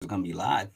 It's gonna be live.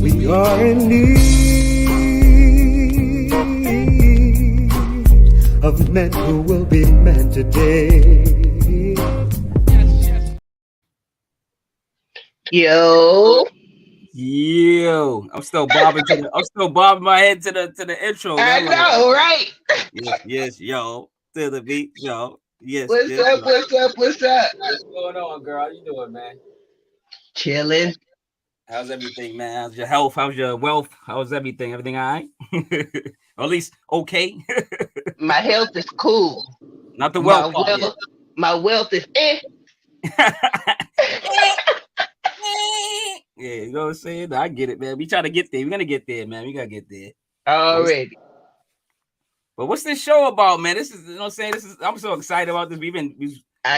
We are in need of men who will be men today. Yo, I'm still bobbing my head to the intro. I Man. Like, know, right? yes, yo, to the beat, yo. Yes, What's yes. up? What's up? What's up? What's going on, girl? How you doing, man? Chilling. How's everything, man? How's your health? How's your wealth? How's everything? Everything all right? Or at least okay. My health is cool. Not the My wealth part wealth, my wealth is yet. Yeah, you know what I'm saying? I get it, man. We try to get there. We're gonna get there, man. We gotta get there. already. But what's this show about, man? This is, you know what I'm saying? I'm so excited about this. We've been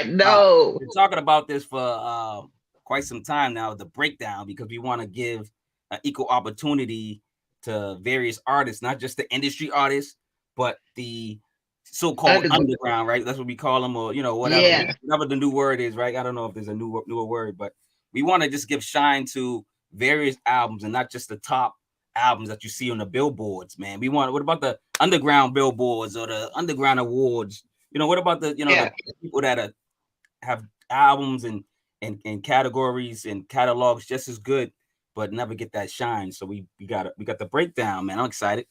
know. talking about this for quite some time now, the breakdown, because we want to give an equal opportunity to various artists, not just the industry artists, but the so-called underground, right? That's what we call them, or whatever the new word is, right? I don't know if there's a newer word, but we want to just give shine to various albums and not just the top albums that you see on the billboards, man. What about the underground billboards or the underground awards? What about the the people that have albums and categories and catalogs just as good, but never get that shine? So we got the breakdown, man. I'm excited.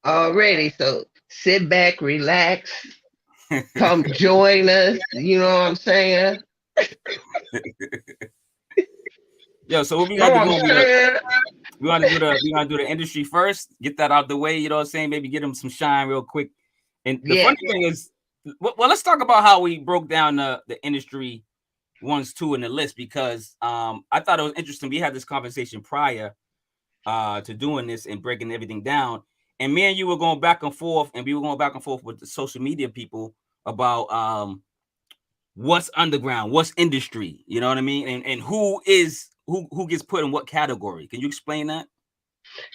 Already. So sit back, relax, come join us. You know what I'm saying? Yo, so what we got to do? We want to do the industry first. Get that out the way. You know what I'm saying? Maybe get them some shine real quick. And the funny thing is, well, let's talk about how we broke down the industry ones, two in the list, because I thought it was interesting. We had this conversation prior to doing this and breaking everything down. And me and you were going back and forth, and we were going back and forth with the social media people about what's underground, what's industry. You know what I mean? And who gets put in what category? Can you explain that?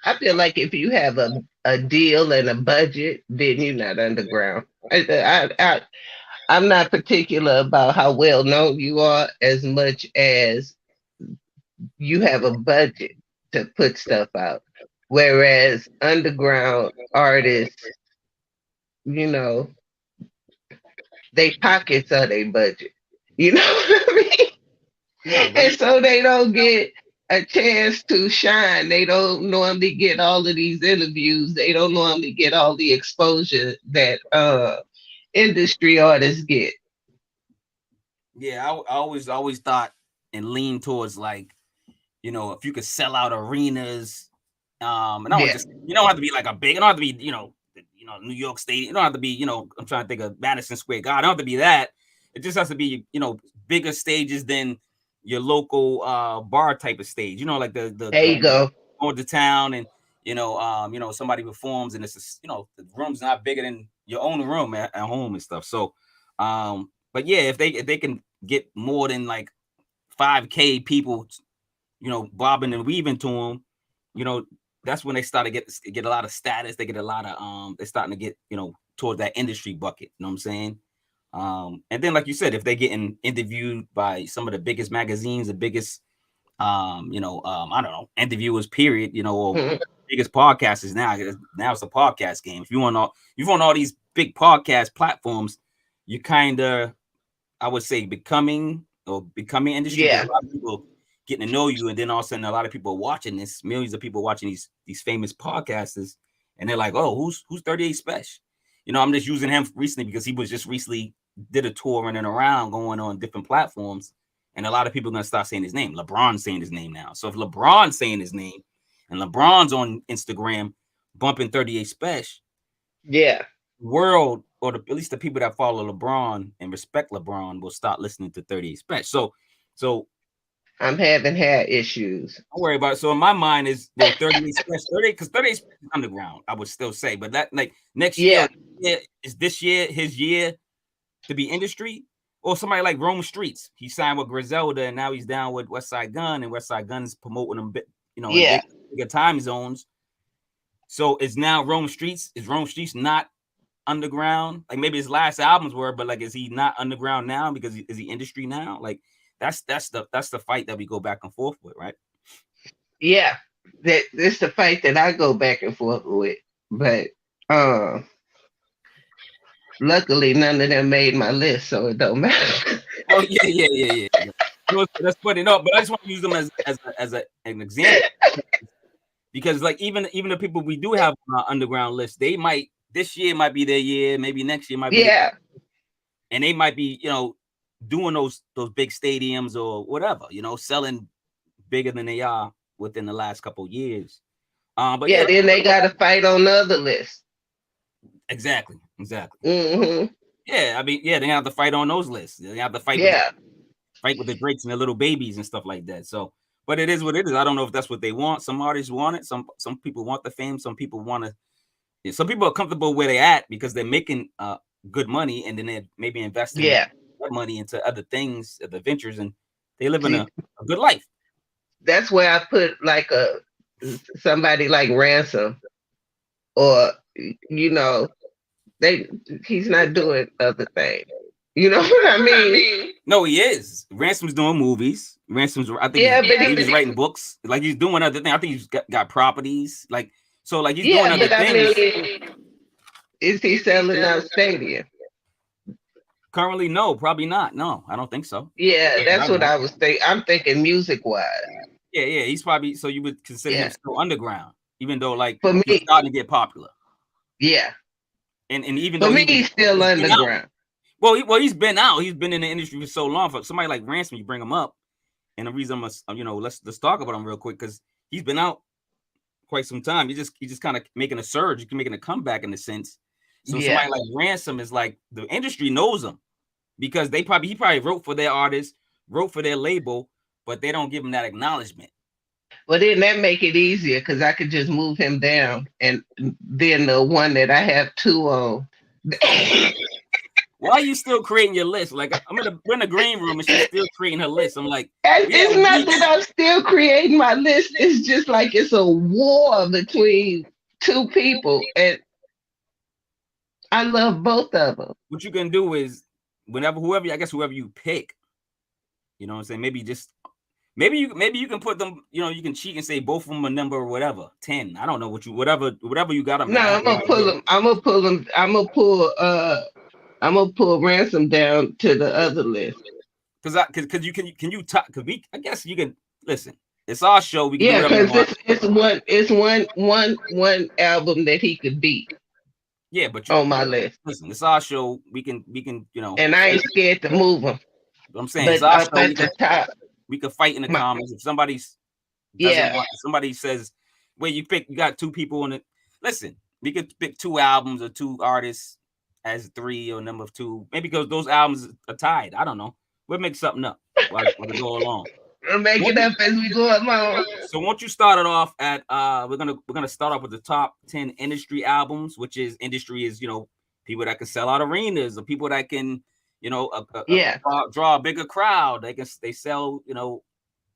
I feel like if you have a deal and a budget, then you're not underground. I'm not particular about how well known you are as much as you have a budget to put stuff out. Whereas underground artists, you know, they pockets are their budget. You know what I mean? Yeah, and so they don't get a chance to shine. They don't normally get all of these interviews. They don't normally get all the exposure that industry artists get. Yeah, I always thought and leaned towards, like, if you could sell out arenas, and I was just, you don't have to be like a big, it don't have to be, New York State. It don't have to be, I'm trying to think of Madison Square Garden. It don't have to be that. It just has to be, bigger stages than your local bar type of stage. Like the there you go. Going to town and somebody performs and it's just, the room's not bigger than your own room at home and stuff. So but yeah, if they can get more than like 5K people, bobbing and weaving to them, that's when they start to get a lot of status. They get a lot of they're starting to get, towards that industry bucket. You know what I'm saying? And then, like you said, if they're getting interviewed by some of the biggest magazines, the biggest I don't know, interviewers, period, or biggest podcasters now. Now it's a podcast game. If you want all these big podcast platforms, you kind of, I would say, becoming industry. Yeah. A lot of people getting to know you, and then all of a sudden a lot of people are watching this, millions of people watching these famous podcasters, and they're like, oh, who's 38 Special? I'm just using him recently because he was just recently did a tour running around, going on different platforms, and a lot of people are gonna start saying his name. LeBron's saying his name now. So if LeBron's saying his name, and LeBron's on Instagram bumping 38 Special, Yeah. world, or at least the people that follow LeBron and respect LeBron, will start listening to 38 Special. So I'm having hair issues. don't worry about it. So in my mind is 38 Special, 38, because 38 is underground, I would still say, but that like next year, is this year his year to be industry? Or somebody like Rome Streets, he signed with Griselda and now he's down with West Side Gun, and West Side Gun's promoting him, in bigger time zones. So is now Rome Streets? Is Rome Streets not underground? Like maybe his last albums were, but like is he not underground now because is he industry now? Like that's the fight that we go back and forth with, right? Yeah, that's the fight that I go back and forth with. But luckily none of them made my list, so it don't matter. Oh yeah. That's funny. No, but I just want to use them as an example, because like even the people we do have on our underground list, they might this year might be their year, maybe next year might be and they might be doing those big stadiums or whatever, selling bigger than they are within the last couple of years. But then they got to fight on the other list. Exactly. Mm-hmm. Yeah, I mean, they have to fight on those lists. They have to fight. Fight with the Drakes and the little babies and stuff like that. So, but it is what it is. I don't know if that's what they want. Some artists want it. Some people want the fame. Some people want to. Some people are comfortable where they're at because they're making good money, and then they're maybe investing that money into other things, other ventures, and they live in a good life. That's where I put like somebody like Ransom, or he's not doing other things. You know what I mean? No, he is. Ransom's doing movies. I think he's writing books. Like he's doing other things. I think he's got properties. Like so, like he's doing other things. I mean, is he selling out stadium? Currently, no, probably not. No, I don't think so. Yeah, that's what I was thinking. I'm thinking music wise. Yeah, he's probably, so you would consider him still underground, even though like for me, he's starting to get popular. Yeah, and even for though me, he's still underground. Well, he's been out. He's been in the industry for so long. For somebody like Ransom, you bring him up, and the reason let's talk about him real quick because he's been out quite some time. He's just kind of making a surge. He's making a comeback in a sense. So somebody like Ransom is like the industry knows him because he probably wrote for their artist, wrote for their label, but they don't give him that acknowledgement. Well, then that make it easier because I could just move him down, and then the one that I have two on. Why are you still creating your list? Like we're in the green room and she's still creating her list. I'm like, it's not that I'm still creating my list. It's just like it's a war between two people, and I love both of them. What you can do is whoever you pick, you know what I'm saying? Maybe you can put them, you can cheat and say both of them a number or whatever, 10. I don't know whatever you got them. No, I'm gonna pull them. I'm gonna pull Ransom down to the other list. Because you can talk? Because I guess you can listen. It's our show. We can because it's one album that he could beat. Yeah, but on my list. Listen, it's our show. We can And I ain't scared to move him. I'm saying it's our show. We can fight in the comments if somebody says, "Well, you got two people in it." Listen, we could pick two albums or two artists as 3 or number 2, maybe because those albums are tied. I don't know. We'll make something up while we go along. We'll make it up as we go along. So once you started off at we're gonna start off with the top 10 industry albums, which is people that can sell out arenas or people that can draw a bigger crowd. They sell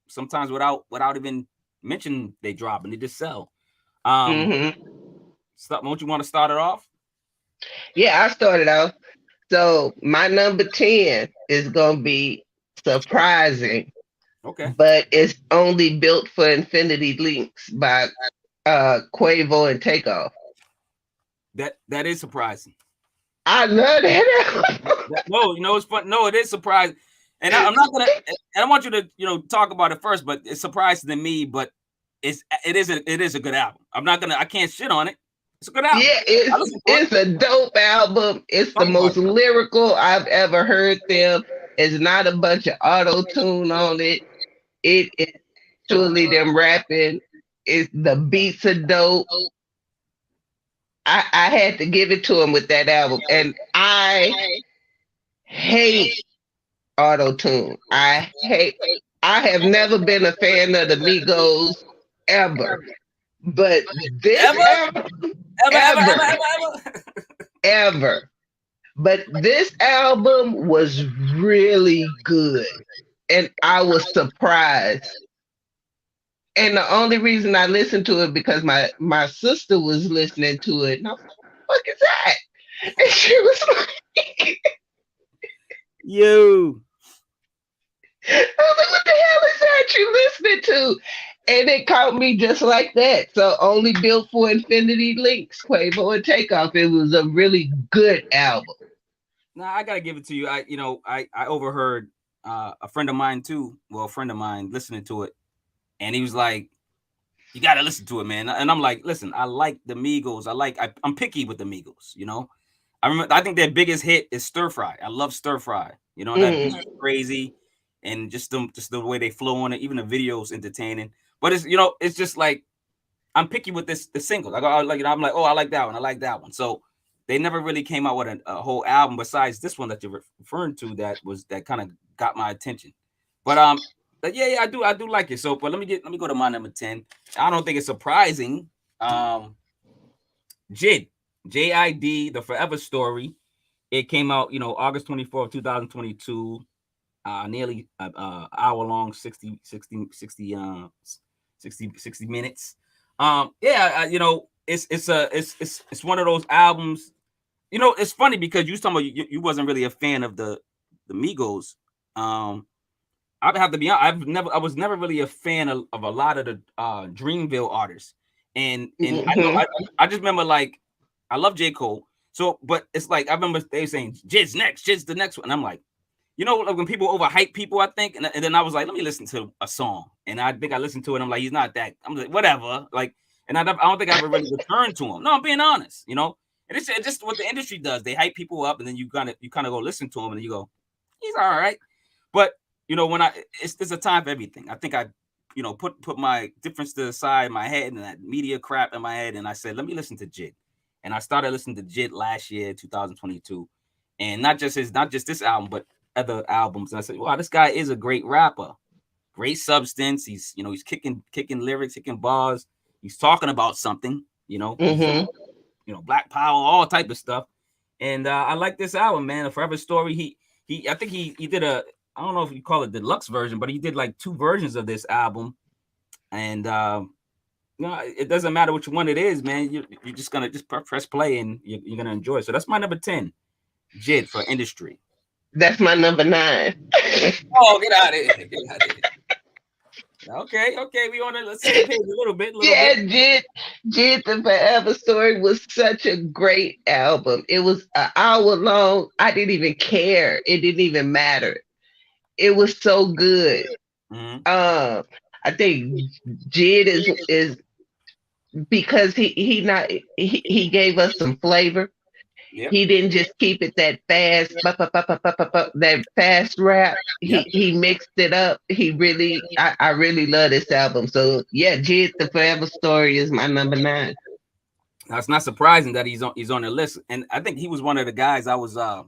sometimes without even mentioning they drop and they just sell. Won't you want to start it off? Yeah, I started off. So my number 10 is gonna be surprising. Okay. But it's only built for Infinity Links by Quavo and Takeoff. That is surprising. I love that. No, it's fun. No, it is surprising. And I'm not gonna. I don't want you to talk about it first, but it's surprising to me. But it is a good album. I can't shit on it. It's a good album. Yeah, it's a dope album. It's the most lyrical I've ever heard them. It's not a bunch of auto tune on it. It is truly them rapping. It's the beats are dope. I had to give it to him with that album, and I hate auto tune. I hate. I have never been a fan of the Migos ever, but this Ever, album, ever, ever, ever, ever, ever, ever. ever. But this album was really good, and I was surprised. And the only reason I listened to it because my sister was listening to it, and I was like, "What the fuck is that?" And she was like, You. I was like, "What the hell is that you listening to?" And it caught me just like that. So only built for Infinity Links, Quavo and Takeoff. It was a really good album. Nah, I gotta give it to you. I overheard a friend of mine too. Well, a friend of mine listening to it, and he was like, "You gotta listen to it, man." And I'm like, "Listen, I like the Migos. I'm picky with the Migos. You know, I think their biggest hit is Stir Fry. I love Stir Fry. You know that beat Mm, is crazy, and just the way they flow on it. Even the video's entertaining. But it's just like I'm picky with the singles. I'm like, oh, I like that one. I like that one. So they never really came out with a whole album besides this one that you're referring to that kind of got my attention. But yeah, I do like it. So, but let me go to my number 10. I don't think it's surprising. Um, JID, JID, The Forever Story. It came out, August 24th, 2022. Nearly hour long, 60 minutes. Yeah, it's one of those albums. It's funny because you was talking about you wasn't really a fan of the Migos. Um, I have to be honest. I was never really a fan of a lot of the Dreamville artists, and mhm. I just remember like I love J Cole. So, but it's like I remember they saying Jid's next, Jid's the next one, and I'm like, like when people overhype people, I think, and then I was like, let me listen to a song, and I think I listened to it. And I'm like, he's not that. I'm like, whatever, like, and I don't think I ever really returned to him. No, I'm being honest. And it's just what the industry does. They hype people up, and then you kind of go listen to him, and you go, he's all right. But when it's a time for everything. I think I, put my difference to the side, my head, and that media crap in my head, and I said, let me listen to Jid, and I started listening to Jid last year, 2022, and not just this album, but other albums. And I said, wow, this guy is a great rapper, great substance. He's kicking lyrics, kicking bars. He's talking about something. He's Mhm. Black Power, all type of stuff. And I like this album, man. A Forever Story. I think he did I don't know if you call it deluxe version, but he did like two versions of this album. And it doesn't matter which one it is, man. You're just gonna just press play and you're gonna enjoy it. So that's my number 10, Jid for Industry. That's my number 9. Oh, get out of here! Get out of here! Okay, we on the same page a little bit, Yeah, Jid the Forever Story was such a great album. It was an hour long. I didn't even care. It didn't even matter. It was so good. Mm-hmm. Um, I think Jid is because he gave us some flavor. Yep, He didn't just keep it that fast, that fast rap. yep. He mixed it up. I really love this album. So yeah, Jid the Forever Story is my number 9. Now, it's not surprising that he's on the list, and I think he was one of the guys artists I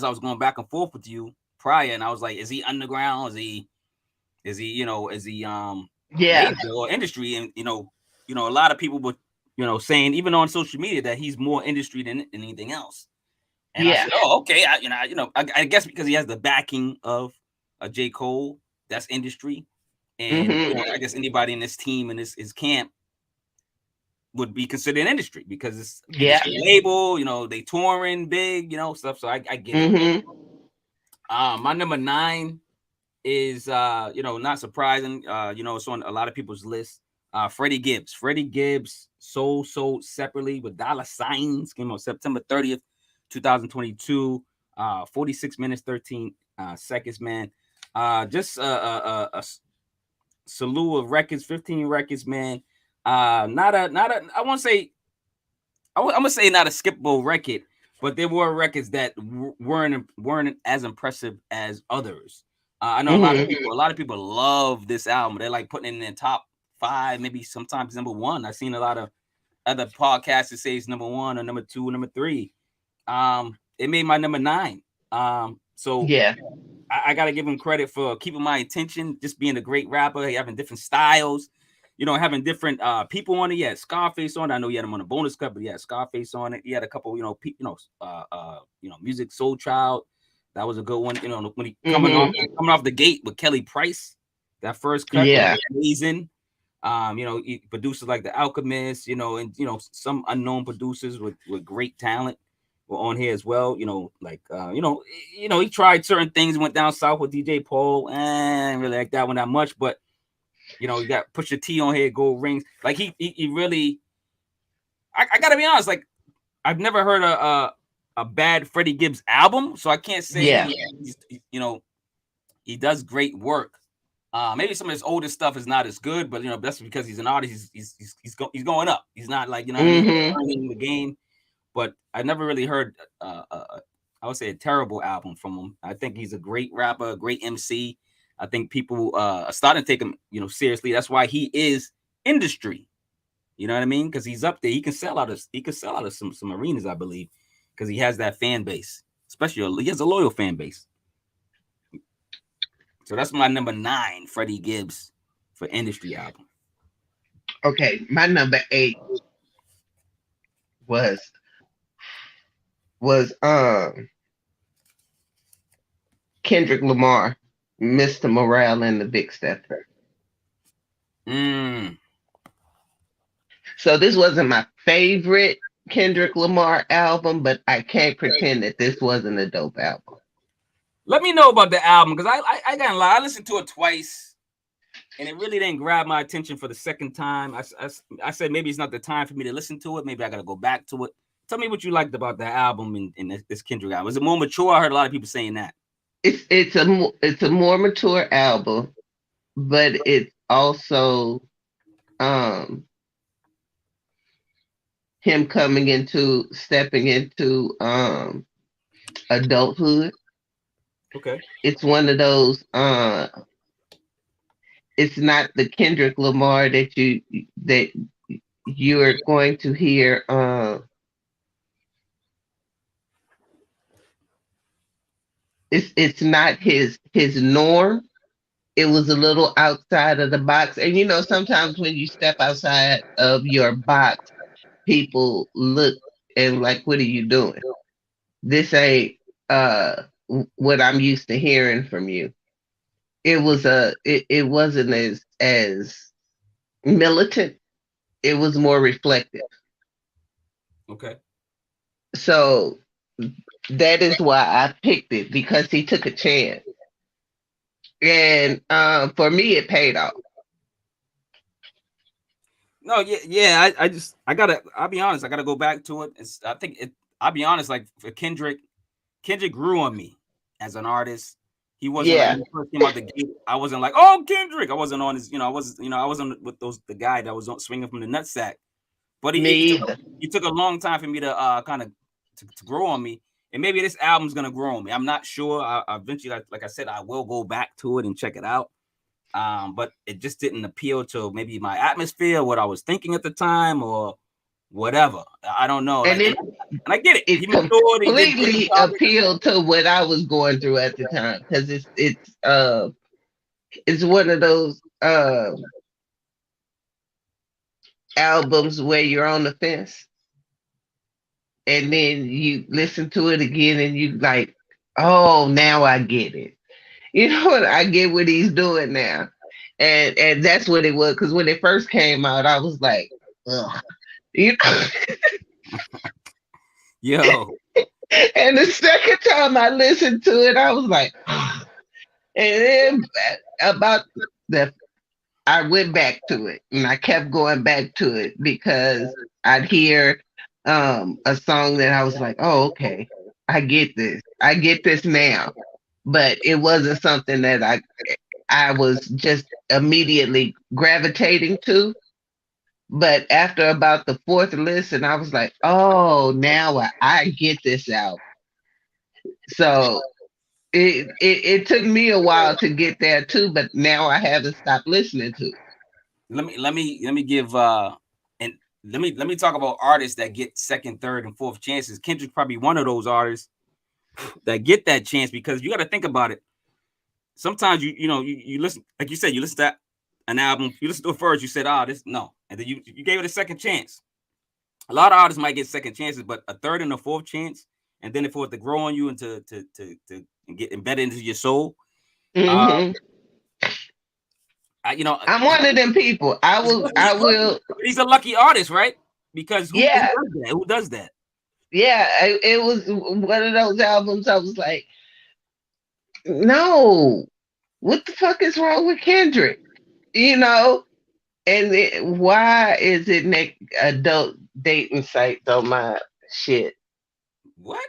was going back and forth with you prior, and I was like, is he underground? Is he Yeah, major or industry? And a lot of people were saying even on social media that he's more industry than anything else. And I yeah. said, oh, okay, I guess because he has the backing of a J. Cole, that's industry, and Hmm. I guess anybody in this team and his camp would be considered industry because it's Yeah. industry label, they touring big, stuff. So I get it. Hmm. My number 9 is not surprising. It's on a lot of people's list. Freddie Gibbs. Freddie Gibbs sold separately with dollar signs. Came on September 30th, 2022. 46 minutes, 13 seconds, man. Just a slew of records, 15 records, man. Not a I won't say I'm gonna say not a skippable record, but there were records that weren't as impressive as others. I know Hmm. a lot of people love this album. They're like putting it in their top five, maybe sometimes number one. I've seen a lot of other podcasts that say it's number one or number two, or number three. It made my number nine. So Yeah. I got to give him credit for keeping my attention, just being a great rapper, having different styles, having different people on it. He had Scarface on it. I know he had him on a bonus cut, but he had Scarface on it. He had a couple, music Soul Child. That was a good one. When he Hmm. coming off the gate with Kelly Price, that first cut was Yeah. amazing. Producers like The Alchemist, and some unknown producers with great talent were on here as well. He tried certain things, went down south with DJ Paul, and really like that one that much. But you got Pusha T on here, Gold Rings. Like he really, I gotta be honest, like I've never heard a bad Freddie Gibbs album, so I can't say Yeah. he does great work. Maybe some of his older stuff is not as good, but that's because he's an artist. He's going up. He's not like what I mean, Hmm. earning the game. But I never really heard I would say a terrible album from him. I think he's a great rapper, a great MC. I think people are starting to take him seriously. That's why he is industry. You know what I mean? Because he's up there. He can sell out of some arenas, I believe, because he has that fan base. Especially he has a loyal fan base. So that's my number nine, Freddie Gibbs, for industry album. Okay, my number eight was was Kendrick Lamar, Mr. Morale and the Big Stepper. Mm. So this wasn't my favorite Kendrick Lamar album, but I can't pretend that this wasn't a dope album. Let me know about the album because I got a lie. I listened to it twice, and it really didn't grab my attention for the second time. I said maybe it's not the time for me to listen to it. Maybe I got to go back to it. Tell me what you liked about the album and this Kendrick album. Was it more mature? I heard a lot of people saying that. It's a more mature album, but it's also um him stepping into adulthood. Okay. It's one of those it's not the Kendrick Lamar that you are going to hear it's not his norm. It was a little outside of the box. And sometimes when you step outside of your box, people look and like, what are you doing? This ain't what I'm used to hearing from you. It wasn't as militant. It was more reflective. Okay. So that is why I picked it, because he took a chance. And for me it paid off. No, yeah. I'll be honest. I gotta go back to it. I'll be honest. Like for Kendrick grew on me as an artist. He wasn't like Yeah, when he first came out the gate. I wasn't like, oh, Kendrick. I wasn't on his. I wasn't with the guy that was swinging from the nutsack. But me either. he took a long time for me to kind of to grow on me. And maybe this album's gonna grow on me. I'm not sure. I eventually, like I said, I will go back to it and check it out. But it just didn't appeal to maybe my atmosphere, what I was thinking at the time, or whatever. I don't know. And Like, and I get it. He it matured. He did different completely topics. appealed to what I was going through at the time, because it's one of those albums where you're on the fence, and then you listen to it again and you like, oh, now I get it. You know what? I get what he's doing now. And that's what it was, because when it first came out, I was like, ugh. You know? Yo, And the second time I listened to it, I was like, and then about the I went back to it, and I kept going back to it because I'd hear a song that I was like, oh, okay, I get this. I get this now. But it wasn't something that I was just immediately gravitating to. But after about the fourth listen, I was like, oh, now I get this out. So it took me a while to get there too, but now I haven't stopped listening to it. Let me give and let me talk about artists that get second, third, and fourth chances. Kendrick's probably one of those artists that get that chance because you got to think about it. Sometimes you listen, like you said, you listen to an album, you listen to it first, you said, this no, and then you gave it a second chance. A lot of artists might get second chances, but a third and a fourth chance, and then for it to grow on you and to get embedded into your soul. Uh, Hmm. I, you know, I'm one of them people. I will. he's a lucky artist, right? Because who Yeah, does that? Who does that? yeah. It was one of those albums. I was like, no, what the fuck is wrong with Kendrick? You know, and why is it adult dating sites on my shit? What?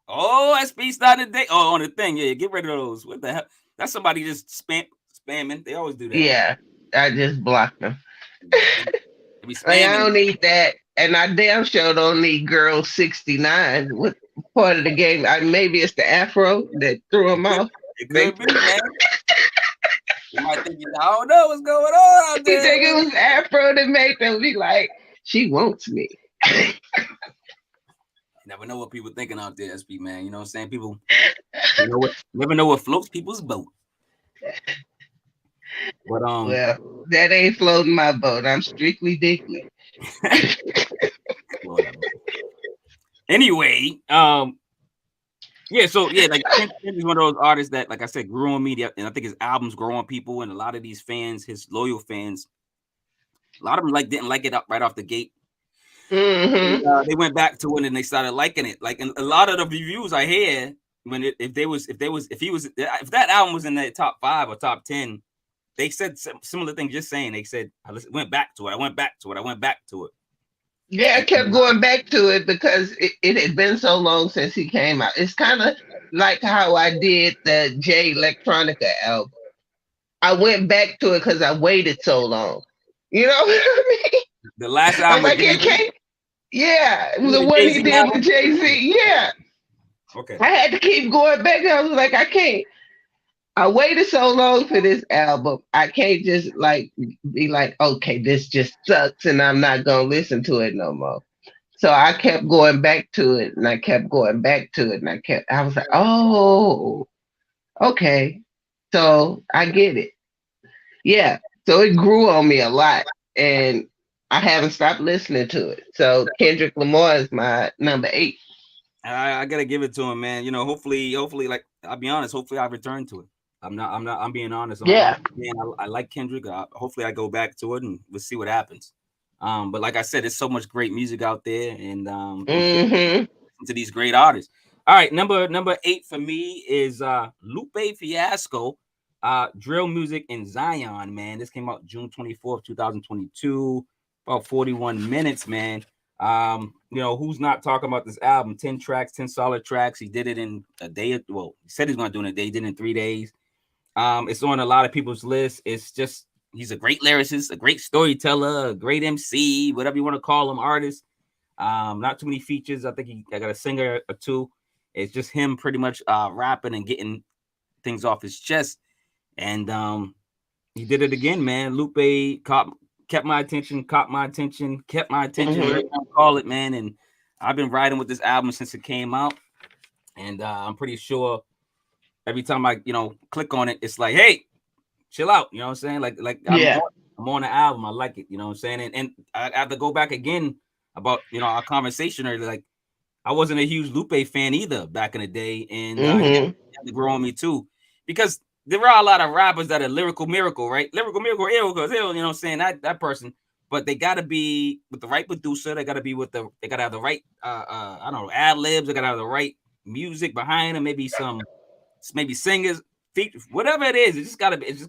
Oh, SB started date. Oh, on the thing, yeah. Get rid of those. What the hell? That's somebody just spamming. They always do that. Yeah, I just blocked them. They be Like I spamming. don't need that, and I damn sure don't need Girl 69. What part of the game? Maybe it's the Afro that threw It him could, off. it They could be, man. You might think I don't know what's going on out You there. think it was Afro that made them be like, she wants me. You never know what people thinking out there, SB man. You know what I'm saying? People, never know what floats people's boat. But Well, that ain't floating my boat. I'm strictly dickly. whatever. Anyway, yeah, so yeah, like Kendrick is one of those artists that, like I said, grew on me, and I think his albums grow on people, and a lot of these fans, his loyal fans, a lot of them didn't like it up right off the gate. And, Hmm. they went back to it and they started liking it. Like, and a lot of the reviews I hear when if that album was in the top 5 or top 10, they said similar things. Just saying, they said went back to it. I went back to it. I went back to it. Yeah, I And, kept going back to it because it had been so long since he came out. It's kind of like how I did the J Electronica album. I went back to it because I waited so long. You know what I mean? the last I'm album with like, Jay it Z, can't. Yeah, it was the the one Jay he Z did with album. Jay Z. Yeah, Okay. I had to keep going back. I was like, I can't. I waited so long for this album. I can't just like be like, okay, this just sucks, and I'm not gonna listen to it no more. So I kept going back to it, and I kept going back to it, and I was like, oh, okay, so I get it. Yeah, so it grew on me a lot, and I haven't stopped listening to it. So Kendrick Lamar is my number 8. I gotta give it to him, man. Hopefully, like I'll be honest. Hopefully, I return to it. I'm being honest. I'm an Yeah. honest man. I like Kendrick. Hopefully, I go back to it and we'll see what happens. But like I said, there's so much great music out there, and we can't Mm-hmm. listen to these great artists. All right, number 8 for me is Lupe Fiasco, Drill Music in Zion. Man, this came out June 24th, 2022. About 41 minutes, man. Who's not talking about this album? 10 tracks, 10 solid tracks. He did it in a day. Well, he said he's gonna do it in a day. He did it in 3 days. It's on a lot of people's list. It's just he's a great lyricist, a great storyteller, a great MC, whatever you want to call him, artist. Not too many features. I got a singer or two. It's just him pretty much rapping and getting things off his chest. And he did it again, man. Lupe kept my attention, caught my attention, kept my attention, whatever Mm-hmm. you want to call it, man. And I've been riding with this album since it came out. And I'm pretty sure every time I, click on it, it's like, hey, chill out. You know what I'm saying? Like Yeah. I'm on the album. I like it. You know what I'm saying? And I have to go back again about our conversation earlier. Like I wasn't a huge Lupe fan either back in the day, and he Mm-hmm. had to grow on me too, because there are a lot of rappers that are lyrical miracle, right? Lyrical miracle, ill, you know what I'm saying? That person, but they got to be with the right producer. They got to be they got to have the right, I don't know, ad libs. They got to have the right music behind them. Maybe singers, whatever it is. It just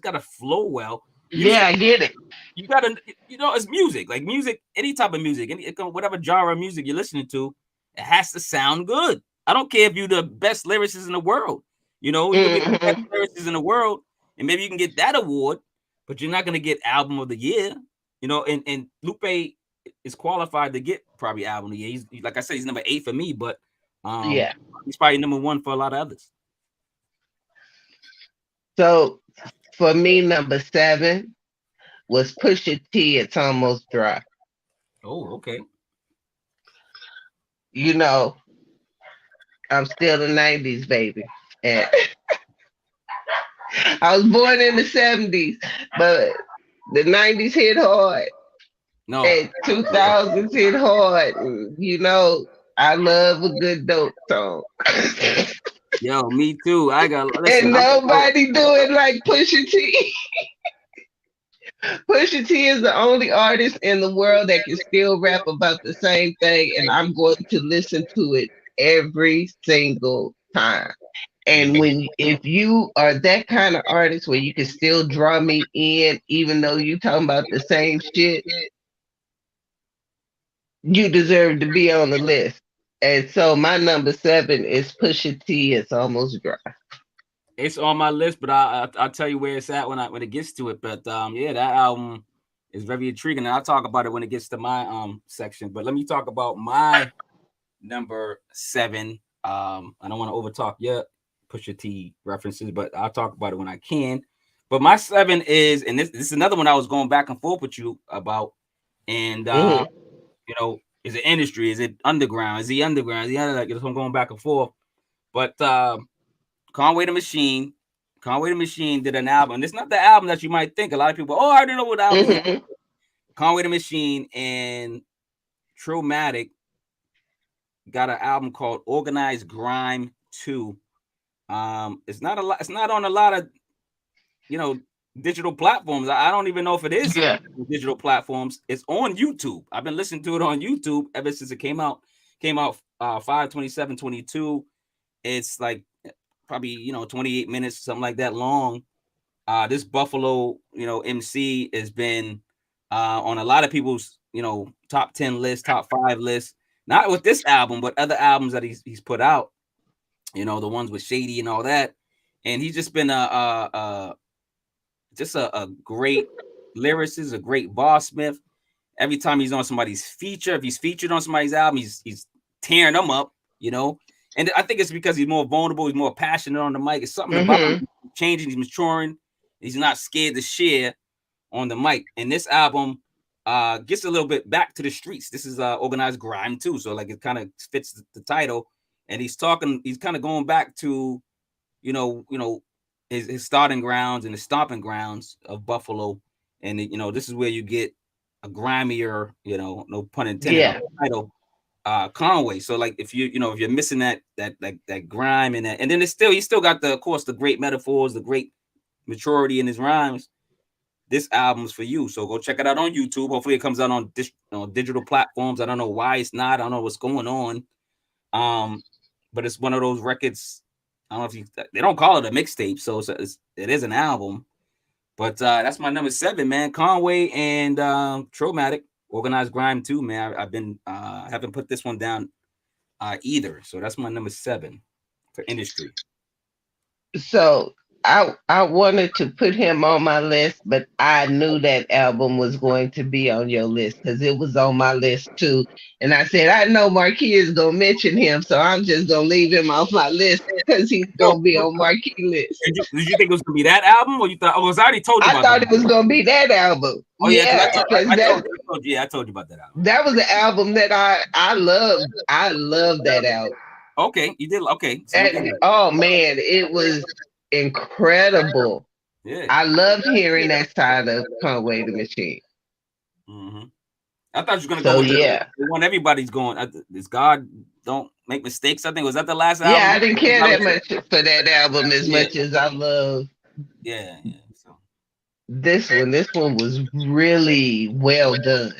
gotta flow well. Yeah, I get it. You gotta, it's music. Like music, any type of music, whatever genre of music you're listening to, it has to sound good. I don't care if you're the best lyricist in the world. You could be the best Mm-hmm. lyricist in the world, and maybe you can get that award, but you're not gonna get album of the year. and Lupe is qualified to get probably album of the year. He's like I said, he's number 8 for me, but Yeah. he's probably number 1 for a lot of others. So for me, number 7 was Pusha T. It's Almost Dry. Oh, okay. You know, I'm still a '90s baby, and I was born in the '70s, but the '90s hit hard, No, and 2000s hit hard. And, I love a good dope song. yo, me too. I got listen. And nobody do it like Pusha T. Pusha T is the only artist in the world that can still rap about the same thing, and I'm going to listen to it every single time. And if you are that kind of artist where you can still draw me in, even though you talking about the same shit, you deserve to be on the list. And so my number 7 is Pusha T. It's Almost Dry. It's on my list, but I'll tell you where it's at when it gets to it. But yeah, that album is very intriguing, and I'll talk about it when it gets to my section. But let me talk about my number 7. I don't want to overtalk yet Pusha T references, but I'll talk about it when I can. But my 7 is, and this is another one I was going back and forth with you about, and is it industry? Is it underground? Is he underground? Is he underground? I'm going back and forth. But Conway the Machine did an album. It's not the album that you might think. A lot of people, I already know what album. Mm-hmm. Conway the Machine and Trillmatic got an album called Organized Grime 2. It's not on a lot of digital platforms. I don't even know if it is digital platforms. It's on YouTube. I've been listening to it on YouTube ever since it came out. 5/27/22. It's like probably 28 minutes, something like that long. This Buffalo MC has been on a lot of people's top 10 lists, top 5 lists. Not with this album, but other albums that he's put out. The ones with Shady and all that. And he's just been a great lyricist, a great bossmith. Every time he's on somebody's feature, if he's featured on somebody's album, he's tearing them up, And I think it's because he's more vulnerable, he's more passionate on the mic. It's something about him changing, he's maturing, he's not scared to share on the mic. And this album gets a little bit back to the streets. This is Organized Grime too, so like it kind of fits the title. And he's kind of going back to, his starting grounds and the stomping grounds of Buffalo. And this is where you get a grimier, no pun intended, title, Conway. So like if you're missing that grime and that, and then he still got the great metaphors, the great maturity in his rhymes. This album's for you. So go check it out on YouTube. Hopefully it comes out on digital platforms. I don't know why it's not. I don't know what's going on. But it's one of those records. I don't know if they don't call it a mixtape, so it is an album. But that's my number 7, man. Conway and Trillmatic, Organized Grime 2, man. I've been haven't put this one down either. So that's my number 7 for industry. So I wanted to put him on my list, but I knew that album was going to be on your list because it was on my list too. And I said, I know Marquis is gonna mention him, so I'm just gonna leave him off my list because he's gonna be on Marquis' list. Did you think it was gonna be that album, or you thought? Oh, I already told you. I thought it was gonna be that album. Oh yeah, I told you about that album. That was the album that I loved. I loved that album. Okay, you did. Okay. So oh man, it was incredible. Yeah, I loved hearing that side of Conway the Machine. Mm-hmm. I thought you were gonna go with the one everybody's going. Is God Don't Make Mistakes? I think was that the last album. Yeah, I didn't care that much for that album as much as I love. Yeah. So this one was really well done.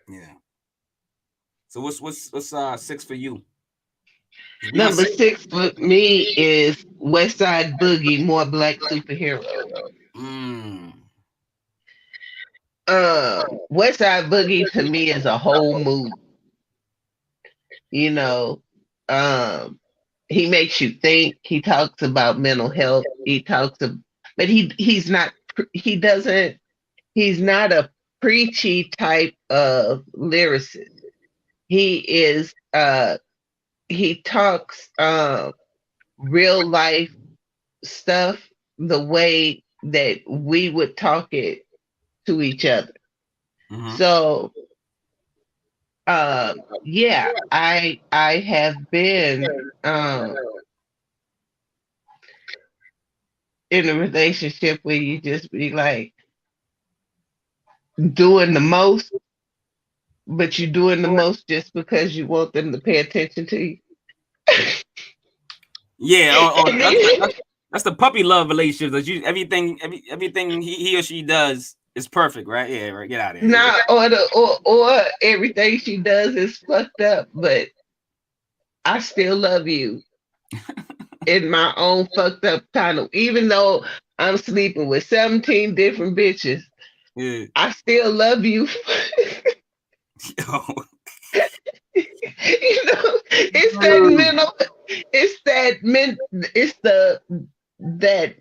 Yeah. So what's 6 for you? Number 6 for me is West Side Boogie, More Black Superhero. West Side Boogie to me is a whole mood. He makes you think. He talks about mental health. But he's not a preachy type of lyricist. He is he talks real life stuff the way that we would talk it to each other. Mm-hmm. So yeah, I have been in a relationship where you just be like doing the most, but you're doing the most just because you want them to pay attention to you. Yeah, And then, that's the puppy love relationship. That you everything he or she does is perfect, right? Yeah, right. Get out of here. not or everything she does is fucked up, but I still love you in my own fucked up kind of. Even though I'm sleeping with 17 different bitches, Yeah. I still love you. Yeah. It's that mental. It's that It's the that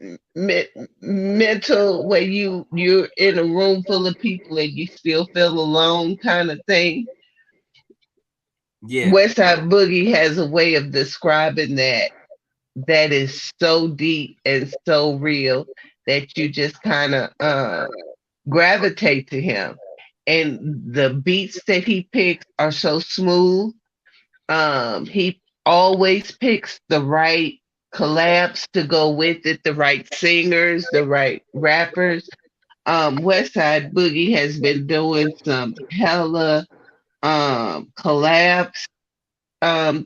mental where you're in a room full of people and you still feel alone kind of thing. Yeah. Westside Boogie has a way of describing that that is so deep and so real that you just kind of gravitate to him. And the beats that he picks are so smooth. He always picks the right collabs to go with it, the right singers, the right rappers. Westside Boogie has been doing some hella collabs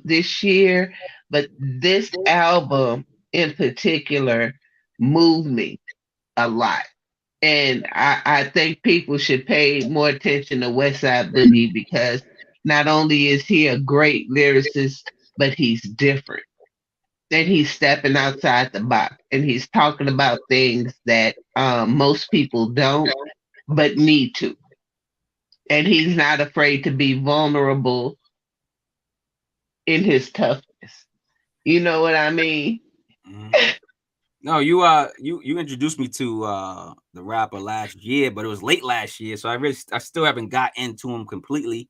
this year, but this album in particular moved me a lot. And I think people should pay more attention to Westside Boogie because not only is he a great lyricist, but he's different. And he's stepping outside the box and he's talking about things that most people don't, but need to. And he's not afraid to be vulnerable in his toughness. You know what I mean? Mhm. No, you introduced me to the rapper last year, but it was late last year, so I still haven't got into him completely.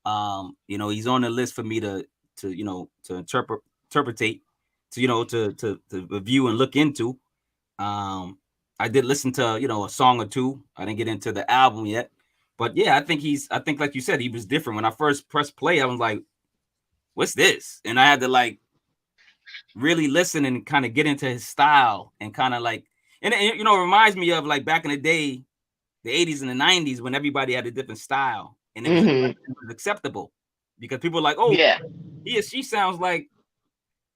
He's on the list for me to to interpretate, to review and look into. Um, I did listen to a song or two. I didn't get into the album yet, but yeah, I think like you said, he was different. When I first pressed play, I was like, "What's this?" And I had to like really listen and kind of get into his style and kind of like, and it reminds me of like back in the day, the 80s and the 90s when everybody had a different style and Hmm. it was acceptable because people were like, oh, Yeah. he or she sounds like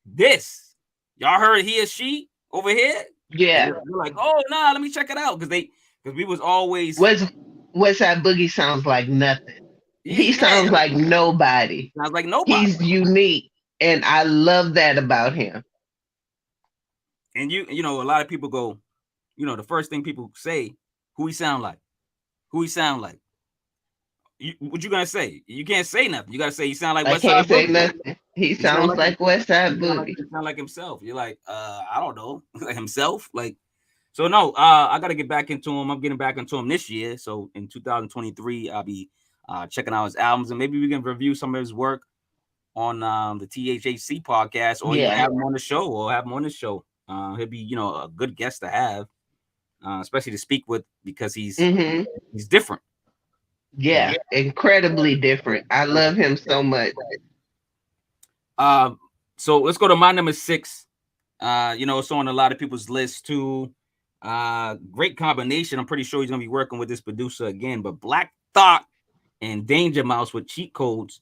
this. Y'all heard he or she over here? And Yeah. they're like, oh nah, let me check it out. Because we was always What's Westside Boogie sounds like nothing. He yeah, sounds like nobody. sounds like nobody. He's unique. And I love that about him. And a lot of people go, the first thing people say, who he sound like, who he sound like. What you gonna say? You can't say nothing. You gotta say he sound like I West Side can't say Boogie. nothing. He He sound sounds like like Westside Boogie. he sound like himself. You're like, I don't know, like himself. Like, so no, I gotta get back into him. I'm getting back into him this year. So in 2023, I'll be checking out his albums and maybe we can review some of his work on the THHC podcast, or even Yeah. have him on the show, or have him on the show. He'll be a good guest to have, especially to speak with because Hmm. he's different. Yeah. Incredibly different. I love him so much. Um, so let's go to my number six. It's on a lot of people's list too. Great combination. I'm pretty sure he's gonna be working with this producer again. But Black Thought and Danger Mouse with cheat codes.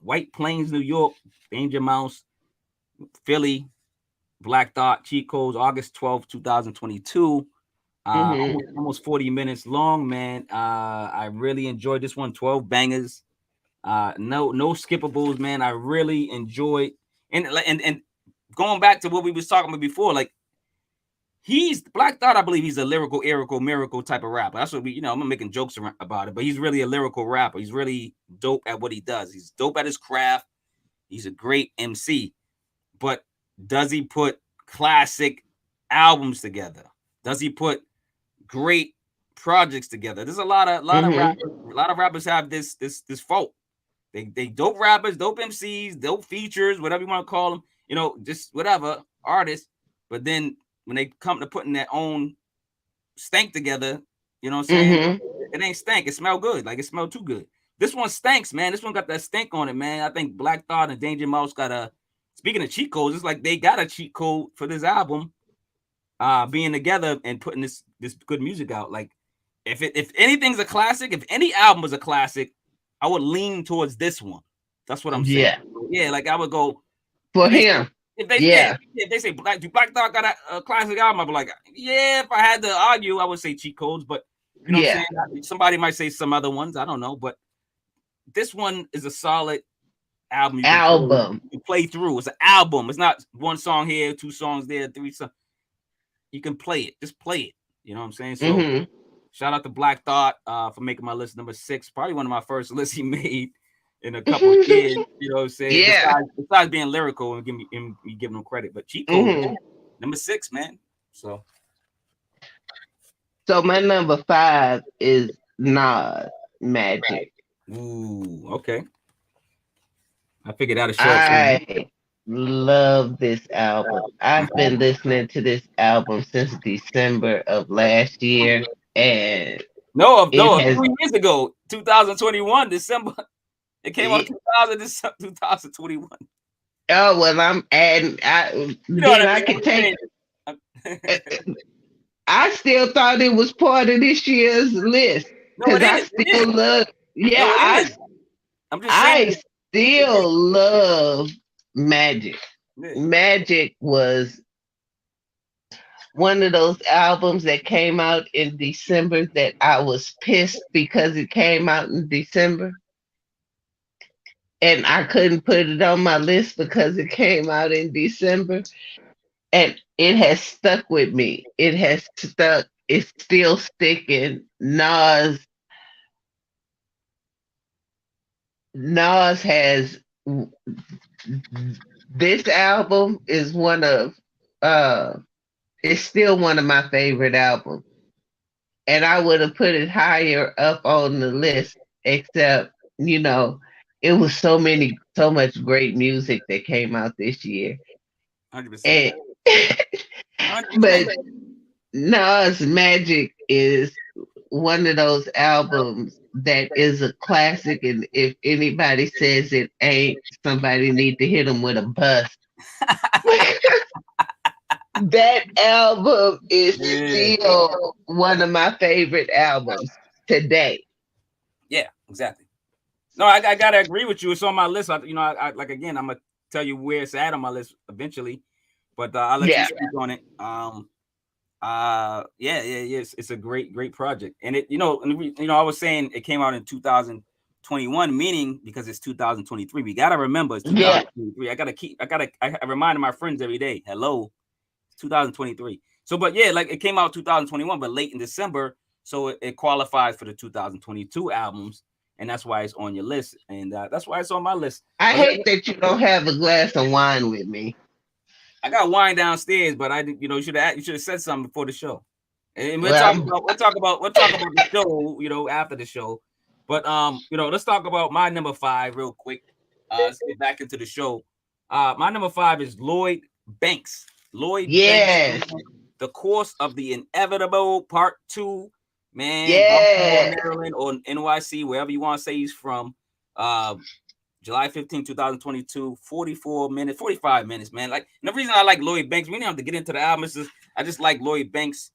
White Plains, New York, Danger Mouse, Philly, Black Thought, cheat codes, August 12th, 2022. Hmm. Almost 40 minutes long, man. I really enjoyed this one. 12 bangers. No skippables, man. I really enjoyed and going back to what we was talking about before, like he's Black Thought. I believe he's a lyrical miracle type of rapper. That's what I'm making jokes about it, but he's really a lyrical rapper. He's really dope at what he does. He's dope at his craft. He's a great MC. But does he put classic albums together? Does he put great projects together. There's a lot of rappers have this fault. They dope rappers, dope MCs, dope features, whatever you want to call them, you know, just whatever artists. But then when they come to putting their own stank together, you know what I'm saying? It ain't stank. It smell good. Like it smelled too good. This one stinks, man. This one got that stink on it, man. I think Black Thought and Danger Mouse got a. Speaking of cheat codes, it's like they got a cheat code for this album, being together and putting this good music out. Like if anything's a classic, if any album is a classic, I would lean towards this one. That's what I'm saying. Yeah, like I would go for him. If they say Black Thought got a classic album, I'd be like, yeah. If I had to argue, I would say cheat codes, but you know what I'm saying? Somebody might say some other ones. I don't know, but this one is a solid album. You can play through. It's an album. It's not one song here, 2 songs there, 3 songs. You can play it. Just play it. You know what I'm saying? So shout out to Black Thought for making my list number 6. Probably one of my first lists he made in a couple of years. You know what I'm saying? Yeah. Besides being lyrical and giving him credit, but cheat code, number 6, man. So my number 5 is Nas, Magic. Ooh, okay. I figured out a show. I love this album. I've been listening to this album since December of last year, and 3 years ago, 2021 December. It came out 2021. Oh well, I'm adding. I can take. I still thought it was part of this year's list because I still love. Yeah, I'm just saying. I still love Magic. Magic was one of those albums that came out in December that I was pissed because it came out in December. And I couldn't put it on my list because it came out in December. And it has stuck with me. It has stuck. It's still sticking. Nas has this album is one of it's still one of my favorite albums. And I would have put it higher up on the list, except, you know, it was so much great music that came out this year. 100%. But Nas Magic is one of those albums that is a classic, and if anybody says it ain't, somebody need to hit them with a bus. That album is still one of my favorite albums today. Yeah, exactly. No, I gotta agree with you. It's on my list. I like, again, I'm gonna tell you where it's at on my list eventually, but I'll let you speak on it. It's a great project, and it, I was saying it came out in 2021, meaning because it's 2023. We gotta remember it's 2023. I reminded my friends every day. Hello, it's 2023. So, but yeah, like it came out 2021, but late in December, so it qualifies for the 2022 albums. And that's why it's on your list, and that's why it's on my list. I hate that you don't have a glass of wine with me. I got wine downstairs, but you should have said something before the show. And we'll talk about the show, after the show. But let's talk about my number 5 real quick. Let's get back into the show. My number 5 is Lloyd Banks. Banks, The Course of the Inevitable, Part 2. Man, Maryland or NYC, wherever you want to say he's from. July 15, 2022, 45 minutes, man. Like, and the reason I like Lloyd Banks, we didn't have to get into the album. I just like Lloyd Banks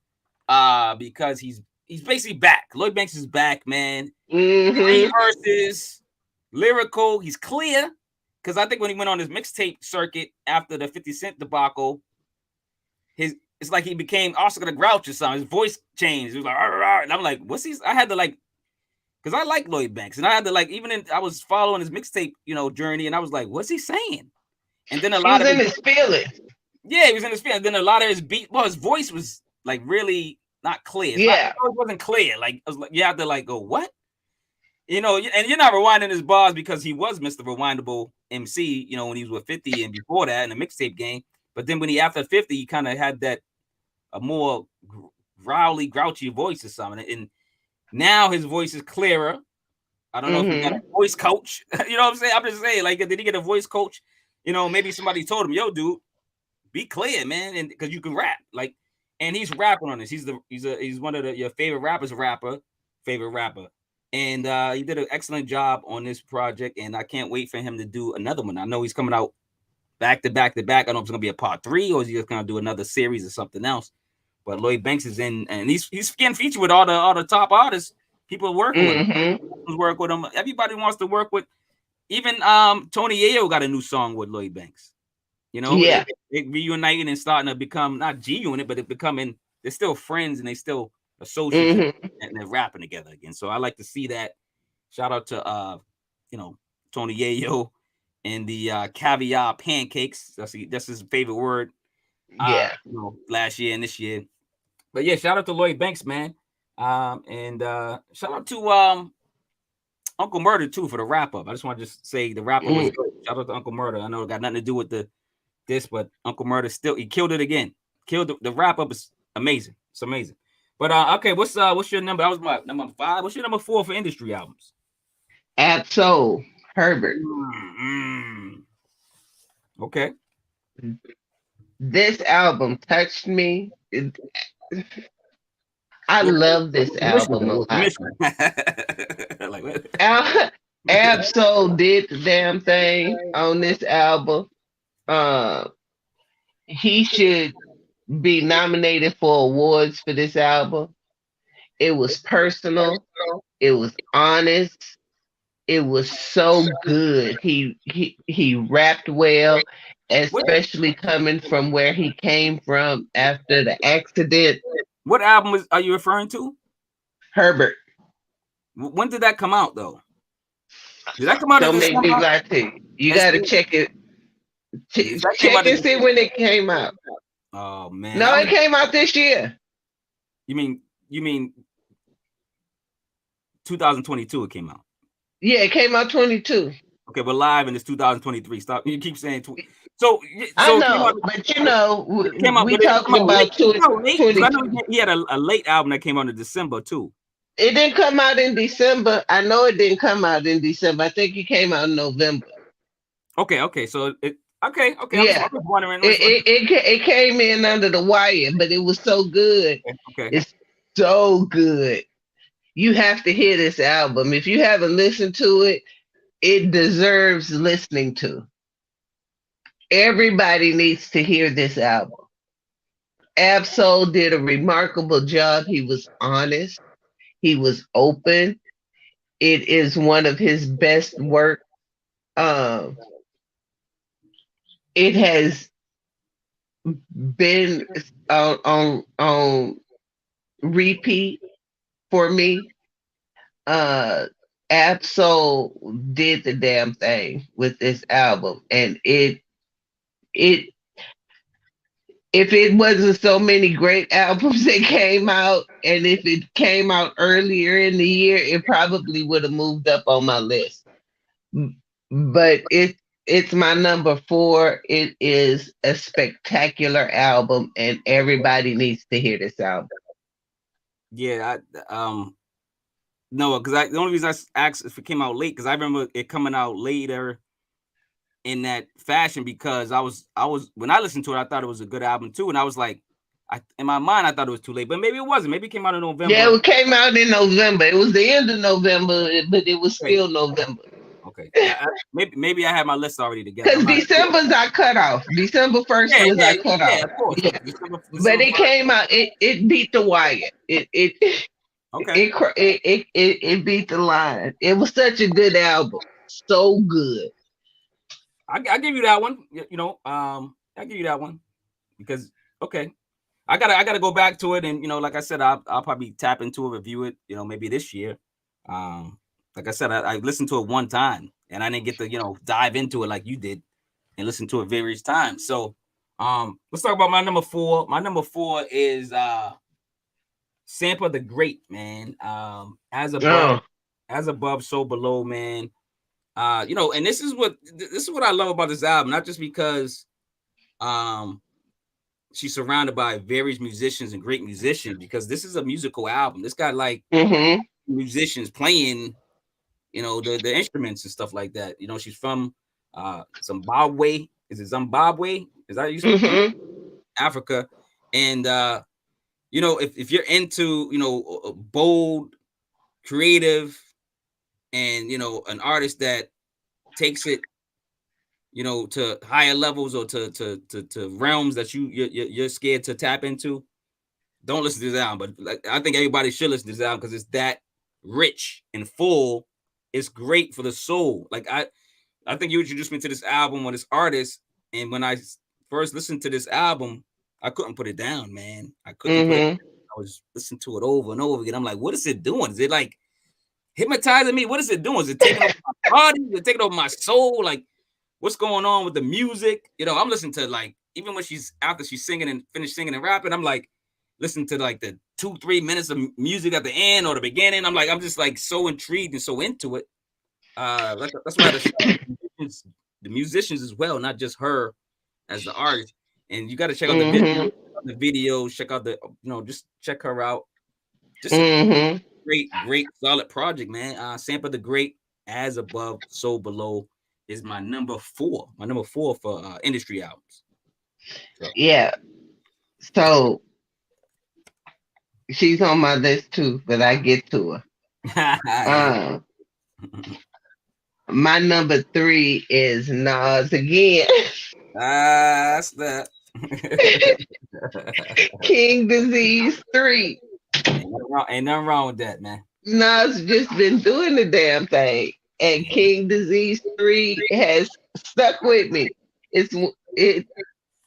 because he's basically back. Lloyd Banks is back, man. 3 verses, lyrical. He's clear because I think when he went on his mixtape circuit after the 50 Cent debacle, it's like he became Oscar the Grouch or something. His voice changed. It was like, and I'm like, what's he? I had to because I like Lloyd Banks, and I had to I was following his mixtape, journey, and I was like, what's he saying? And then he was in his feelings. Yeah, he was in his feelings. Then a lot of his his voice was like really not clear. It wasn't clear. Like, I was like, you have to go, what? And you're not rewinding his bars because he was Mr. Rewindable MC, when he was with 50 and before that in the mixtape game. But then when after 50, he kind of had that a more growly, grouchy voice or something. And Now his voice is clearer. I don't know if he got a voice coach. You know what I'm saying? I'm just saying, like, did he get a voice coach? You know, maybe somebody told him, "Yo, dude, be clear, man," and because you can rap, like, and he's rapping on this. He's one of your favorite rappers, favorite rapper, and he did an excellent job on this project. And I can't wait for him to do another one. I know he's coming out back to back to back. I don't know if it's gonna be a part 3 or is he just gonna do another series or something else. But Lloyd Banks is in, and he's getting featured with all the top artists. People are working with him. Work with him. Everybody wants to work with. Even Tony Yayo got a new song with Lloyd Banks. You know, it reuniting and starting to become not G Unit, but it becoming they're still friends and they still associates and they're rapping together again. So I like to see that. Shout out to Tony Yayo and the caviar pancakes. That's his favorite word. Last year and this year. But yeah, shout out to Lloyd Banks, man. And shout out to Uncle Murder too for the wrap up. I just want to just say the wrap up was good. Shout out to Uncle Murder. I know it got nothing to do with this, but Uncle Murder he killed it again. Killed the wrap up is amazing. It's amazing. But okay, what's your number? That was my number 5. What's your number 4 for industry albums? Absol Herbert. Okay. This album touched me. I love this album a lot. Absol did the damn thing on this album. He should be nominated for awards for this album. It was personal. It was honest. It was so good. He rapped well, especially coming from where he came from after the accident. What album are you referring to? Herbert. When did that come out, though? Did that come out? Don't make me lie to you. You got to check it. Check and see when it came out. Oh man! No, it came out this year. You mean 2022? It came out. Yeah, it came out 22. Okay, but live and it's 2023. Stop. You keep saying so I know, but we talking about 2020. I know he had a late album that came out in December too. It didn't come out in December. I know it didn't come out in December. I think it came out in November. Okay. So it. Okay. Yeah. I'm wondering. It came in under the wire, but it was so good. Okay. It's so good. You have to hear this album. If you haven't listened to it, it deserves listening to. Everybody needs to hear this album. Absol did a remarkable job. He was honest. He was open. It is one of his best work. It has been on repeat for me. Absol did the damn thing with this album, and if it wasn't so many great albums that came out, and if it came out earlier in the year, it probably would have moved up on my list. But it's my number 4. It is a spectacular album, and everybody needs to hear this album. Yeah, no, because the only reason I asked if it came out late, because I remember it coming out later in that fashion, because I was when I listened to it, I thought it was a good album too, and I was like, in my mind, I thought it was too late, but maybe it wasn't. Maybe it came out in November. Yeah, it came out in November. It was the end of November, but it was still November. Okay, maybe I had my list already together. Because December's our cutoff. December 1st was our cutoff. Yeah, of course. Yeah. December but it came out. It beat the wire. It beat the line. It was such a good album. So good. I give you that one. I give you that one because I gotta go back to it, and like I said, I'll probably tap into it, review it, maybe this year. Like I said, I listened to it one time, and I didn't get to dive into it like you did, and listen to it various times. So, let's talk about my number 4. My number 4 is Sampa the Great, man. As above, so below, man. And this is what I love about this album, not just because she's surrounded by various musicians and great musicians, because this is a musical album. This got musicians playing, the instruments and stuff like that. She's from Zimbabwe. Is it Zimbabwe? Is that you from Africa? And if you're into bold, creative, and an artist that takes it to higher levels or to realms that you're scared to tap into, don't listen to this album. But like, I think everybody should listen to this album because it's that rich and full. It's great for the soul. Like I think you introduced me to this album or this artist, and when I first listened to this album, I couldn't put it down, man. I couldn't put it. I was listening to it over and over again. I'm like, what is it doing? Is it like hypnotizing me? What is it doing? Is it taking over my body? Is it taking over my soul? Like, what's going on with the music? I'm listening to, like, even when after she's singing and finished singing and rapping, I'm like listening to like the 2-3 minutes of music at the end or the beginning. I'm just like so intrigued and so into it. That's why the musicians as well, not just her as the artist. And you got to check out the videos, check out just check her out. Just a great solid project, man. Sampa the Great, As Above, So Below is my number 4. My number 4 for industry albums. So. Yeah. So she's on my list too, but I get to her. My number 3 is Nas again. That's that. King Disease 3. Ain't nothing wrong with that, man. Nas just been doing the damn thing, and King Disease 3 has stuck with me. It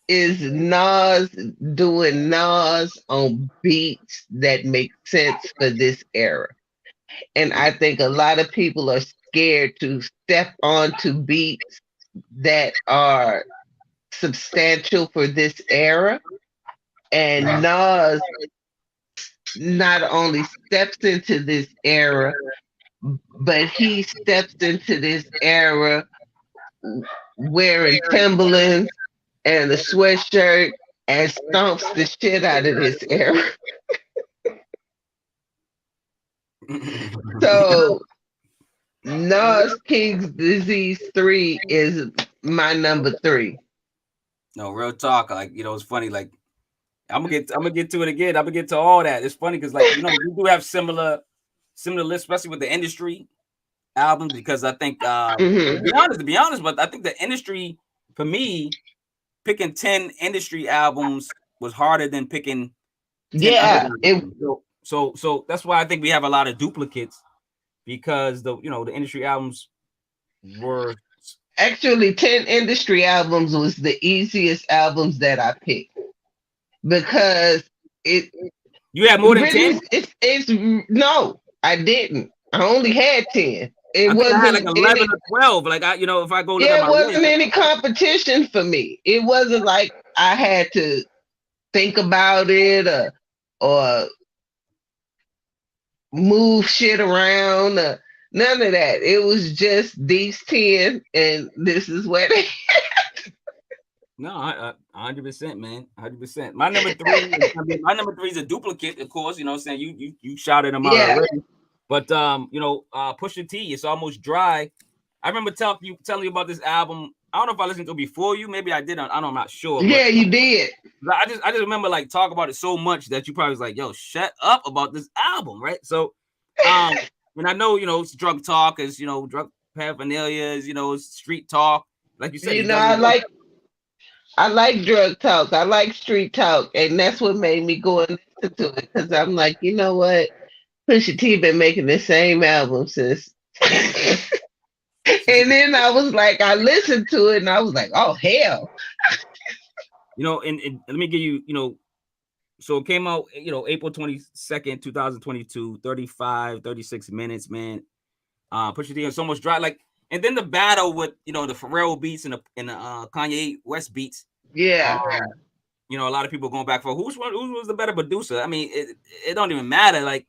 is Nas doing Nas on beats that make sense for this era. And I think a lot of people are scared to step onto beats that are substantial for this era. And Nas not only steps into this era, but he steps into this era wearing Timberlands and a sweatshirt and stomps the shit out of this era. So Nas King's Disease 3 is my number 3. No, real talk. Like, it's funny. Like, I'm gonna get to it again. I'm gonna get to all that. It's funny because, like, we do have similar lists, especially with the industry albums, because I think to be honest, but I think the industry, for me, picking 10 industry albums was harder than picking 10 so that's why I think we have a lot of duplicates, because the industry albums were actually 10 industry albums was the easiest albums that I picked, because you had more than 10. It's no, I didn't. I only had 10. It wasn't like 11 or 12. Like, if I go look at my list, it wasn't any competition for me. It wasn't like I had to think about it or move shit around. None of that. It was just these 10, and this is what they had. No, 100%, man. 100%. My number 3 is a duplicate, of course. You know what I'm saying? You shouted them out already. But Pusha T, It's Almost Dry. I remember telling you about this album. I don't know if I listened to it before you. Maybe I did. I'm not sure. Yeah, you did. I just remember like talking about it so much that you probably was like, "Yo, shut up about this album," right? So, and I know it's drug talk, is drug paraphernalia, is street talk. Like you said, I like drug talk. I like street talk, and that's what made me go and listen to it, because I'm like, you know what? Pusha T been making the same album since. And then I was like, I listened to it and I was like, oh, hell. And let me give you, so it came out, April 22nd, 2022, 36 minutes, man. Pusha T, It's Almost Dry. Like, and then the battle with, the Pharrell beats and the Kanye West beats. Yeah. A lot of people going back for who was the better producer. I mean, it don't even matter. Like,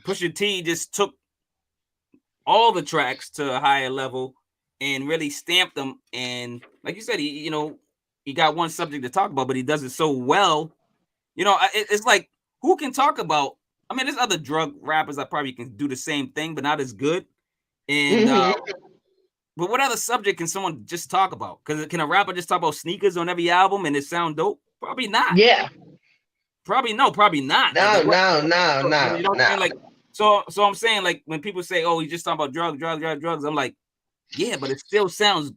Pusha T just took all the tracks to a higher level and really stamped them. And like you said, he got one subject to talk about, but he does it so well. It's like, who can talk about I mean, there's other drug rappers that probably can do the same thing, but not as good. And Hmm. but what other subject can someone just talk about? Because can a rapper just talk about sneakers on every album and it sound dope? Probably not. Yeah. Probably no, probably not. Like No, what? no, no, You no, know what I'm no. saying? Like so I'm saying like when people say, "Oh, he's just talking about drugs," I'm like, yeah, but it still sounds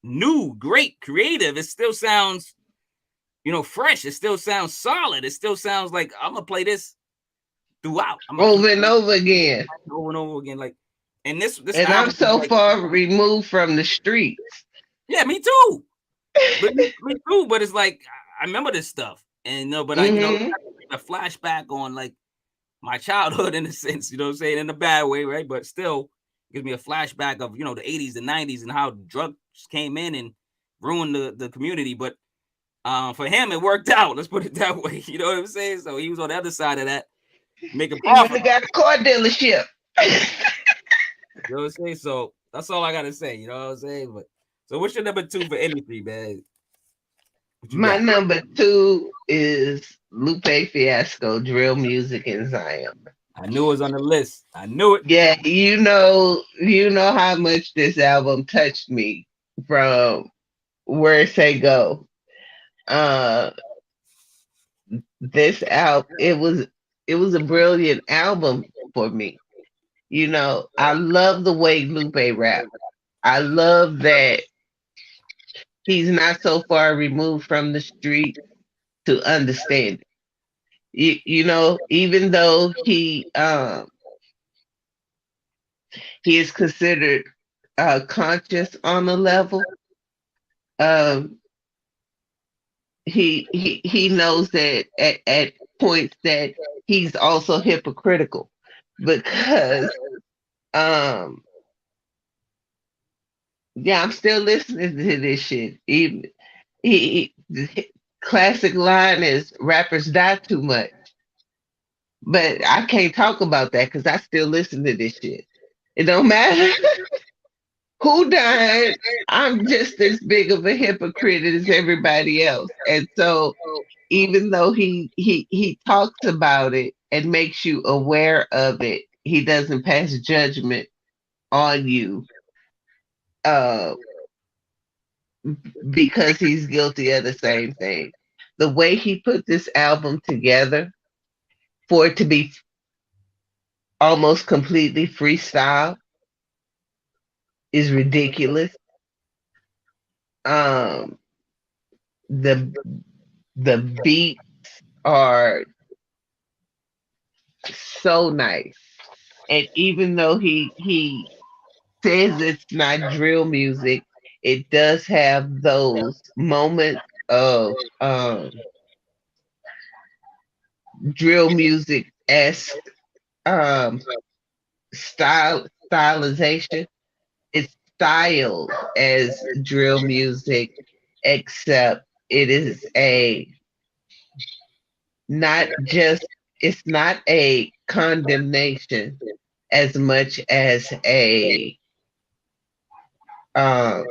new, great, creative. It still sounds fresh. It still sounds solid. It still sounds like I'm gonna play this throughout. I'm gonna keep Over and over again. over and over again. Like, and this And I'm album is so like, far removed from the streets. yeah, me too. But me too. But it's like I remember this stuff, and no, but Hmm. a flashback on like my childhood in a sense. You know what I'm saying, in a bad way, right? But still gives me a flashback of the 80s and 90s and how drugs came in and ruined the community. But for him, it worked out. Let's put it that way. You know what I'm saying? So he was on the other side of that, making He went profit. and got a car dealership. You know what I'm saying? So that's all I gotta say. You know what I'm saying? But so what's your number two for industry, man? What you My got? number two is Lupe Fiasco, Drill Music in Zion. I knew it was on the list. I knew it. Yeah, you know how much this album touched me from where say go. Uh this album, it was a brilliant album for me. I love the way Lupe rap. I love that he's not so far removed from the street to understand it. Even though he is considered conscious on a level, um, he knows that at points that he's also hypocritical because um yeah, I'm still listening to this shit. Even the classic line is rappers die too much. But I can't talk about that because I still listen to this shit. It don't matter who died. I'm just as big of a hypocrite as everybody else. And so even though he talks about it and makes you aware of it, he doesn't pass judgment on you uh, because he's guilty of the same thing. The way he put this album together for it to be almost completely freestyle is ridiculous. Um, the the beats are so nice, and even though he says it's not drill music, it does have those moments of drill music esque um, stylization. It's styled as drill music, except it is a not just it's not a condemnation as much as a uh,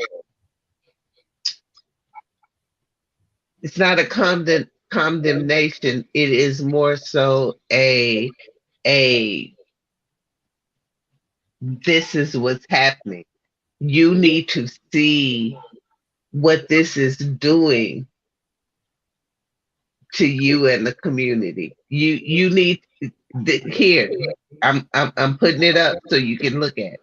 it's not a condemnation. It is more so a this is what's happening. You need to see what this is doing to you and the community. You need here. I'm putting it up so you can look at it.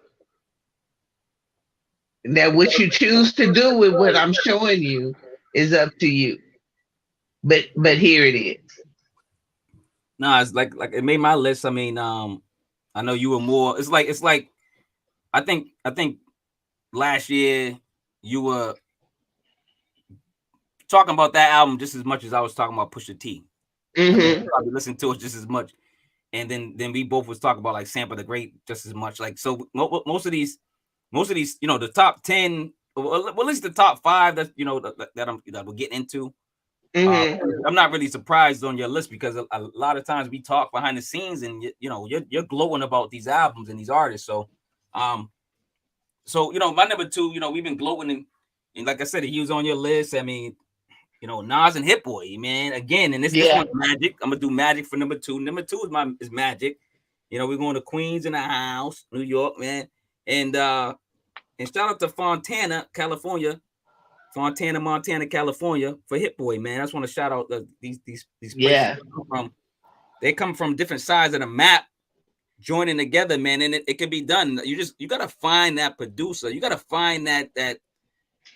Now, what you choose to do with what I'm showing you is up to you. But here it is. No, it's like it made my list. I mean, I know you were more. It's like I think last year you were talking about that album just as much as I was talking about Pusha T. I think you Hmm. probably listened to it just as much, and then we both was talking about like Sampa the Great just as much. Like so, most of these, the top 10, well, at least the top five that we're getting into. Uh, Hmm. I'm not really surprised on your list because a lot of times we talk behind the scenes, and you're glowing about these albums and these artists. Um, so my number two, we've been gloating, and like I said, he was on your list. I mean, Nas and Hit Boy, man. Again, and this Yeah. one's Magic. I'm gonna do Magic for number two. Number two is Magic. We're going to Queens in the house, New York, man. And shout out to Montana, California for Hit Boy, man. I just want to shout out these places Yeah. they come from different sides of the map, joining together, man, and it can be done. You gotta find that producer. You gotta find that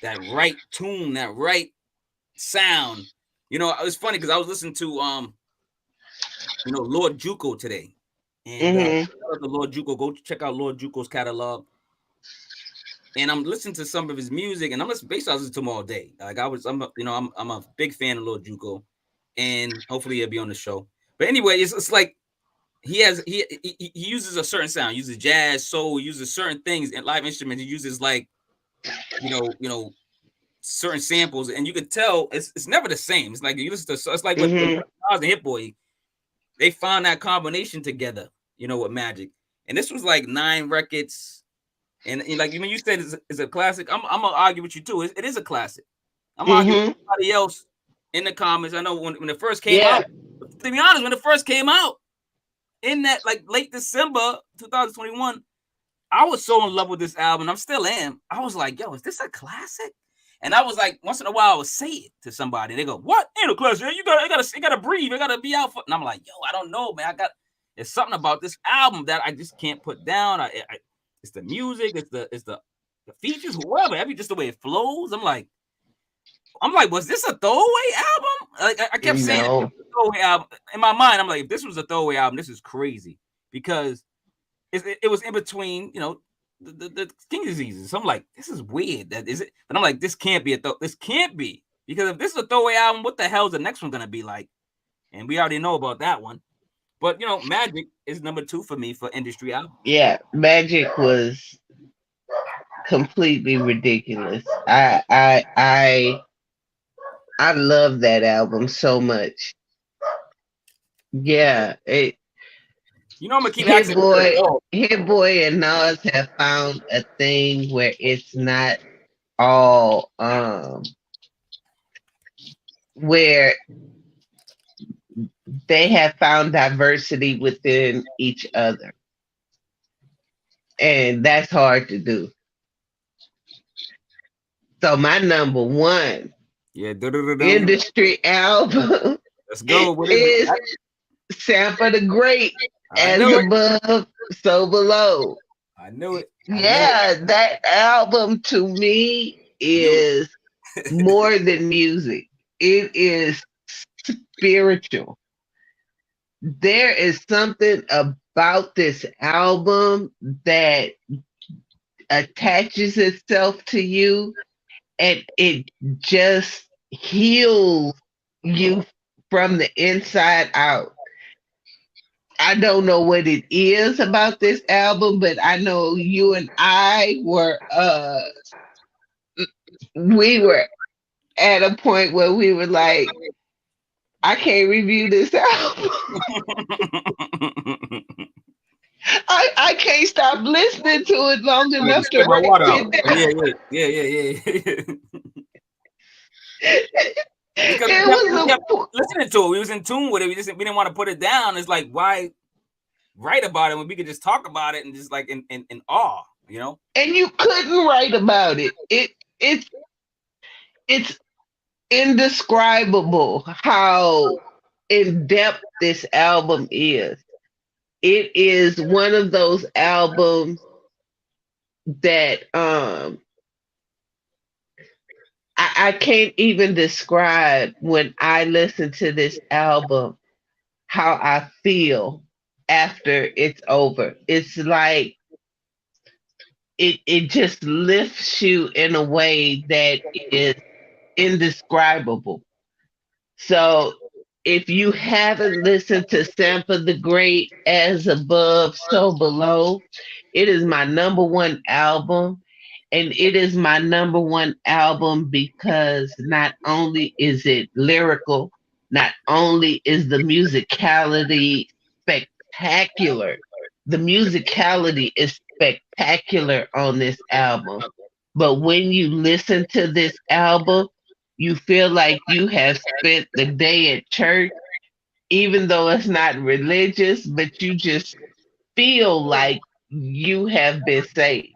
right tune, that right sound. It was funny because I was listening to Lord Juco today, and Hmm. shout out to Lord Juco. Go check out Lord Juco's catalog. And I'm listening to some of his music, and I'm listening basically I listen to him all day. Like I'm a big fan of Lord Juco, and hopefully he'll be on the show. But anyway, it's like he uses a certain sound, uses jazz, soul, uses certain things and live instruments. He uses like certain samples, and you could tell it's never the same. It's like you listen to it's like with Hmm. Nas and Hit Boy, they found that combination together, with Magic. And this was like 9 records. And like when you said it's a classic, I'm gonna argue with you too. It is a classic. I'm arguing with Hmm. somebody else in the comments. I know when it first came Yeah. out. To be honest, when it first came out in that like late December 2021, I was so in love with this album. I still am. I was like, yo, is this a classic? And I was like, once in a while, I would say it to somebody. They go, "What? Ain't a classic? You gotta breathe. I gotta be out for." And I'm like, yo, I don't know, man. There's something about this album that I just can't put down. It's the music, it's the features, whoever, just the way it flows. I'm like, was this a throwaway album? Like I kept saying it, No. throwaway album. In my mind, I'm like, if this was a throwaway album, this is crazy because it was in between, the skin diseases. So I'm like, this is weird. That is it. But I'm like, this can't be this can't be because if this is a throwaway album, what the hell is the next one gonna be like? And we already know about that one. But Magic is number 2 for me for industry album. Yeah. Magic was completely ridiculous. I love that album so much. Yeah. I'm gonna keep Hit asking. Boy, Hit Boy and Nas have found a thing where it's not all where they have found diversity within each other. And that's hard to do. So my number one Yeah, industry album let's go. What is is it? Sample the Great, I As knew it. Above, So Below. I knew it. Yeah, that album to me Knew it. is more than music. It is spiritual. There is something about this album that attaches itself to you and it just heals you from the inside out. I don't know what it is about this album, but I know you and I were at a point where we were like, I can't review this album. I can't stop listening to it long I'm gonna enough just to spit my write water out. it down. Yeah. Because It we was kept listening to it. We was in tune with it. We didn't want to put it down. It's like, why write about it when we could just talk about it and just like in awe, and you couldn't write about it. It's indescribable how in depth this album is. It is one of those albums that I can't even describe when I listen to this album how I feel after it's over. It's like it just lifts you in a way that is indescribable. So if you haven't listened to Sample the Great, As Above, So Below, it is my number one album. And it is my number one album because not only is it lyrical, not only is the musicality spectacular, the musicality is spectacular on this album. But when you listen to this album, You feel like you have spent the day at church, even though it's not religious, but you just feel like you have been saved.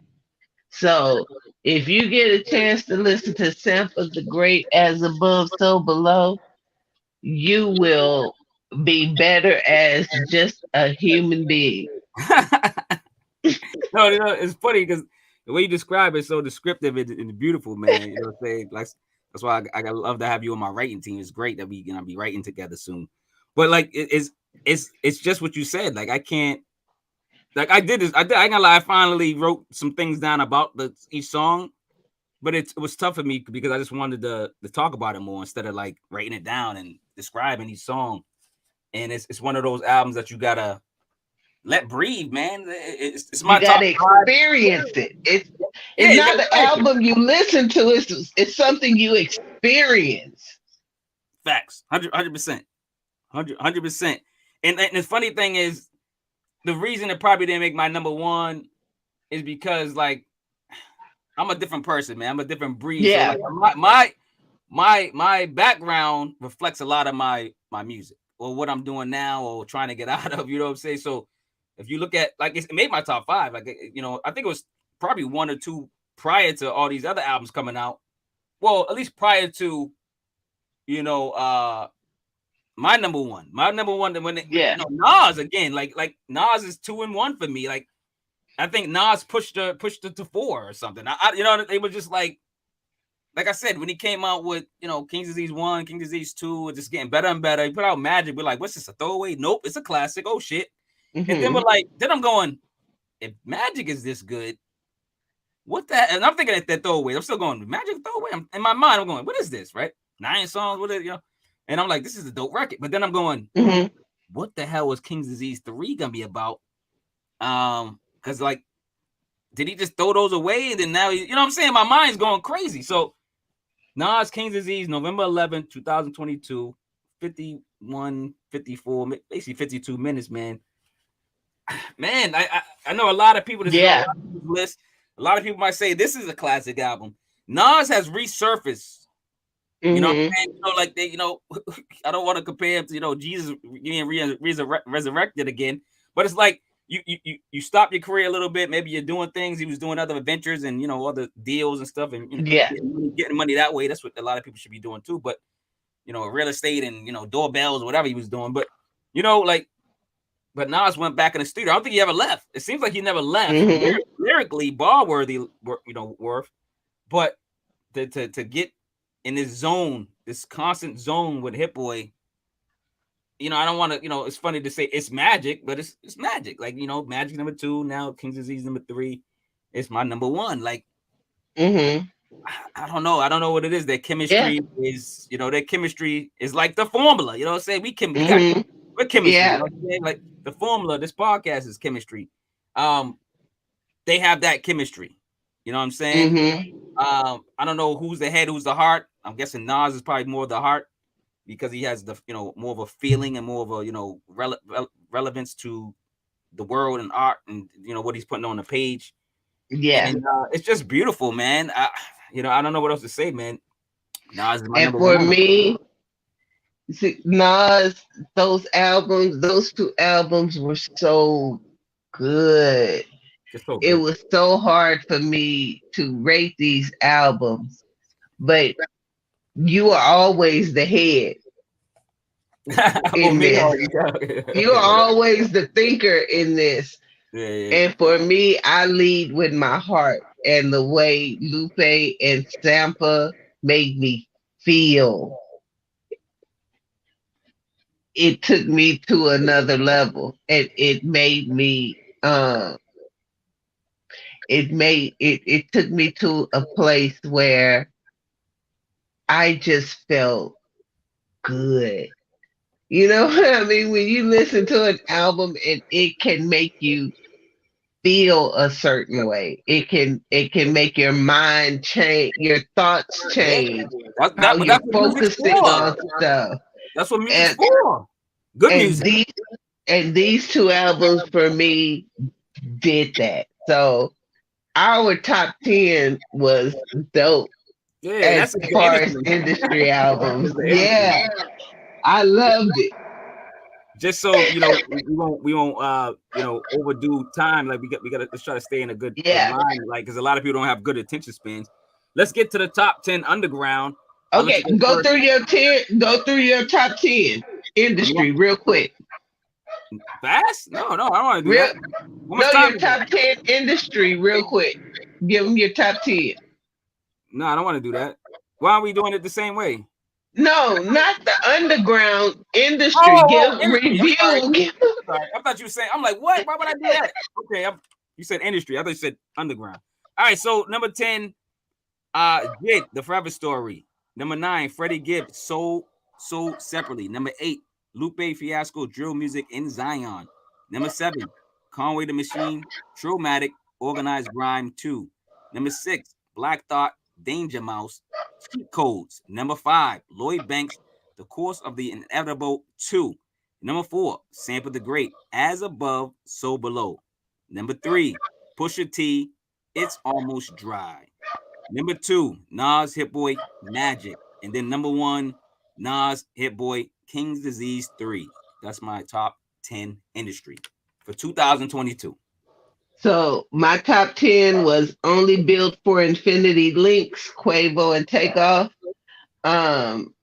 So if you get a chance to listen to Sample the Great As Above, So Below, you will be better as just a human being. No, it's funny because the way you describe it is so descriptive and beautiful, man. You know what I'm saying? Like that's why I love to have you on my writing team. It's great that we gonna be writing together soon. But like it's just what you said. Like I can't like I did this. I ain't gonna lie. I finally wrote some things down about each song, but it was tough for me because I just wanted to talk about it more instead of like writing it down and describing each song. And it's one of those albums that you gotta let breathe, man. It's You my top gotta five. experience it. It's Yeah, you not gotta an like it. album you listen to, it's something you experience. Facts, 100%, 100%. And the funny thing is, the reason it probably didn't make my number one is because like I'm a different person, man. I'm a different breed. So Yeah. like my background reflects a lot of my music or what I'm doing now or trying to get out of. You know what I'm saying? So if you look at like it made my top five, like you know, I think it was probably one or two prior to all these other albums coming out. Well, at least prior to you know my number one. My number one when you Yeah. know Nas again, like Nas is 2-1 for me. Like I think Nas pushed it to four or something. You know they were just like I said, when he came out with, you know, King's Disease 1, King's Disease 2, just getting better and better. He put out Magic. We're like, what's this, a throwaway? Nope, it's a classic. Oh, shit. And then we're Hmm. like, then I'm going, if Magic is this good, what the And I'm thinking that throwaway. I'm still going, Magic throwaway? In my mind, I'm going, what is this, right? 9 songs, what is it, you know? And I'm like, this is a dope record. But then I'm going, Hmm. what the hell was King's Disease 3 going to be about? Because, like, did he just throw those away? And then now, you know what I'm saying? My mind's going crazy. So, Nas King's Disease, November 11th, 2022, 51, 54, basically 52 minutes, man. Man, I know a lot of people, this is on a Yeah. lot of people's list. A lot of people might say this is a classic album. Nas has resurfaced. You know what Hmm. I'm saying? You know, like they, you know, I don't want to compare him to, you know, Jesus being resurrected again, but it's like you stop your career a little bit. Maybe you're doing things. He was doing other adventures and you know other deals and stuff, and you know Yeah. getting money that way. That's what a lot of people should be doing too. But you know, real estate and you know doorbells, whatever he was doing. But you know, like, but Nas went back in the studio. I don't think he ever left. It seems like he never left. Hmm. Lyrically, bar worthy, you know, worth. But to get in this zone, this constant zone with Hit Boy, you know, I don't want to, you know, it's funny to say it's magic, but it's magic. Like, you know, Magic number 2, now King's Disease number 3. It's my number 1. Like, Hmm. I don't know. I don't know what it is. Their Yeah. chemistry is, you know, their chemistry is like the formula. You know what I'm saying? We got Hmm. we're chemistry. You Yeah. know what I'm saying? Like the formula, this podcast is chemistry. Um, they have that chemistry. You know what I'm saying? Hmm. I don't know who's the head, who's the heart. I'm guessing Nas is probably more the heart because he has the you know more of a feeling and more of a you know relevance to the world and art and you know what he's putting on the page. Yeah. And it's just beautiful, man. You know I don't know what else to say, man. Nas is my And number for one. me, see, Nas, those two albums were so good. Just so It good. was so hard for me to rate these albums, but you are always the head Oh in me, this. oh You are yeah, always the thinker in this. yeah, yeah. And for me, I lead with my heart and the way Lupe and Sampa made me feel. It took me to another level, and it took me to a place where I just felt good. You know what I mean? When you listen to an album and it can make you feel a certain way. It can make your mind change, your thoughts Yeah. change, how But you're that's what music's focusing for. on stuff. That's what music's And for. Good and music. these two albums for me did that. So our top 10 was dope. Yeah, as that's the far as industry. industry albums. It's the industry. Yeah, I loved it. Just so you know, we won't overdo time. Like we got to let's try to stay in a good Yeah. line. Like because a lot of people don't have good attention spans. Let's get to the top 10 underground. I'll let Okay, you go go first. through your 10. Go through your top 10 You want industry real quick. fast? No, I don't want to do Real. that. How much No, time your we got? top 10 industry real quick. Give them your top 10. No, I don't want to do that. Why are we doing it the same way? No, not the underground industry. Oh, Give industry. I'm sorry. review. Give, Sorry. I thought you were saying. I'm like, what? Why would I do that? Okay, you said industry. I thought you said underground. All right. So number 10, Jid, The Forever Story. Number 9, Freddie Gibbs, Soul Separately. Number 8, Lupe Fiasco, Drill Music in Zion. Number 7, Conway the Machine, Trillmatic, Organized Grime 2. Number 6, Black Thought, Danger Mouse, Cheat Codes. Number 5, Lloyd Banks, The Course of the Inevitable 2. Number 4, Sample the Great, As Above, So Below. Number 3, Pusha T, It's Almost Dry. Number 2, Nas Hit Boy Magic. And then number 1, Nas Hit Boy King's Disease 3. That's my top 10 industry for 2022. so my top 10 was Only Built for Infinity Links, Quavo and Takeoff. Um,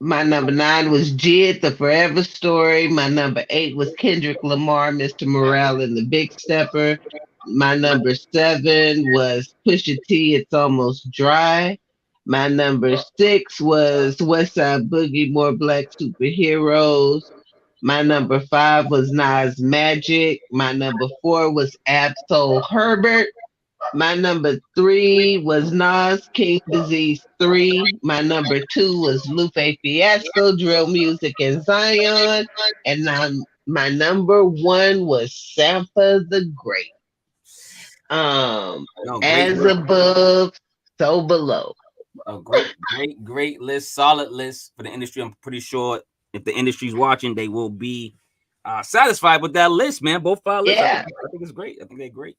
my number 9 was Jid, The Forever Story. My number 8 was Kendrick Lamar, Mr. Morale and the Big Stepper. My number 7 was Pusha T, It's Almost Dry. My number 6 was Westside Boogie, More Black Superheroes. My number 5 was Nas Magic. My number 4 was Absol Herbert. My number 3 was Nas King Disease 3. My number 2 was Lupe Fiasco, Drill Music in Zion. And my number 1 was Sampa the Great. No, great As list. above, so below. A great list, solid list for the industry. I'm pretty sure if the industry's watching, they will be satisfied with that list, man. Both five lists, Yeah. I think it's great. I think they're great.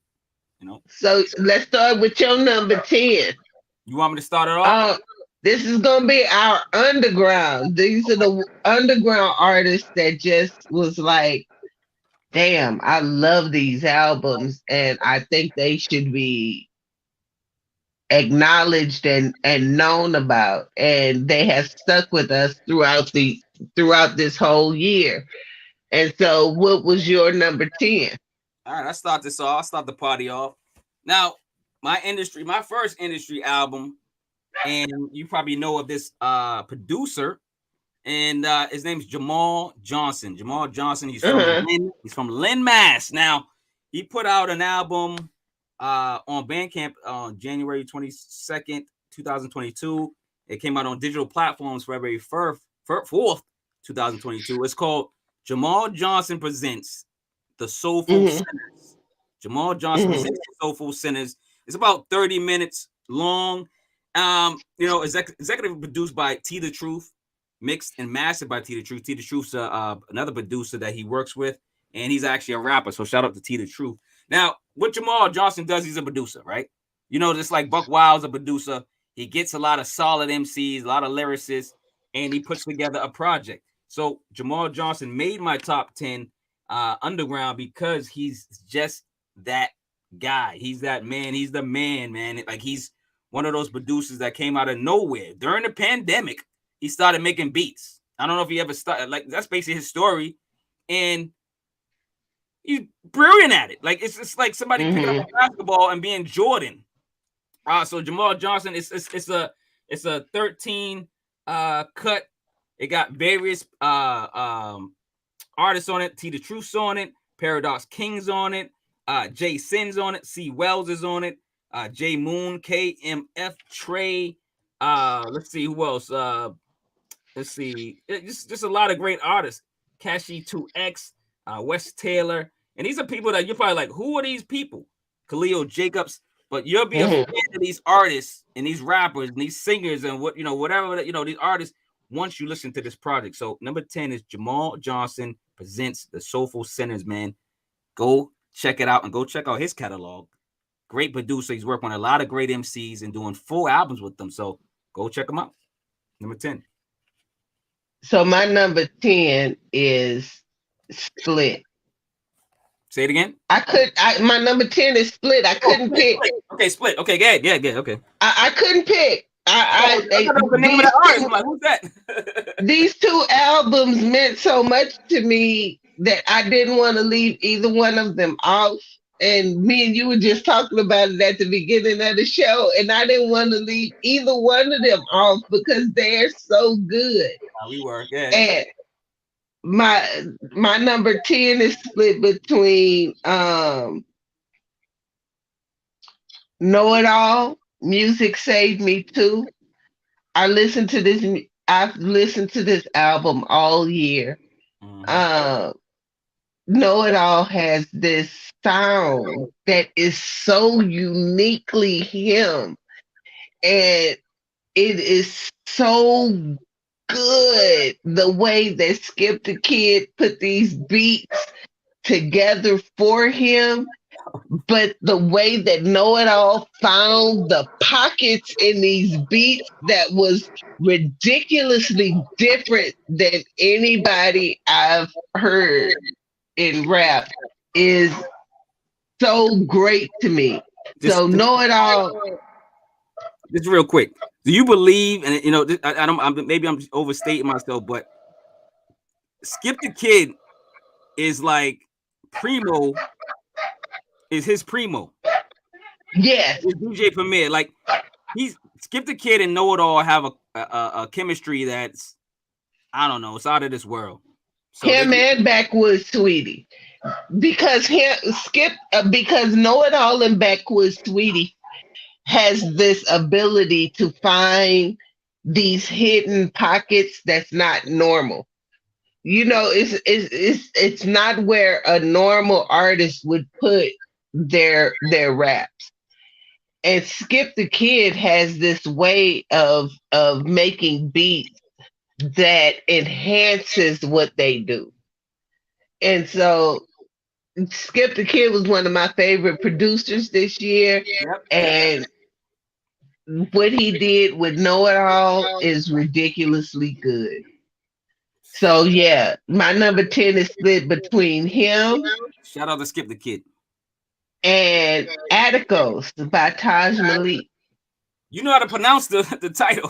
You know, So let's start with your number 10. you want me to start it off? This is gonna be our underground. These are the underground artists that just was like, damn, I love these albums, and I think they should be acknowledged and known about. And they have stuck with us throughout this whole year. And so, what was your number 10? All right, I start this off. I start the party off. Now, my first industry album, and you probably know of this producer, and his name's Jamal Johnson. Jamal Johnson. Uh-huh. He's from Lynn, Mass. Now, he put out an album on Bandcamp on January 22nd, 2022. It came out on digital platforms February 4th, 2022. It's called Jamal Johnson Presents The Soulful Sinners. Jamal Johnson Presents The Soulful Sinners. It's about 30 minutes long. Executive produced by T the Truth, mixed and mastered by T the Truth. T the Truth's another producer that he works with, and he's actually a rapper. So shout out to T the Truth. Now, what Jamal Johnson does, he's a producer, right? You know, just like Buck Wild's a producer. He gets a lot of solid MCs, a lot of lyricists, and he puts together a project. So Jamal Johnson made my top 10 underground because he's just that guy. He's that man. He's the man. Like he's one of those producers that came out of nowhere during the pandemic. He started making beats. I don't know if he ever started. Like that's basically his story, and he's brilliant at it. Like it's just like somebody picking up a basketball and being Jordan. So Jamal Johnson, it's a 13 cut. It got various artists on it. T the Truth's on it. Paradox King's on it. Jay Sin's on it. C Wells is on it. J Moon, KMF, Trey. Let's see who else. Let's see. Just a lot of great artists. Kashi 2X, Wes Taylor. And these are people that you're probably like, who are these people? Khalil Jacobs. But you'll be a fan of these artists and these rappers and these singers and whatever, these artists once you listen to this project. So number 10 is Jamal Johnson Presents The Soulful Sinners, man. Go check it out and go check out his catalog. Great producer. He's worked on a lot of great MCs and doing full albums with them. So Go check them out. Number 10. So my number 10 is Split. Say it again. My number 10 is Split. I Oh, couldn't split, pick. split. Okay, split. Okay, good. Okay. I couldn't pick. Oh, I thought that was the name of the artist. I'm like, who's that? These two albums meant so much to me that I didn't want to leave either one of them off. And me and you were just talking about it at the beginning of the show, and I didn't want to leave either one of them off because they're so good. We were, yeah. And my number 10 is split between Know It All, Music Saved Me Too. I've listened to this album all year. Know It All has this sound that is so uniquely him, and it is so good the way that Skip the Kid put these beats together for him, but the way that Know It All found the pockets in these beats that was ridiculously different than anybody I've heard in rap is so great to me. Know It All. Just real quick, do you believe? And you know, I don't. Maybe I'm just overstating myself, but Skip the Kid is like Primo. Is his Primo? Yes. DJ Premier. Like he's Skip the Kid and Know It All have a chemistry that's, I don't know, it's out of this world. So him and Backwoods Sweetie, because because Know It All and Backwoods Sweetie has this ability to find these hidden pockets that's not normal. You know, it's not where a normal artist would put their raps. And Skip the Kid has this way of making beats that enhances what they do. And so Skip the Kid was one of my favorite producers this year. Yep. And what he did with Know It All is ridiculously good. So yeah, my number 10 is split between him. Shout out to Skip the Kid. And Atticos by Taj Malik. You know how to pronounce the title.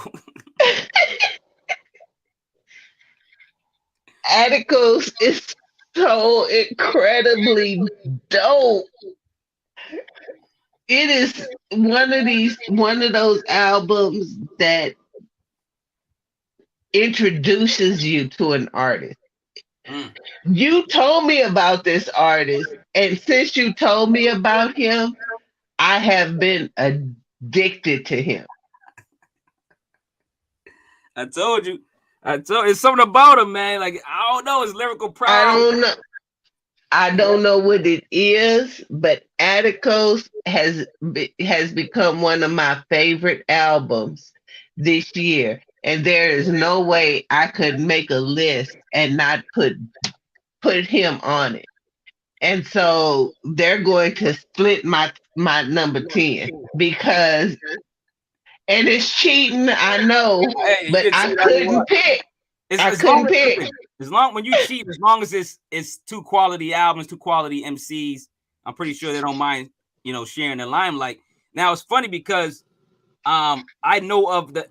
Atticos is so incredibly dope. It is one of those albums that introduces you to an artist. You told me about this artist, and since you told me about him, I have been addicted to him. I told you. It's something about him, man. Like, I don't know, his lyrical prowess. I don't know what it is, but Atticos has become one of my favorite albums this year. And there is no way I could make a list and not put him on it. And so they're going to split my number 10 because, and it's cheating, I know, but I couldn't pick. I couldn't pick. As long when you cheat, as long as it's two quality albums, two quality MCs, I'm pretty sure they don't mind, you know, sharing the limelight. Now it's funny because I know of the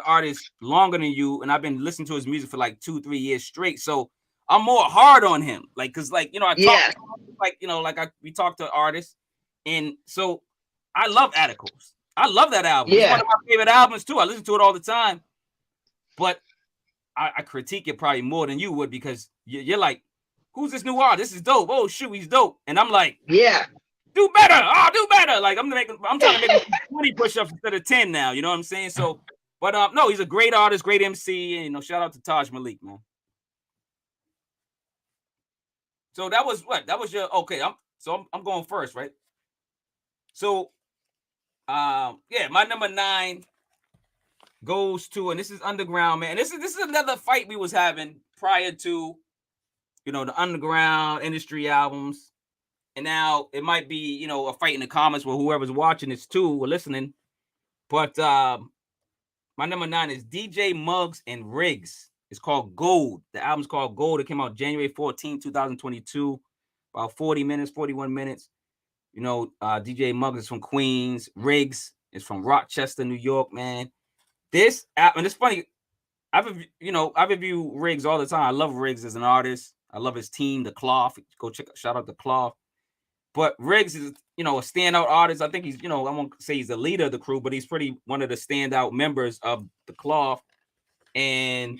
artist longer than you, and I've been listening to his music for like 2-3 years straight. So I'm more hard on him, like, cause like, you know, we talk to artists, and so I love Atticos. I love that album. Yeah. It's one of my favorite albums too. I listen to it all the time, but I critique it probably more than you would because you're like, who's this new artist? This is dope. Oh shoot, he's dope. And I'm like, yeah, do better. Oh, do better. Like I'm trying to make 20 push-ups instead of 10 now. You know what I'm saying? So, but no, he's a great artist, great MC. And, you know, shout out to Taj Malik, man. So that was what? That was your okay. I'm going first, right? So, yeah, my number 9 goes to, and this is Underground, man. This is another fight we was having prior to, you know, the Underground industry albums, and now it might be, you know, a fight in the comments with whoever's watching this too or listening. But My number 9 is DJ Muggs and Riggs. It's called Gold. The album's called Gold. It came out January 14, 2022. About 40 minutes, 41 minutes. You know, DJ Muggs is from Queens. Riggs is from Rochester, New York, man. This album, and it's funny, I review Riggs all the time. I love Riggs as an artist. I love his team, the Cloth. Go shout out the Cloth. But Riggs is, a standout artist. I think he's, I won't say he's the leader of the crew, but he's pretty one of the standout members of the Cloth. And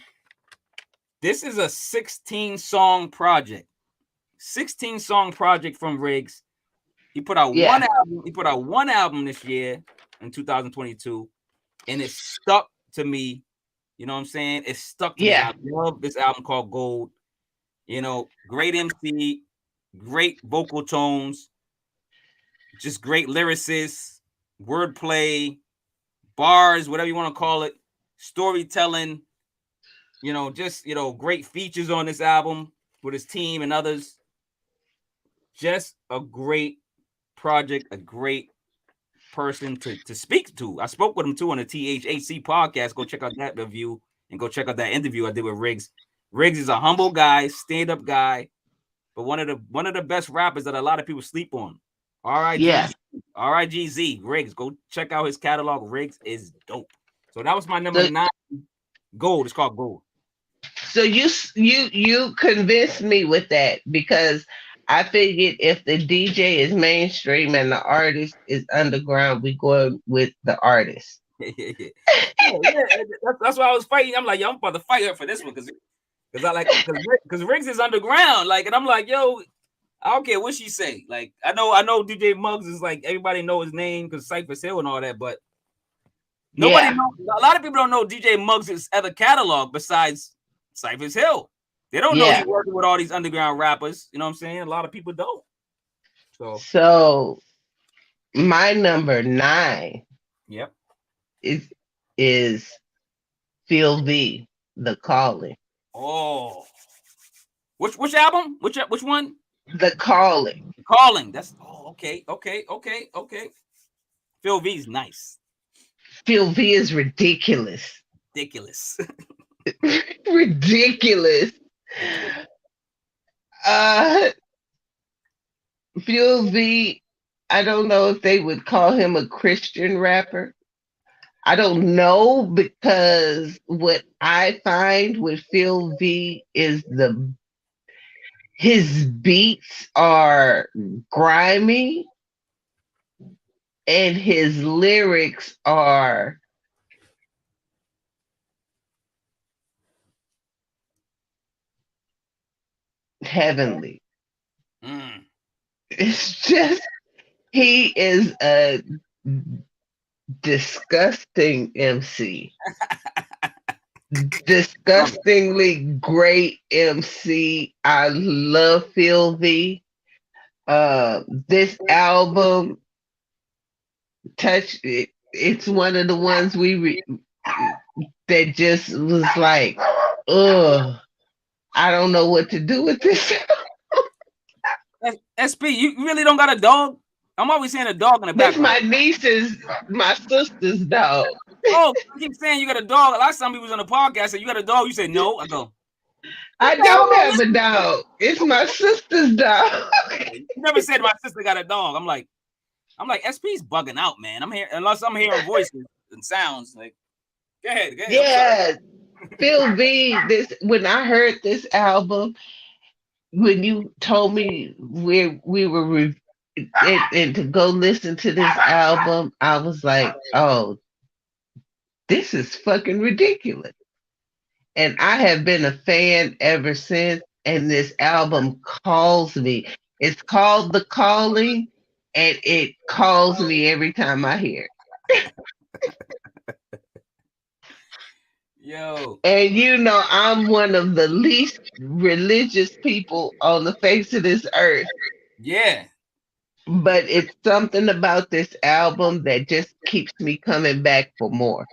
this is a 16-song project. 16-song project from Riggs. He put out one album. He put out one album this year in 2022, and it stuck to me. You know what I'm saying? It stuck to me. I love this album called Gold. Great MC, great vocal tones, just great lyricists, wordplay, bars, whatever you want to call it, storytelling. Great features on this album with his team and others. Just a great project, a great person to speak to. I spoke with him too on the THAC podcast. Go check out that review and go check out that interview I did with Riggs. Riggs is a humble guy, stand-up guy, but one of the best rappers that a lot of people sleep on. R.I.G.Z. Riggs. Go check out his catalog. Riggs is dope. So that was my number 9. Gold. It's called Gold. So you convinced me with that, because I figured if the DJ is mainstream and the artist is underground, we go with the artist. Yeah. That's why I was fighting. I'm like, yo, I'm about to fight her for this one because Riggs is underground. Like, and I'm like, yo, I don't care what she say. Like, I know DJ Muggs is like, everybody know his name because Cypress Hill and all that, but nobody knows. A lot of people don't know DJ Muggs' other catalog besides Cypress Hill. They don't know he's working with all these underground rappers. You know what I'm saying? A lot of people don't. So my number 9 is Phil V, The Calling. Oh. Which album? Which one? The Calling. The Calling. That's okay. Phil V's nice. Phil V is ridiculous. Ridiculous. Phil V, I don't know if they would call him a Christian rapper. I don't know, because what I find with Phil V is his beats are grimy and his lyrics are heavenly. It's just, he is a disgusting MC. Disgustingly great MC. I love Phil V. This album, it's one of the ones that just was like, ugh, I don't know what to do with this. SP, you really don't got a dog? I'm always saying a dog in the background. That's my sister's dog. Oh, I keep saying you got a dog. Last time we was on the podcast, said you got a dog. You said no. I go, I don't have a dog. It's my sister's dog. You never said my sister got a dog. I'm like, SP's bugging out, man. Unless I'm hearing voices and sounds. Like, go ahead. Yeah, Phil V. When I heard this album, when you told me we were and to go listen to this album, I was like, oh, this is fucking ridiculous. And I have been a fan ever since. And this album calls me. It's called The Calling, and it calls me every time I hear it. Yo. And I'm one of the least religious people on the face of this earth. Yeah. But it's something about this album that just keeps me coming back for more.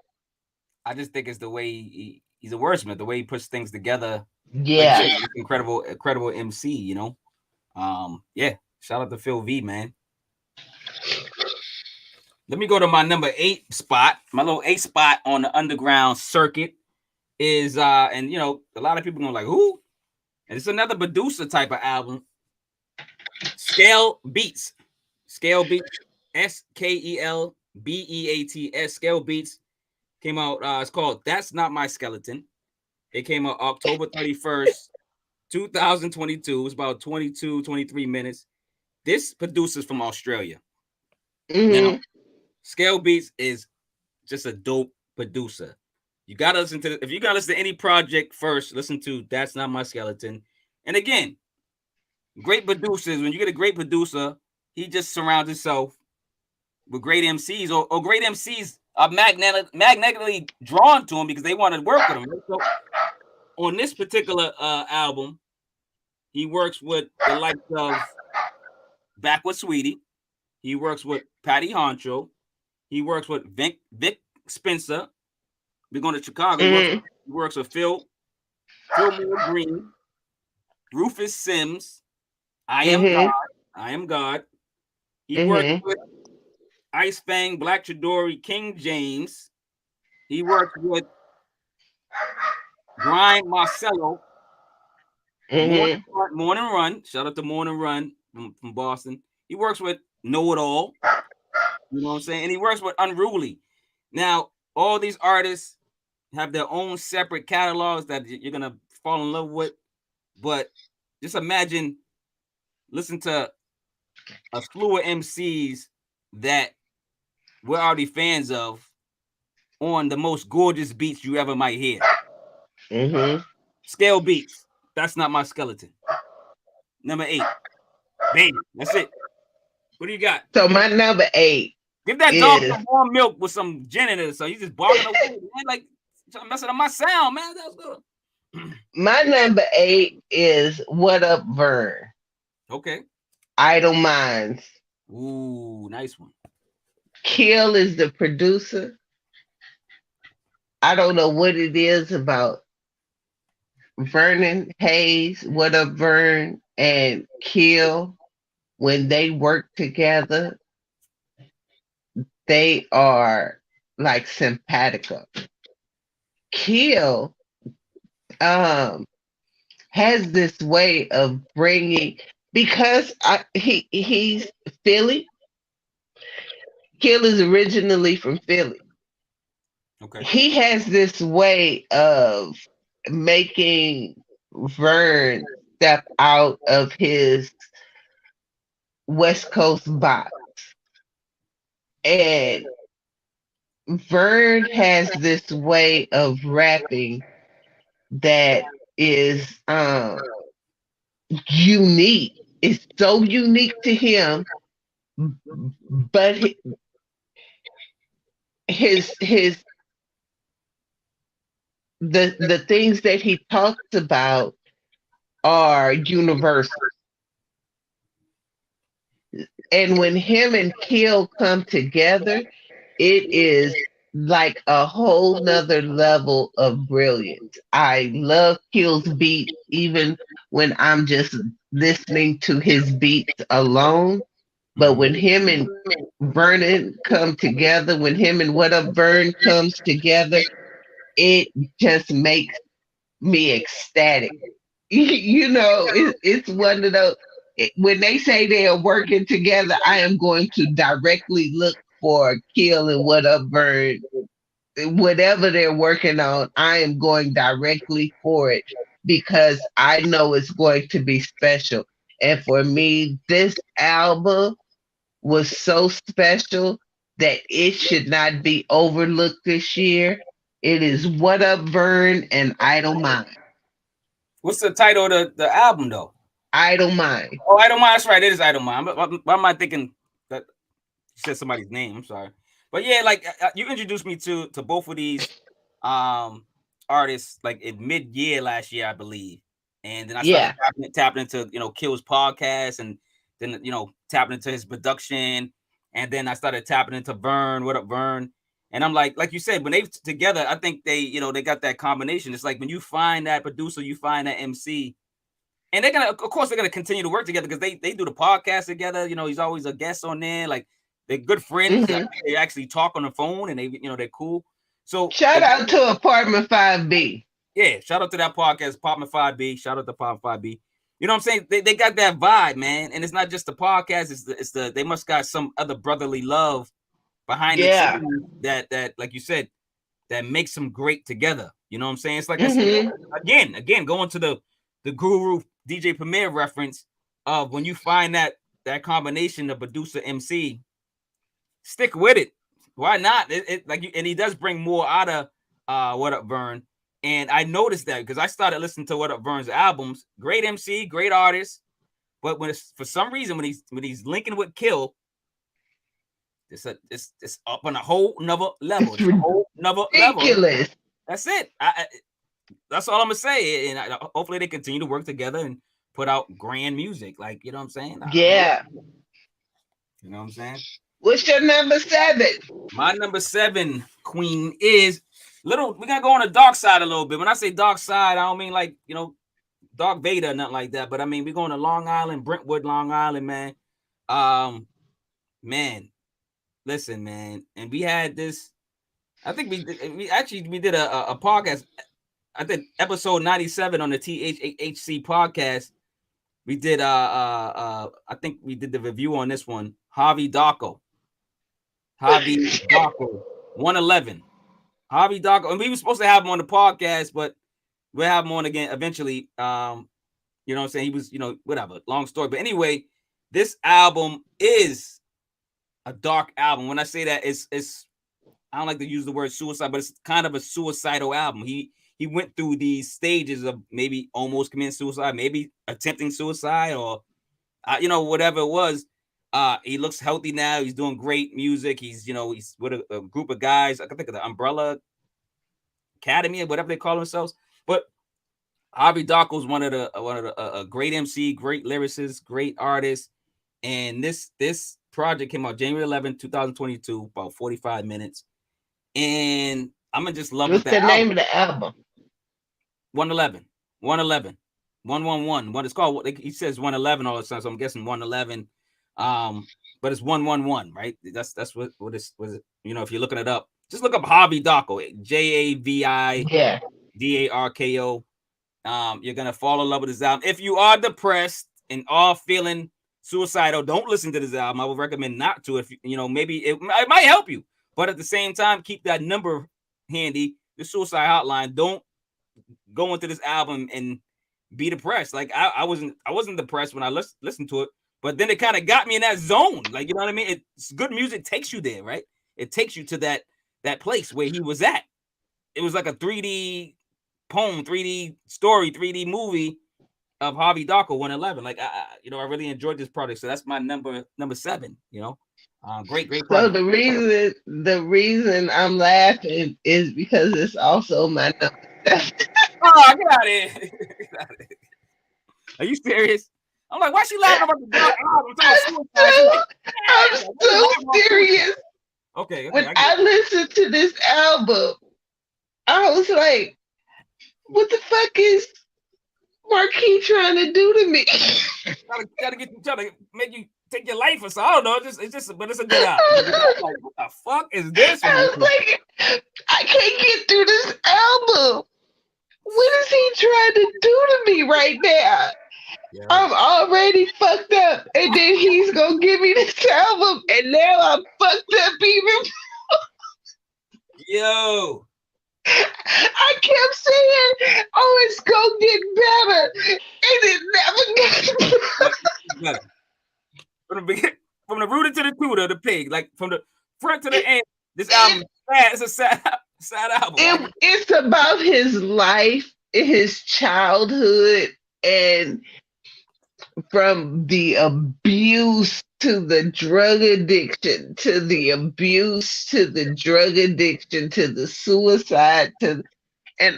I just think it's the way he's a wordsmith, the way he puts things together. Yeah. Like, incredible MC, Yeah. Shout out to Phil V, man. Let me go to my number 8 spot. My little 8 spot on the underground circuit is and a lot of people going like, who? And it's another producer type of album. Scale Beats. Scale Beats. Skelbeats. Scale Beats came out. It's called That's Not My Skeleton. It came out October 31st, 2022. It's about 22, 23 minutes. This producer's from Australia. Now, Mm-hmm. Scale Beats is just a dope producer. You gotta listen to if you gotta listen to any project first, listen to That's Not My Skeleton. And again, great producers. When you get a great producer, he just surrounds himself with great MCs, or great MCs are magnetically drawn to him because they want to work with him. So on this particular album, he works with the likes of Back with Sweetie. He works with Patty Honcho. He works with Vic Spencer. We're going to Chicago. He works with Fillmore Green, Rufus Sims. I Am God. Mm-hmm. I Am God. He works Mm-hmm. with Ice Fang, Black Chidori, King James. He works with Brian Marcello, Mm-hmm. Morning Run. Shout out to Morning Run from Boston. He works with Know It All. You know what I'm saying? And he works with Unruly. Now, all these artists have their own separate catalogs that you're going to fall in love with. But just imagine, listen to a slew of MCs that we're already fans of on the most gorgeous beats you ever might hear. Mm-hmm. Scale Beats. That's Not My Skeleton. Number 8. Baby. That's it. What do you got? So my number 8 Give that dog is some warm milk with some gin in it. So he's just barking away, man. Like, messing up my sound, man. That's good. my number 8 is What Up Vern. Okay. Idle Minds. Ooh, nice one. Kill is the producer. I don't know what it is about Vernon Hayes, What Up Vern, and Kill. When they work together, they are like simpatico. Kill has this way of bringing, because he's Philly. Kill is originally from Philly. Okay. He has this way of making Vern step out of his West Coast box. And Vern has this way of rapping that is unique. It's so unique to him, but his the things that he talks about are universal. And when him and Kill come together, it is like a whole nother level of brilliance. I love Kill's beat even when I'm just listening to his beats alone. But when him and Vernon come together, when him and What Up Vern comes together, it just makes me ecstatic. It's one of those. When they say they are working together, I am going to directly look for Kill and What Up Vern. Whatever they're working on, I am going directly for it because I know it's going to be special. And for me, this album was so special that it should not be overlooked this year. It is What Up Vern and Idle Mind. What's the title of the album though? Idle Mind. Oh, I don't mind. That's right. It is I don't mind. Why am I thinking that you said somebody's name? I'm sorry. But yeah, like you introduced me to both of these um artists like in mid-year last year, I believe. And then I started Yeah. tapping into Kill's podcast, and then tapping into his production, and then I started tapping into Vern. What Up Vern? And I'm like you said, when they together, I think they got that combination. It's like when you find that producer, you find that MC, and they're gonna, of course, they're gonna continue to work together because they do the podcast together. He's always a guest on there. Like they're good friends. Hmm. They actually talk on the phone, and they're cool. So Shout out to Apartment 5B. yeah, shout out to that podcast, Apartment 5B. Shout out to Apartment 5B. You know what I'm saying? They got that vibe, man. And it's not just the podcast, it's the they must got some other brotherly love behind the Yeah. scenes that like you said, that makes them great together. You know what I'm saying? It's like I said, Hmm. again, going to the Guru DJ Premier reference of when you find that combination of producer MC, stick with it. Why not? And he does bring more out of What Up Vern. And I noticed that because I started listening to What Up Vern's albums. Great MC, great artist. But for some reason when he's linking with Kill, it's up on a whole nother level. It's It's a whole nother level. ridiculous. That's it. That's all I'm gonna say. And hopefully they continue to work together and put out grand music. Like, you know what I'm saying? Yeah. You know what I'm saying? What's your number 7? My number 7 queen is little. We gotta go on the dark side a little bit. When I say dark side, I don't mean like Dark Vader or nothing like that. But I mean we're going to Long Island, Brentwood, Long Island, man. Man, listen, man. And we had this. I think we did a podcast. I think episode 97 on the THHC podcast. We did I think we did the review on this one. Harvey Darko. 111. Harvey Darko. And we were supposed to have him on the podcast, but we'll have him on again eventually. You know what I'm saying? He was, whatever. Long story. But anyway, this album is a dark album. When I say that, it's I don't like to use the word suicide, but it's kind of a suicidal album. He went through these stages of maybe almost committing suicide, maybe attempting suicide, or whatever it was. He looks healthy now. He's doing great music. He's with a group of guys. I can think of the Umbrella Academy or whatever they call themselves. But Harvey Darko is one of the great MC, great lyricist, great artist. And this project came out January 11th, 2022, about 45 minutes. And I'm gonna just love What's with the that name album. of the album? 111, 111, 111. What it's called? He says 111 all the time, so I'm guessing 111. But it's 111, right? That's what it's was. If you're looking it up, just look up Harvey Darko, Yeah. JAVIDARKO. You're gonna fall in love with this album. If you are depressed and are feeling suicidal, don't listen to this album. I would recommend not to. If maybe it might help you, but at the same time, keep that number handy, the suicide hotline. Don't go into this album and be depressed. Like I wasn't depressed when I listened to it, but then it kind of got me in that zone. Like, you know what I mean? It's good music takes you there, right? It takes you to that place where he was at. It was like a 3D poem, 3D story, 3D movie of Harvey Darko 111. Like I really enjoyed this project. So that's my number 7, great So project. the reason I'm laughing is because it's also my number 7. Oh, get out of here. Get out of here. Are you serious? I'm like, why she laughing about the dark album? I'm so serious. Okay. When I listened to this album, I was like, what the fuck is Marquis trying to do to me? Trying to make you take your life or so. I don't know. But it's a good album. Like, what the fuck is this? I was like, I can't get through this album. What is he trying to do to me right now? Yeah. I'm already fucked up, and then he's gonna give me this album, and now I'm fucked up even more. Yo, I kept saying, "Oh, it's gonna get better," and it never got better. From the rooter to the tutor, the pig, like from the front to the end. This album is sad. It's a sad album. It's about his life, his childhood, and from the abuse to the drug addiction, to the abuse to the drug addiction, to the suicide, and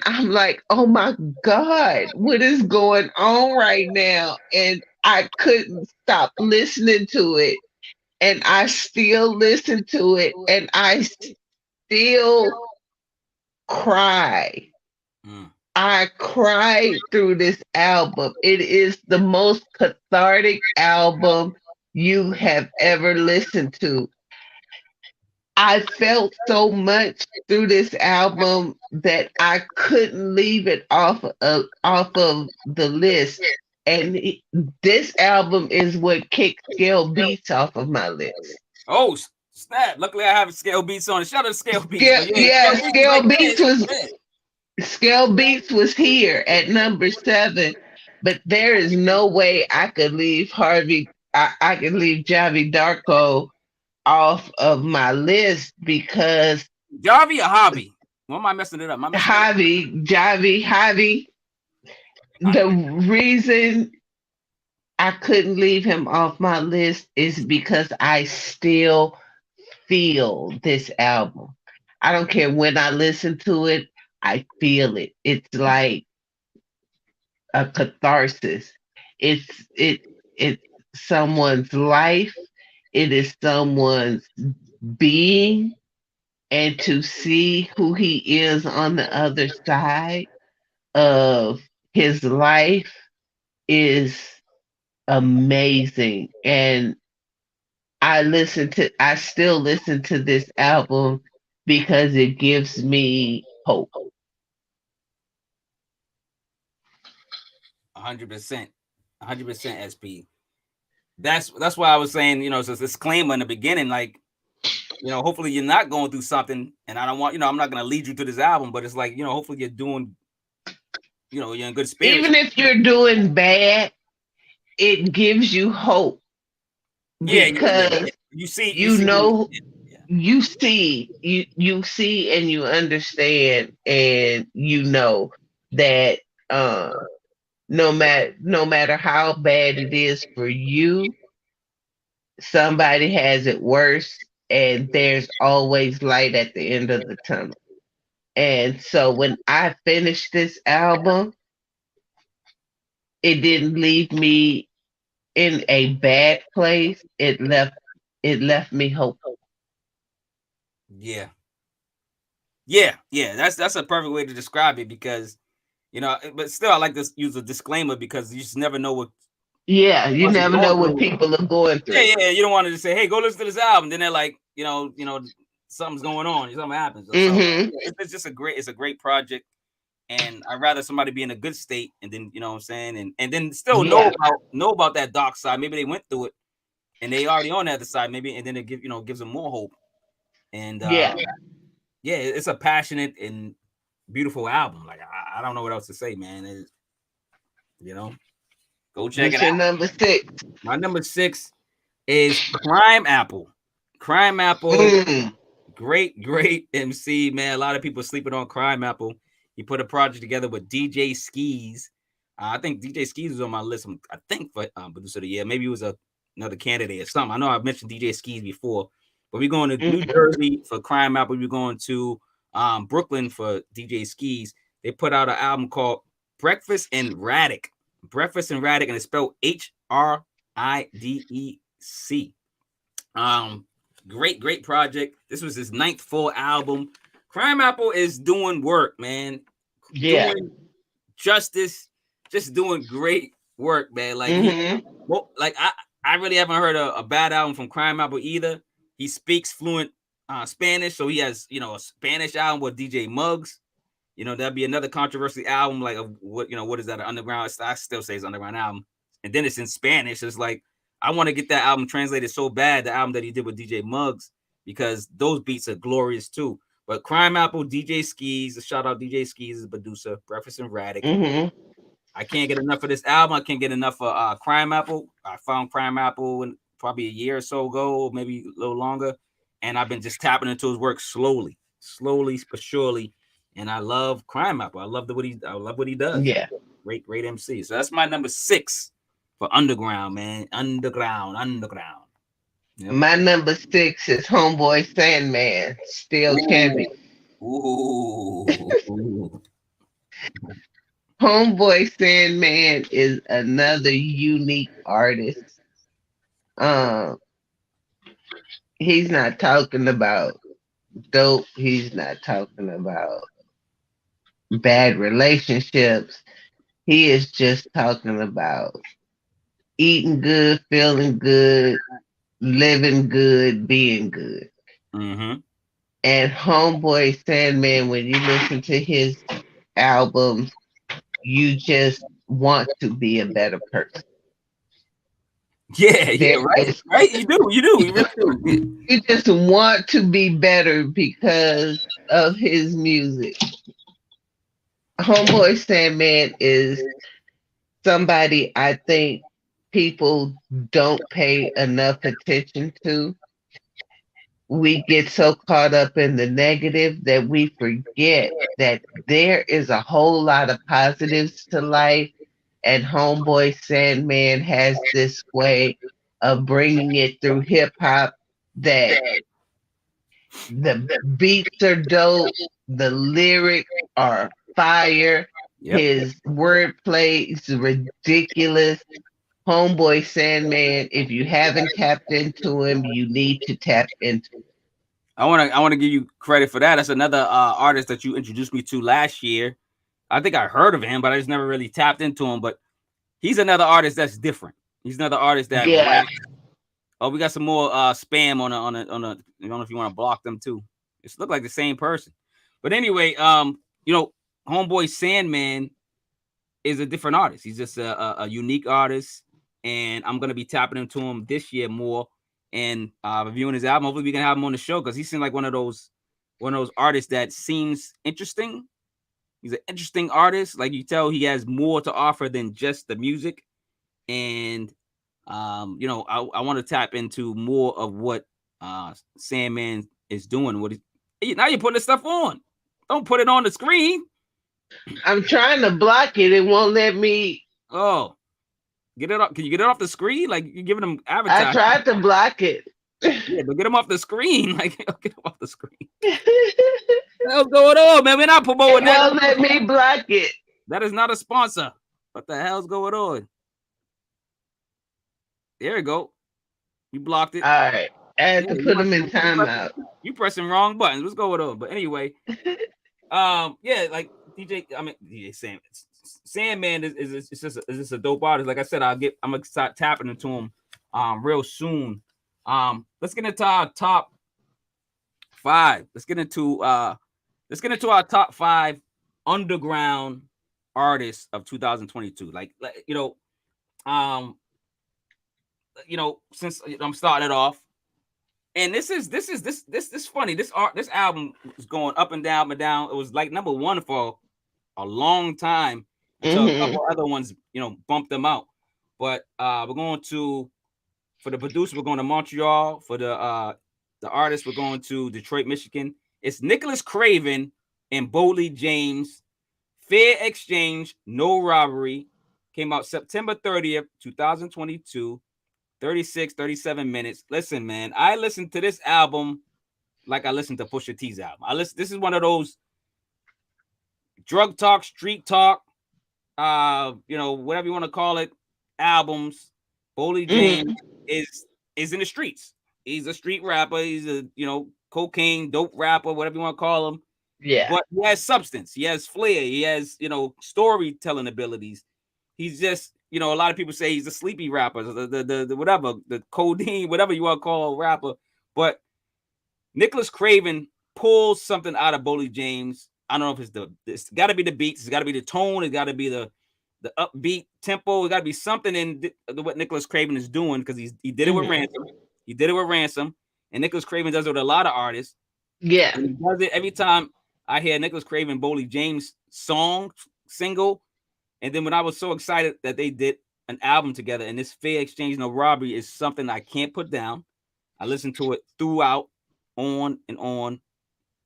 I'm like, oh my God, what is going on right now? And I couldn't stop listening to it. And I still listen to it, and I still cry. I cried through this album. It is the most cathartic album you have ever listened to. I felt so much through this album that I couldn't leave it off of the list. And this album is what kicked Scale Beats off of my list. Oh, snap! Luckily, I have Scale Beats on. Shout out to Scale Beats, Scale, but yeah, yeah, Scale Beats is right there. Scale Beats was here at number 7, but there is no way I could leave Harvey. I could leave Javi Darko off of my list because Javi or Hobby? Why am I messing it up? Am I messing it up? Javi. I, The reason I couldn't leave him off my list is because I still feel this album. I don't care when I listen to it, I feel it. It's like a catharsis. It's it's someone's life. It is someone's being, and to see who he is on the other side of his life is amazing. And I still listen to this album because it gives me hope. 100%, 100% SP. That's why I was saying, it's a disclaimer in the beginning, like, hopefully you're not going through something, and I don't want, I'm not gonna lead you to this album, but it's like, hopefully you're doing, you're in good spirits. Even if you're doing bad, it gives you hope Yeah. because you know yeah. you see and you understand and you know that no matter how bad it is for you, somebody has it worse, and there's always light at the end of the tunnel. And so when I finished this album, it didn't leave me in a bad place. It left me hopeful. Yeah. Yeah. That's a perfect way to describe it, because but still I like to use a disclaimer, because you just never know what Yeah, a you person's never going know what through. people are going through. Yeah, you don't want to just say, "Hey, go listen to this album." Then they're like, something's going on, something happens. So Hmm. it's just it's a great project, and I'd rather somebody be in a good state, and then you know what I'm saying, and then still Yeah, know about that dark side. Maybe they went through it and they already on the other side, maybe, and then it gives them more hope. And yeah. yeah, it's a passionate and beautiful album. Like I don't know what else to say, man. You know, go check What's it your out. number 6? My number 6 is Crime Apple. Crime Apple, Mm, great MC, man. A lot of people sleeping on Crime Apple. He put a project together with DJ Skis. I think DJ Skis was on my list. I think for producer of the year. Maybe it was another candidate or something. I know I've mentioned DJ Skis before, but we're going to New mhm. Jersey for Crime Apple. We're going to Brooklyn for DJ Skis. They put out an album called Breakfast and Radic. Breakfast and Radic, and it's spelled HRIDEC. Um, great project. This was his ninth full album. Crime Apple is doing work, man. Yeah. Doing justice, just doing great work, man. Like Hmm. I really haven't heard a bad album from Crime Apple either. He speaks fluent Spanish, so he has a Spanish album with DJ Muggs. That'd be another controversial album, like of what is that, an underground? I still say it's an underground album, and then it's in Spanish. It's like I want to get that album translated so bad, the album that he did with DJ Muggs, because those beats are glorious too. But Crime Apple, DJ Skis, a shout out DJ Skis, is a producer, Breakfast and Radic. Hmm. I can't get enough of this album. I can't get enough of Crime Apple. I found Crime Apple probably a year or so ago, maybe a little longer, and I've been just tapping into his work slowly but surely. And I love Crime Apple. I love what he does. Yeah. Great MC. So that's my number 6 for underground, man. Underground. Yep. My number 6 is Homeboy Sandman, Still Ooh. Champion. Ooh. Homeboy Sandman is another unique artist. Um, he's not talking about dope. He's not talking about bad relationships. He is just talking about eating good, feeling good, living good, being good. Mm-hmm. And Homeboy Sandman, when you listen to his albums, you just want to be a better person. Yeah, yeah, There right, is right. You really do. you just want to be better because of his music. Homeboy Sandman is somebody I think people don't pay enough attention to. We get so caught up in the negative that we forget that there is a whole lot of positives to life. And Homeboy Sandman has this way of bringing it through hip hop that the beats are dope, the lyrics are fire, Yep. his wordplay is ridiculous. Homeboy Sandman, if you haven't tapped into him, you need to tap into. I want to give you credit for that. That's another artist that you introduced me to last year. I think I heard of him, but I just never really tapped into him. But he's another artist that's different. He's another artist that Yeah, raps. Oh, we got some more spam on a. I don't know if you want to block them too. It's look like the same person. But anyway, you know, Homeboy Sandman is a different artist. He's just a unique artist, and I'm gonna be tapping into him this year more and reviewing his album. Hopefully, we can have him on the show because he seems like one of those artists that seems interesting. He's an interesting artist. Like you tell, he has more to offer than just the music. And I want to tap into more of what Sandman is doing. Now you're putting the stuff on. Don't put it on the screen. I'm trying to block it. It won't let me. Oh, get it off. Can you get it off the screen? Like you're giving them I advertising. tried to block it. Yeah, but get them off the screen. Like get them off the screen. What the hell's going on, man? We're not It promoting that. won't let me block it. That is not a sponsor. What the hell's going on? There you go. You blocked it. All right. I had Yeah, to put him in you pressing, timeout. you pressing wrong buttons. What's going on? But anyway, yeah, like DJ Sandman is just a dope artist. Like I said, I'm gonna start tapping into him real soon. Let's get into our top five. Let's get into our top five underground artists of 2022. Um, since I'm starting it off. And this is funny. This album was going up and down and down. It was like number one for a long time until a couple other ones, bumped them out. But we're going to for the producer, we're going to Montreal. For the artist, we're going to Detroit, Michigan. It's Nicholas Craven and Boldy James. Fair Exchange, No Robbery. Came out September 30th, 2022. 37 minutes. Listen, man, I listened to this album like I listened to Pusha T's album. This is one of those drug talk, street talk, whatever you want to call it, albums. Boldy James is in the streets. He's a street rapper. He's a cocaine, dope rapper, whatever you want to call him. Yeah. But he has substance. He has flair. He has storytelling abilities. He's just a lot of people say he's a sleepy rapper, the whatever, the codeine, whatever you want to call a rapper. But Nicholas Craven pulls something out of Boldy James. I don't know if it's got to be the beats, it's got to be the tone, it's got to be the upbeat tempo, it got to be something in what Nicholas Craven is doing because he did it with Ransom. He did it with Ransom, and Nicholas Craven does it with a lot of artists. Yeah, and he does it every time I hear Nicholas Craven, Boldy James single. And then when I was so excited that they did an album together, and this Fair Exchange, No Robbery is something I can't put down. I listen to it throughout, on and on,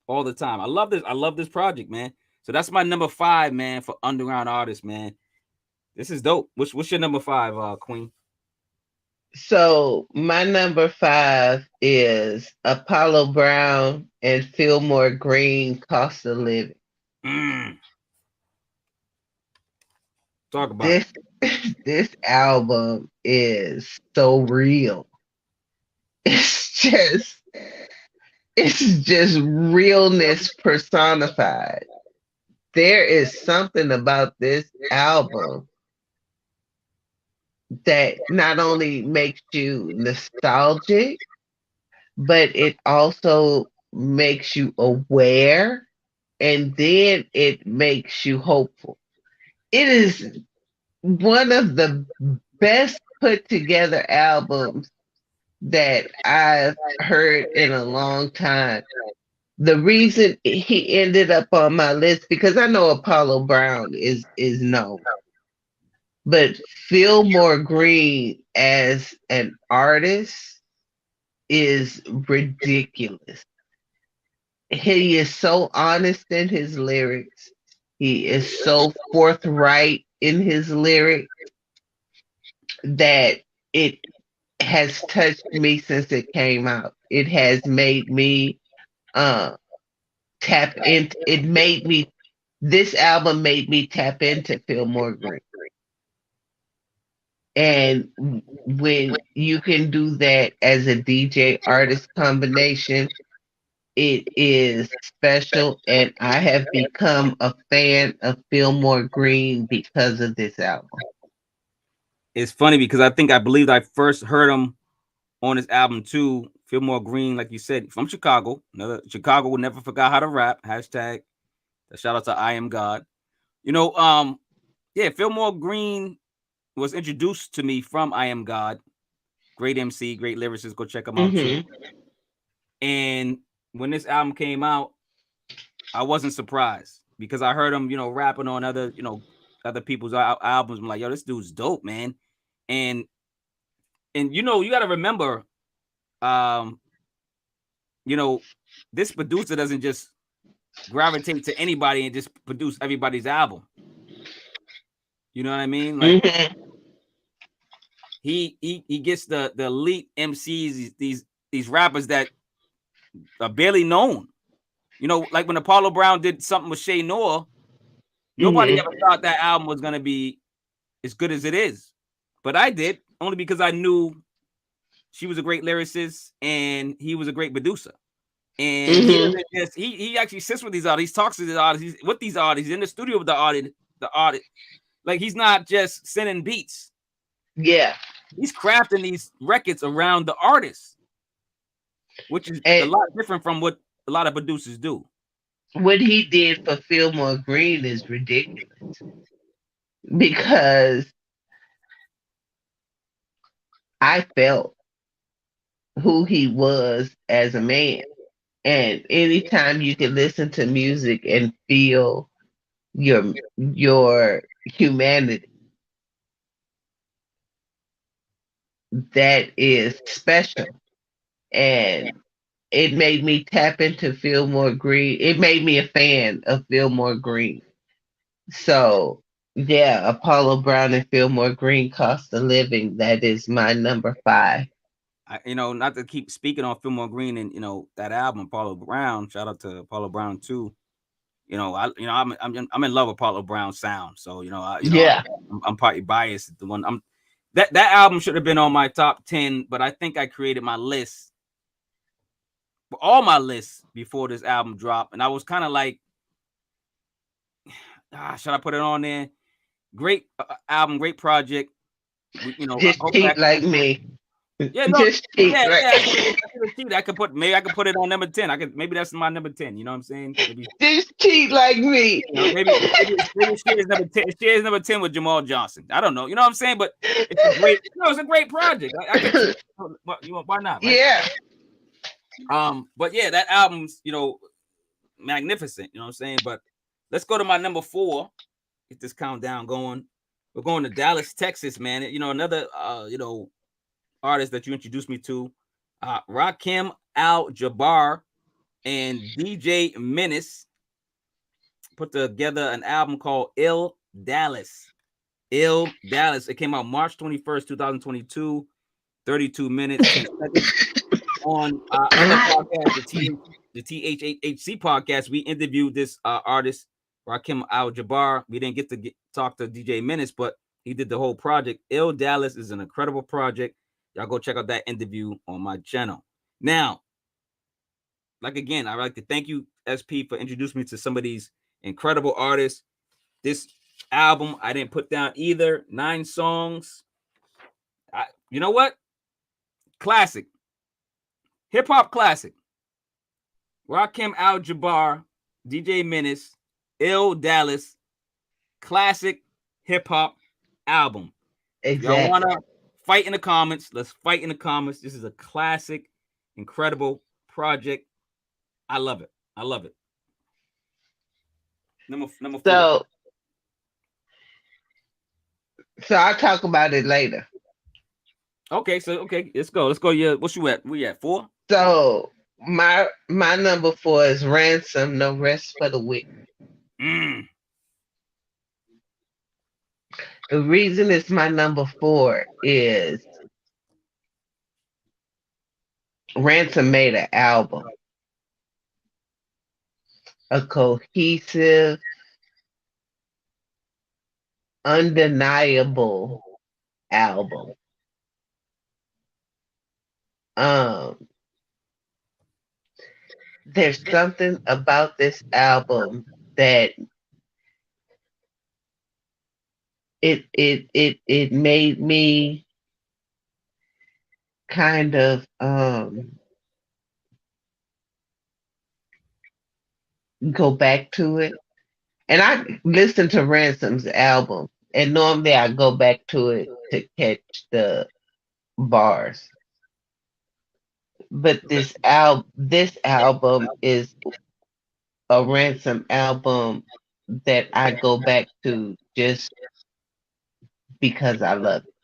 all the time. I love this. I love this project, man. So that's my number 5, man, for underground artists, man. This is dope. What's your number 5, Queen? So my number 5 is Apollo Brown and Fillmore Green, Cost of Living. Talk about this album is so real. It's just realness personified. There is something about this album that not only makes you nostalgic, but it also makes you aware, and then it makes you hopeful. It is one of the best put together albums that I've heard in a long time. The reason he ended up on my list, because I know Apollo Brown is known, but Fillmore Green as an artist is ridiculous. He is so honest in his lyrics. He is so forthright in his lyrics that it has touched me since it came out. It has made me uh tap in. It made me. This album made me tap into Fillmore Green. And when you can do that as a DJ artist combination, it is special. And I have become a fan of Fillmore Green because of this album. It's funny because I believe I first heard him on his album too. Fillmore Green, like you said, from Chicago. Another Chicago will never forgot how to rap. Hashtag. Shout out to I Am God. You know, yeah, Fillmore Green was introduced to me from I Am God. Great MC, great lyricist. Go check him out too. Hmm. And when this album came out, I wasn't surprised because I heard him, rapping on other, other people's albums. I'm like, yo, this dude's dope, man. And you got to remember, um, you know, this producer doesn't just gravitate to anybody and just produce everybody's album. You know what I mean? Like Hmm. he gets the elite MCs, these rappers that are barely known. Like when Apollo Brown did something with Shay Noah, nobody Hmm. ever thought that album was gonna be as good as it is. But I did, only because I knew she was a great lyricist and he was a great producer. And he Hmm. doesn't just he actually sits with these artists, he talks to these artists, he's with these artists, he's in the studio with the artist. Like he's not just sending beats. Yeah. He's crafting these records around the artist, which is a And lot different from what a lot of producers do. what he did for Fillmore Green is ridiculous because I felt who he was as a man. And anytime you can listen to music and feel your humanity, that is special. And it made me tap into Fillmore Green. It made me a fan of Fillmore Green. So yeah, Apollo Brown and Fillmore Green, Cost of Living. That is my number five. Not to keep speaking on Fillmore Green and that album, Paulo Brown. Shout out to Paulo Brown too. I'm in love with Paulo Brown's sound. So Yeah. I'm partly biased. The one I'm that album should have been on my top 10, but I think I created my list, all my lists before this album dropped, and I was kind of like, should I put it on there? Great album, great project. Just Hopefully cheat like me. yeah, no, Just cheat yeah, like yeah. I could put it on number 10. Maybe that's my number 10. You know what I'm saying? Maybe just cheat like me. maybe Shear's number 10. Shear's number 10 with Jamal Johnson. I don't know. You know what I'm saying? But it's a great project. I could see, why not, right? Yeah. But yeah, that album's magnificent. You know what I'm saying? But let's go to my number 4. Get this countdown going. We're going to Dallas, Texas, man. Another artist that you introduced me to, Rakim Al-Jabbar and DJ Menace put together an album called Ill Dallas. Ill Dallas. It came out March 21st, 2022, 32 minutes, 10 seconds. On other podcast, the THHC podcast, we interviewed this artist, Rakim Al-Jabbar. We didn't get to talk to DJ Menace, but he did the whole project. Ill Dallas is an incredible project. Y'all go check out that interview on my channel. Now, like again, I'd like to thank you, SP, for introducing me to some of these incredible artists. This album, I didn't put down either. 9 songs. You know what? Classic. Hip hop classic. Rakim Al-Jabbar, DJ Menace, Ill Dallas, classic hip hop album. If y'all want Exactly. to fight in the comments, let's fight in the comments. This is a classic, incredible project. I love it. I love it. Number four. So I'll talk about it later. Okay, so let's go. Let's go. Yeah, what you at? We at 4? So my number 4 is Ransom, No Rest for the Wicked. Mm. The reason it's my number 4 is Ransom made an album, a cohesive, undeniable album. Um, there's something about this album that it made me kind of go back to it. And I listened to Ransom's album, and normally I go back to it to catch the bars. But this album is a Ransom album that I go back to just because I love it,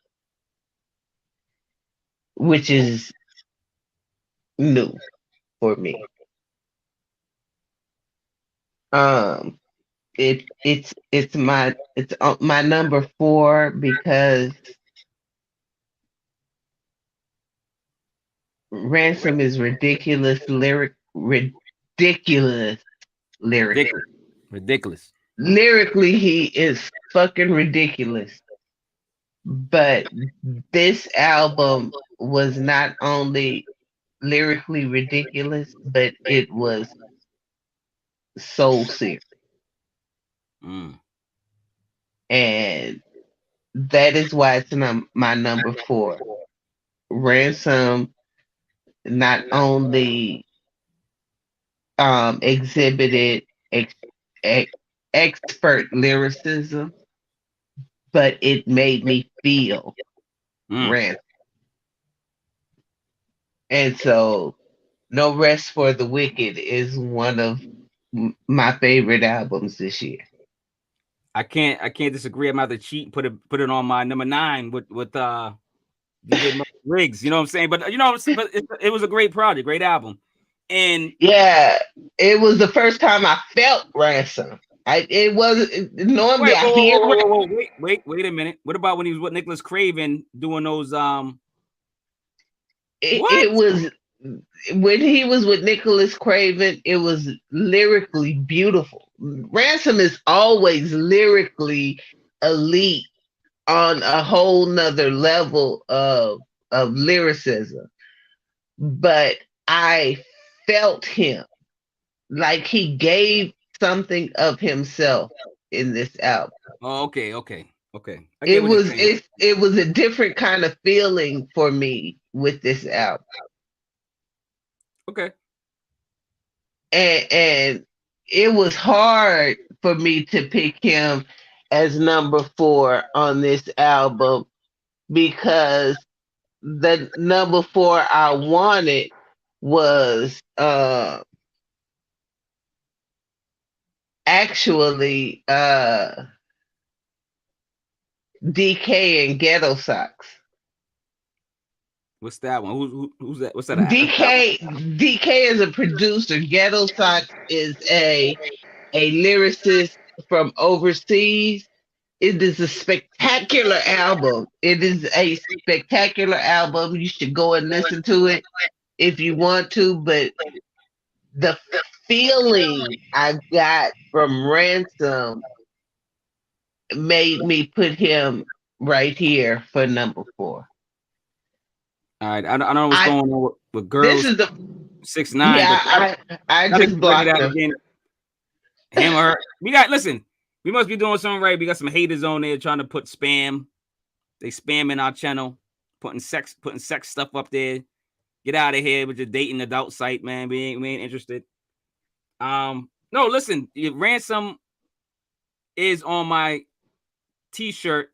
which is new for me. Um, it's my number 4 because Ransom is ridiculous lyric. Ridiculous. Ridiculous. Lyrically, he is fucking ridiculous. But this album was not only lyrically ridiculous, but it was soul sick. Mm. And that is why it's my number 4. Ransom not only exhibited ex- expert lyricism, but it made me feel Mm. Ransom. And so, No Rest for the Wicked is one of my favorite albums this year. I can't disagree. I'm about to cheat and put it on my number 9 with DJ Riggs. You know what I'm saying? But but it was a great project, great album. And Yeah, it was the first time I felt Ransom. It was normally wait, I hear wait a minute. What about when he was with Nicholas Craven doing those what? it was when he was with Nicholas Craven, it was lyrically beautiful. Ransom is always lyrically elite on a whole nother level of lyricism. But I felt him like he gave something of himself in this album. Oh, okay. I get what you're saying. It was a different kind of feeling for me with this album. Okay. And it was hard for me to pick him as number 4 on this album because the number 4 I wanted was actually DK and Ghetto Socks. What's that one? Who's that? What's that? DK is a producer. Ghetto Socks is a lyricist from overseas. It is a spectacular album. It is a spectacular album. You should go and listen to it if you want to, but the feeling I got from Ransom made me put him right here for number 4. All right. I don't know what's I going on with this girls is the 6ix9ine, yeah, but I gotta just bring it blocked out him. again. Him or her. Listen, we must be doing something right. We got some haters on there trying to put spam. They spamming our channel, putting sex stuff up there. Get out of here with your dating adult site, man. We ain't interested. No, listen, Ransom is on my t-shirt.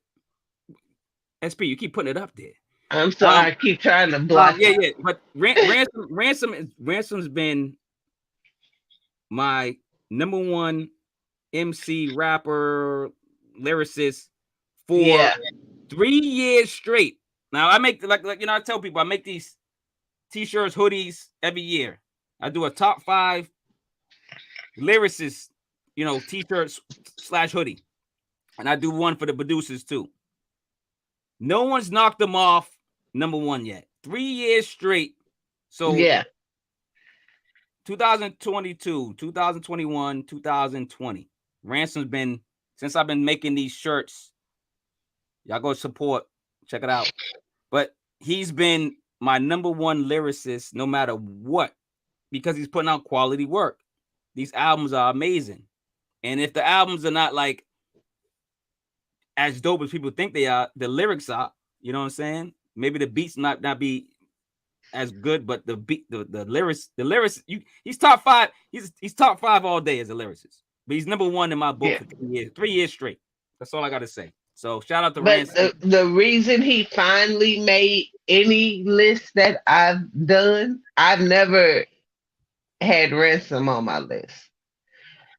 SP, you keep putting it up there. I'm sorry, I keep trying to block Yeah, it. yeah. But Ransom's been my number one MC rapper lyricist for Yeah, 3 years straight. Now I make like I tell people I make these t-shirts, hoodies every year. I do a top 5 lyricists, t-shirts / hoodie, and I do one for the producers too. No one's knocked them off number one yet. 3 years straight. So yeah, 2022, 2021, 2020. Ransom's been since I've been making these shirts. Y'all go support, check it out. But he's been my number one lyricist no matter what, because he's putting out quality work. These albums are amazing. And if the albums are not like as dope as people think they are, the lyrics are, you know what I'm saying? Maybe the beats not be as good, but the beat, the lyrics, he's top 5. He's top 5 all day as a lyricist. But he's number one in my book yeah. for 3 years straight. That's all I gotta say. So shout out to But Ransom. the reason he finally made any list that I've done, I've never had Ransom on my list.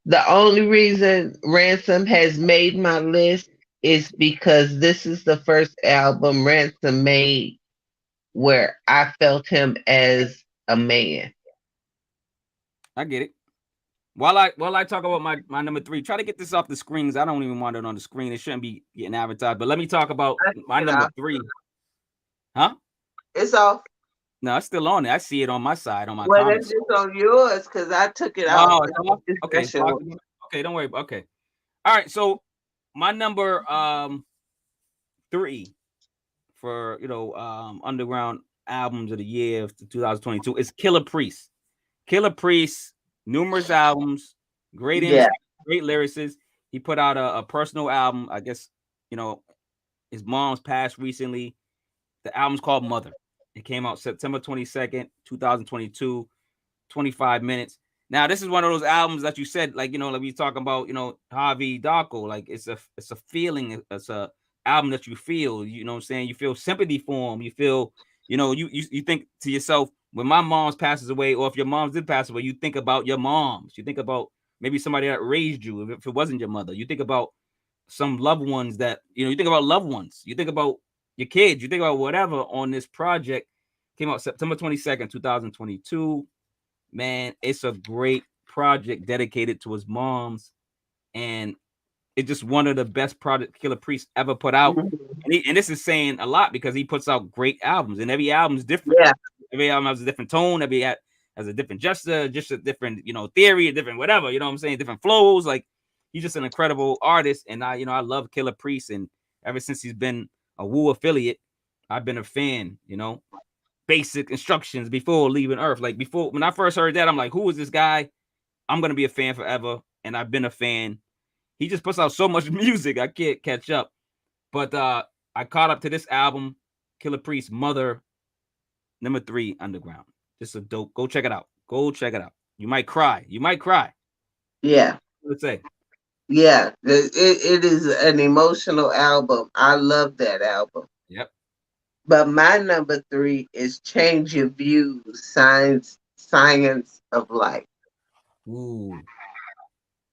The only reason Ransom has made my list is because this is the first album Ransom made where I felt him as a man. I get it. While I talk about my number 3, try to get this off the screens. I don't even want it on the screen. It shouldn't be getting advertised. But let me talk about my number 3. Huh? It's off. No, it's still on there. I see it on my side on my Well, comments. it's just on yours because I took it Oh, out. it's off? Okay. Okay, don't worry. Okay. All right. So my number 3 for underground albums of the year of 2022 is Killer Priest. Killer Priest, numerous albums, great Yeah. MC, great lyricist. He put out a personal album. I guess his mom's passed recently. The album's called Mother. It came out September 22nd, 2022. 25 minutes. Now, this is one of those albums that you said, like we talking about, Harvey Darko. Like it's a feeling. It's a album that you feel. You know what I'm saying? You feel sympathy for him. You feel, you think to yourself, when my mom's passes away, or if your moms did pass away, you think about your moms. You think about maybe somebody that raised you, if it wasn't your mother. You think about some loved ones that you think about loved ones. You think about your kids. You think about whatever on this project. Came out September 22nd, 2022. Man, it's a great project dedicated to his moms, and it's just one of the best projects Killer Priest ever put out. And this is saying a lot because he puts out great albums, and every album is different. Yeah. Every album has a different tone. Every has a different gesture, just a different theory, a different whatever. You know what I'm saying? Different flows. Like he's just an incredible artist, and I love Killer Priest, and ever since he's been a Woo affiliate, I've been a fan. Basic instructions before leaving Earth. Like before, when I first heard that, I'm like, who is this guy? I'm gonna be a fan forever, and I've been a fan. He just puts out so much music, I can't catch up. But I caught up to this album, Killer Priest, Mother, number 3, Underground. Just a dope. Go check it out. Go check it out. You might cry. You might cry. Yeah. Let's say. Yeah. It is an emotional album. I love that album. Yep. But my number 3 is Change Your Views, Science of Life. Ooh.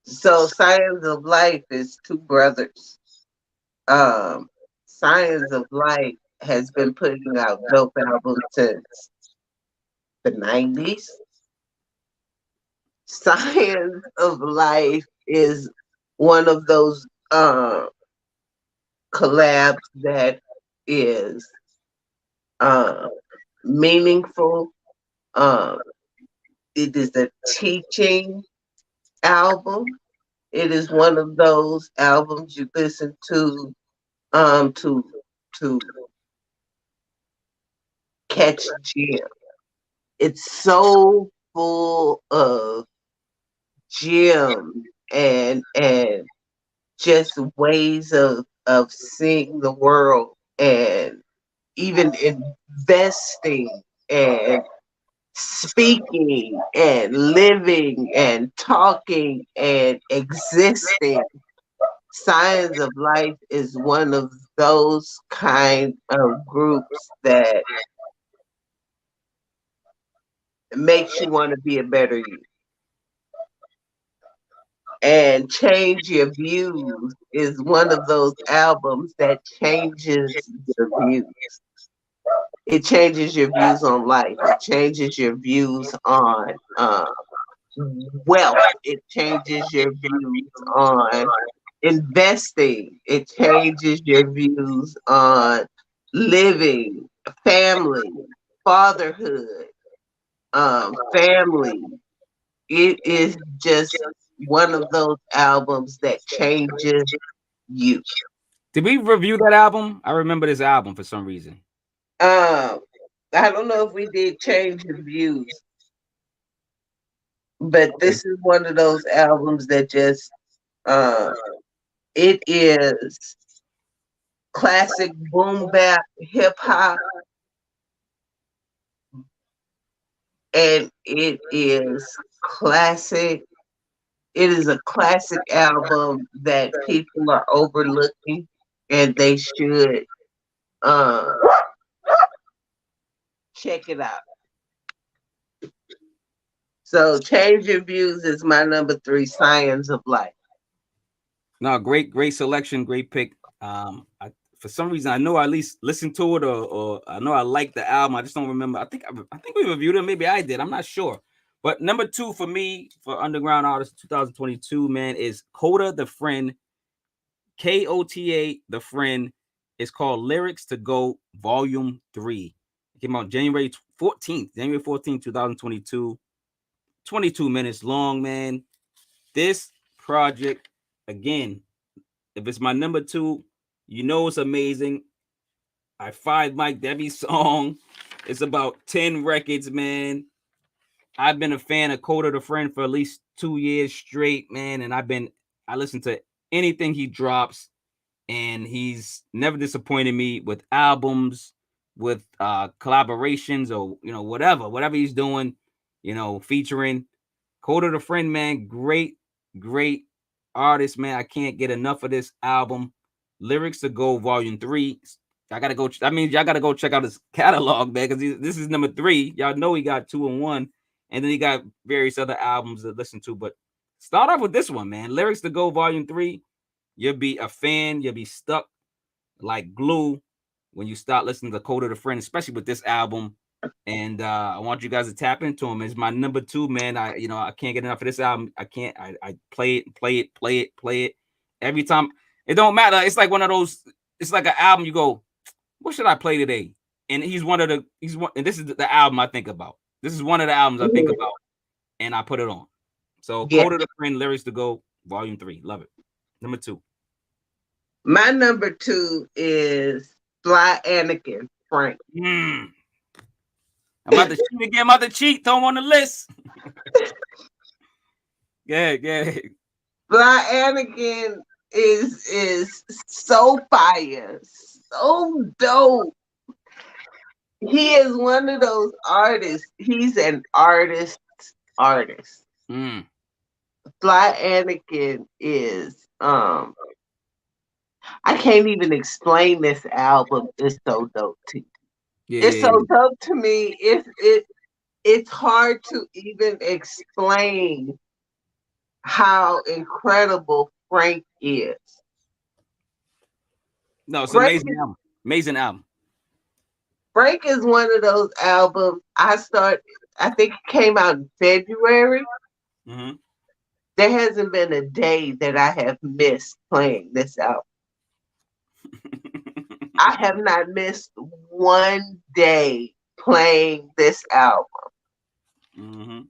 So Science of Life is 2 brothers. Science of Life has been putting out dope albums since the 90s. Science of Life is one of those collabs that is meaningful. It is a teaching album. It is one of those albums you listen to catch gems. It's so full of gems and just ways of seeing the world and even investing and speaking and living and talking and existing. Science of Life is one of those kind of groups that makes you want to be a better you. And Change Your Views is one of those albums that changes your views. It changes your views on life. It changes your views on wealth. It changes your views on investing. It changes your views on living, family, fatherhood, family. It is just one of those albums that changes you. Did we review that album? I remember this album for some reason. Um, I don't know if we did Change Your Views, but Okay. this is one of those albums that just uh, it is classic boom bap hip hop, and it is classic. It is a classic album that people are overlooking, and they should uh, check it out. So, Change Your Views is my number three. Science of Life. No, great selection, great pick. For some reason I know I at least listened to it, or I know I like the album. I just don't remember. I think we reviewed it. Maybe I did. I'm not sure. But number two for me for underground artist 2022, man, is Coda the Friend. KOTA the Friend. It's called Lyrics to Go Volume 3. It came out January 14th, 2022. 22 minutes long, man. This project, again, if it's my number two, you know it's amazing. I five Mike Debbie song. It's about 10 records, man. I've been a fan of Coda the Friend for at least 2 years straight, man. And I listen to anything he drops, and he's never disappointed me with albums, with collaborations, or whatever he's doing, featuring Coda the Friend, man. Great artist, man. I can't get enough of this album. Lyrics to Go Volume 3. I gotta go. That means y'all gotta go check out his catalog, man, because this is number 3. Y'all know he got 2 and 1, and then he got various other albums to listen to. But start off with this one, man. Lyrics to Go Volume 3. You'll be a fan. You'll be stuck like glue when you start listening to Coda the Friend, especially with this album. And I want you guys to tap into him. It's my number 2, man. I can't get enough of this album. I can't. I play it every time. It don't matter. It's like one of those. It's like an album. You go, what should I play today? And and this is the album I think about. This is one of the albums I think about, and I put it on. So Yeah. Coda the Friend, Lyrics to Go, Volume 3. Love it. Number 2. My number 2 is Fly Anakin Frank. I'm about to cheat again. I'm about to cheat. Throw him on the list. Yeah. Fly Anakin is so fire, so dope. He is one of those artists. He's an artist. Mm. Fly Anakin is I can't even explain this album. It's so dope to me. Yeah. It's so dope to me. It's hard to even explain how incredible Frank is. No, it's an Frank, amazing album. Amazing album. Frank is one of those albums I think it came out in February. Mm-hmm. There hasn't been a day that I have missed playing this album. I have not missed one day playing this album. Mm-hmm.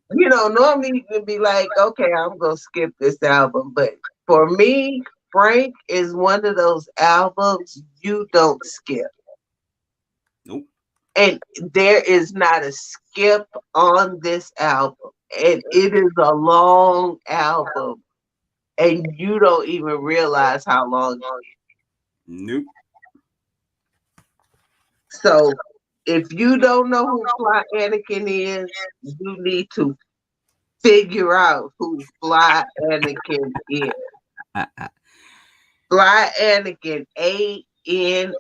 Normally you can be like, okay, I'm going to skip this album. But for me, Frank is one of those albums you don't skip. Nope. And there is not a skip on this album. And it is a long album. And you don't even realize how long it is. Nope. So If you don't know who Fly Anakin is, you need to figure out who Fly Anakin is. Fly Anakin, Anakin.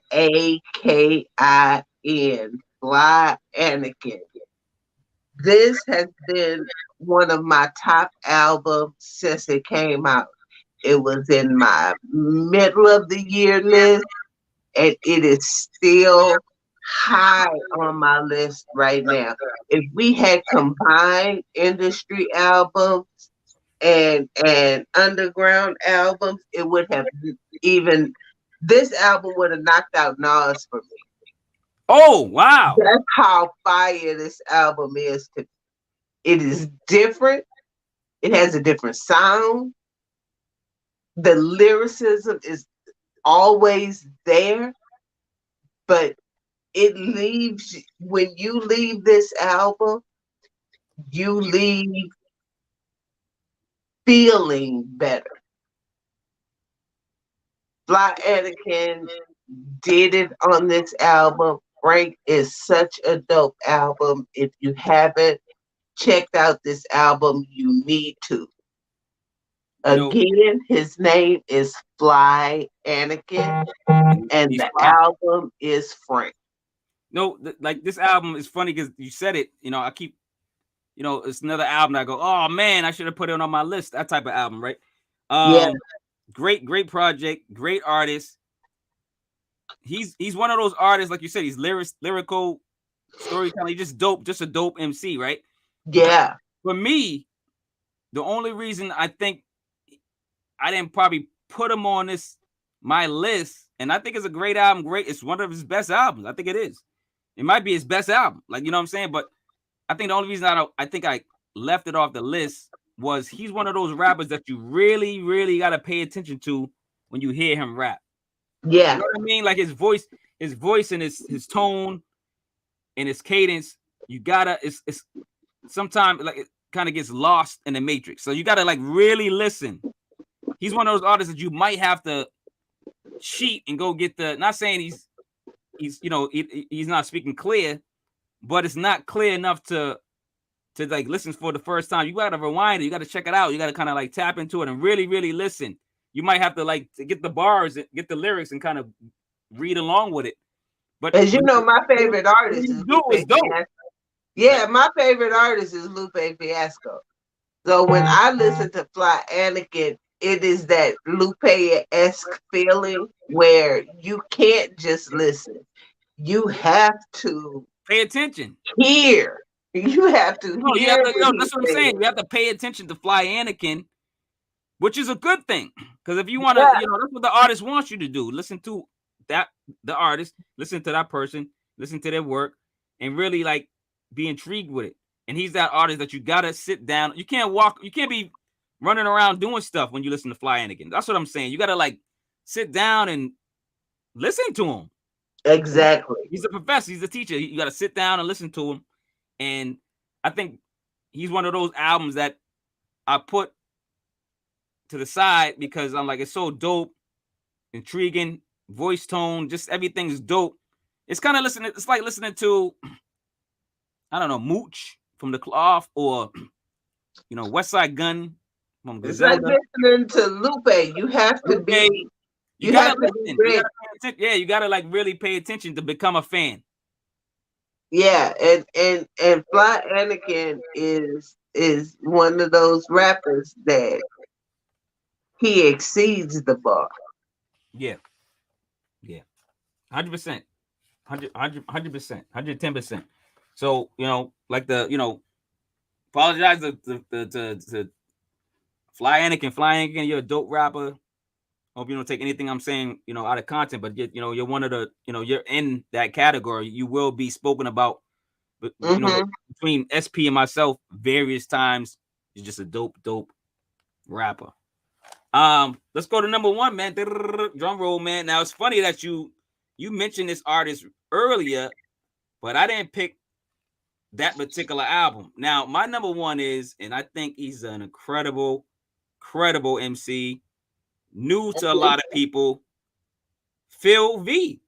Fly Anakin. This has been one of my top albums since it came out. It was in my middle of the year list, and it is still high on my list right now. If we had combined industry albums and underground albums, it would have even this album would have knocked out Nas for me. Oh, wow. That's how fire this album is to me. It is different. It has a different sound. The lyricism is always there, but it leaves when you leave this album, you leave feeling better. Fly Anakin did it on this album. Frank is such a dope album. If you haven't checked out this album, you need to. Again, his name is Fly Anakin, and the album is Frank. No, like this album is funny because you said it. I keep, it's another album. I go, oh man, I should have put it on my list. That type of album, right? Yeah. Great project, great artist. He's one of those artists, like you said, he's lyrical, storytelling. He's just dope, just a dope MC, right? Yeah. For me, the only reason I think I didn't probably put him on my list, and I think it's a great album. It's one of his best albums. I think it is. It might be his best album. Like, you know what I'm saying? But I think the only reason I think I left it off the list was he's one of those rappers that you really, really got to pay attention to when you hear him rap. Yeah. You know what I mean? Like his voice and his tone and his cadence, you gotta, it's sometimes like it kind of gets lost in the matrix. So you gotta like really listen. He's one of those artists that you might have to cheat and go get not saying he's he's not speaking clear, but it's not clear enough to like listen for the first time. You gotta rewind it, you gotta check it out, you gotta kind of like tap into it and really, really listen. You might have to like to get the bars, get the lyrics, and kind of read along with it. But as you know, my favorite artist is Lupe Fiasco. Yeah, my favorite artist is Lupe Fiasco. So when I listen to Fly Anakin, it is that Lupe-esque feeling where you can't just listen. You have to pay attention. Hear. You have to hear. That's what I'm saying. You have to pay attention to Fly Anakin, which is a good thing. Because if you want to, that's what the artist wants you to do. Listen to the artist, listen to that person, listen to their work, and really like be intrigued with it. And he's that artist that you gotta sit down. You can't be running around doing stuff when you listen to Fly Anakin. That's what I'm saying. You gotta like sit down and listen to him. Exactly. He's a professor. He's a teacher. You gotta sit down and listen to him. And I think he's one of those albums that I put to the side because I'm like, it's so dope, intriguing, voice tone, just everything's dope. It's kind of it's like listening to, I don't know, Mooch from The Cloth or, West Side Gun from Griselda. It's like listening to Lupe. You have to be. You gotta listen. You gotta like really pay attention to become a fan. Yeah, and Fly Anakin is one of those rappers that he exceeds the bar. Yeah. 100%. 100%. 110%. So, like apologize to Fly Anakin, you're a dope rapper. Hope you don't take anything I'm saying, out of content, but you're one of the, you're in that category. You will be spoken about, between SP and myself various times. You're just a dope rapper. Let's go to number one, man. Drum roll, man. Now it's funny that you mentioned this artist earlier, but I didn't pick that particular album. Now my number one is, and I think he's an incredible MC, new to a lot of people, Phil V.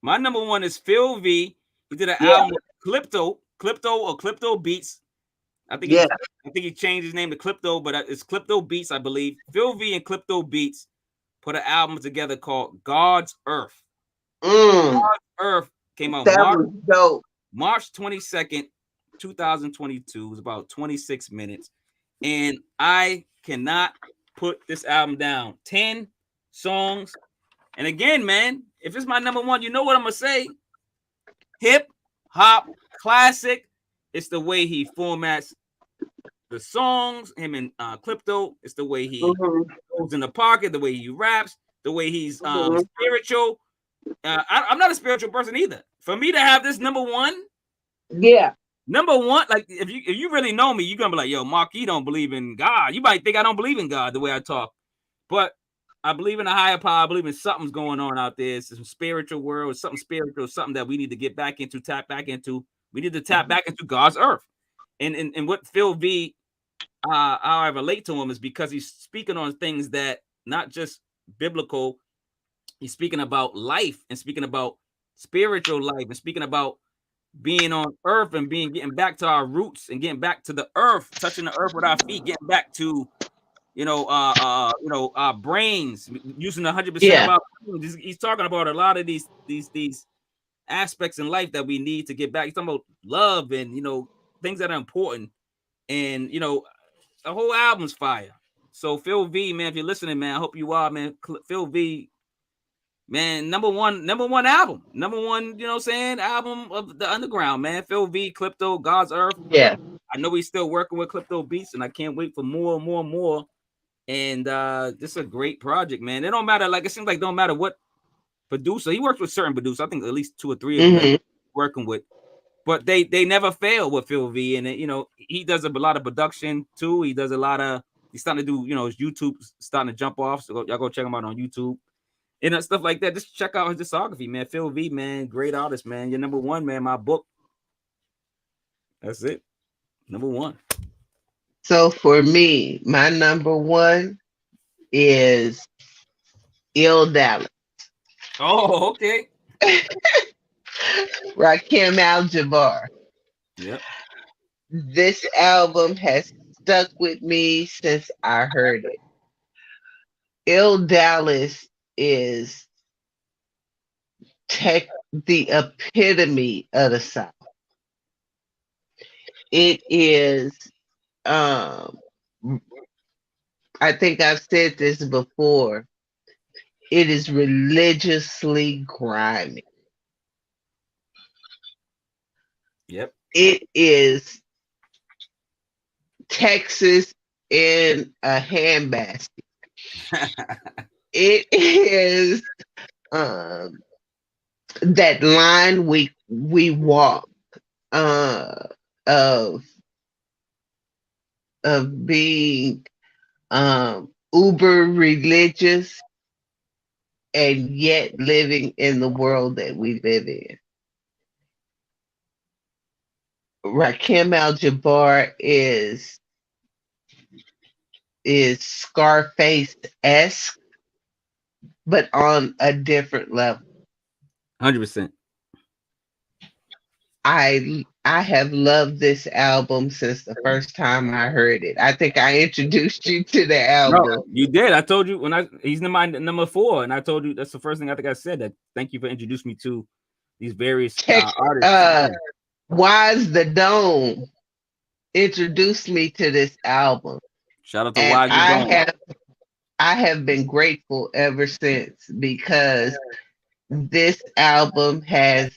My number one is Phil V. He did an Yeah, album with Clipto Beats. I think yeah. he changed his name to Clipto, but it's Clipto Beats, I believe. Phil V and Clipto Beats put an album together called God's Earth. Mm, God's Earth came out that was dope. March 22nd, 2022. It was about 26 minutes. And I cannot put this album down. 10 songs. And again, man, if it's my number one, you know what I'm going to say. Hip hop classic. It's the way he formats the songs, him and Clipto. It's the way he Hmm. goes in the pocket, the way he raps, the way he's Hmm. spiritual. I'm not a spiritual person either. For me to have this number one, Yeah. like if you really know me, you're gonna be like, yo, Mark, you don't believe in God. You might think I don't believe in God the way I talk, but I believe in a higher power. I believe in something's going on out there. It's some spiritual world, something spiritual, something that we need to get back into, tap back into. We need to tap back into God's earth. And what Phil V, how I relate to him is because he's speaking on things that not just biblical. He's speaking about life and speaking about spiritual life and speaking about being on earth and getting back to our roots and getting back to the earth, touching the earth with our feet, getting back to our brains, using 100% of Yeah. our brains. He's talking about a lot of these aspects in life that we need to get back. He's talking about love and things that are important. And the whole album's fire. So Phil V, man, if you're listening, man, I hope you are, man. Phil V, man, number one album. Number one, you know what I'm saying? Album of the underground, man. Phil V, Clipto, God's Earth. Yeah. I know he's still working with Clipto Beats, and I can't wait for more and more and more. And this is a great project, man. It don't matter, like it seems like don't matter what producer. He works with certain producers. I think at least 2 or 3 of them that Hmm. he's working with. But they never fail with Phil V. And he does a lot of production too. He's starting to do, his YouTube starting to jump off. So y'all go check him out on YouTube. And stuff like that. Just check out his discography, man. Phil V, man, great artist, man. You're number one, man. My book. That's it. Number one. So for me, my number one is Ill Dallas. Oh, okay. Rakim Al-Jabbar. Yep. This album has stuck with me since I heard it. Ill Dallas is the epitome of the South. It is, um, I think I've said this before, it is religiously grimy. Yep. It is Texas in a handbasket. It is that line we walk of being uber religious and yet living in the world that we live in. Rakim Al-Jabbar is Scarface-esque, but on a different level. 100%. I have loved this album since the first time I heard it. I think I introduced you to the No, album. you did. I told you he's my number 4, and I told you that's the first thing I think I said. That thank you for introducing me to these various artists. Wise the Dome introduced me to this album, Shout out to and Wise the Dome. I have been grateful ever since because this album has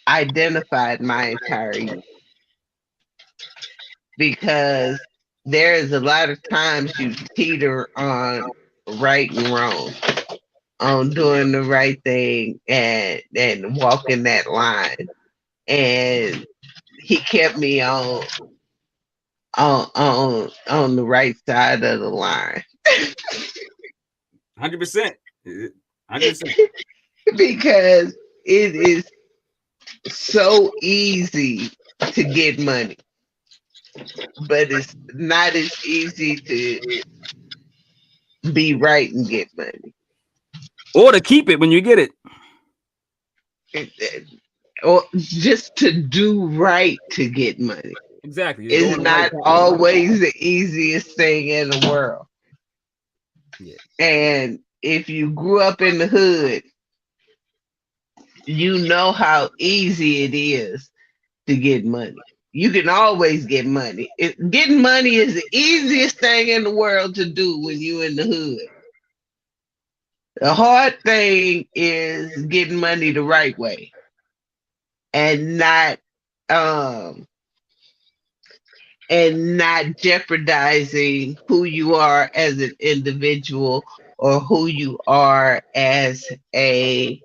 identified my entire youth, because there is a lot of times you teeter on right and wrong, on doing the right thing and walking that line. And he kept me on the right side of the line. 100%. 100%. Because it is so easy to get money, but it's not as easy to be right and get money. Or to keep it when you get it. Or just to do right to get money Exactly. You're is going the right not path. always the easiest thing in the world. Yeah. And if you grew up in the hood, you know how easy it is to get money. You can always get money. Getting money is the easiest thing in the world to do when you're in the hood. The hard thing is getting money the right way and um not jeopardizing who you are as an individual or who you are as a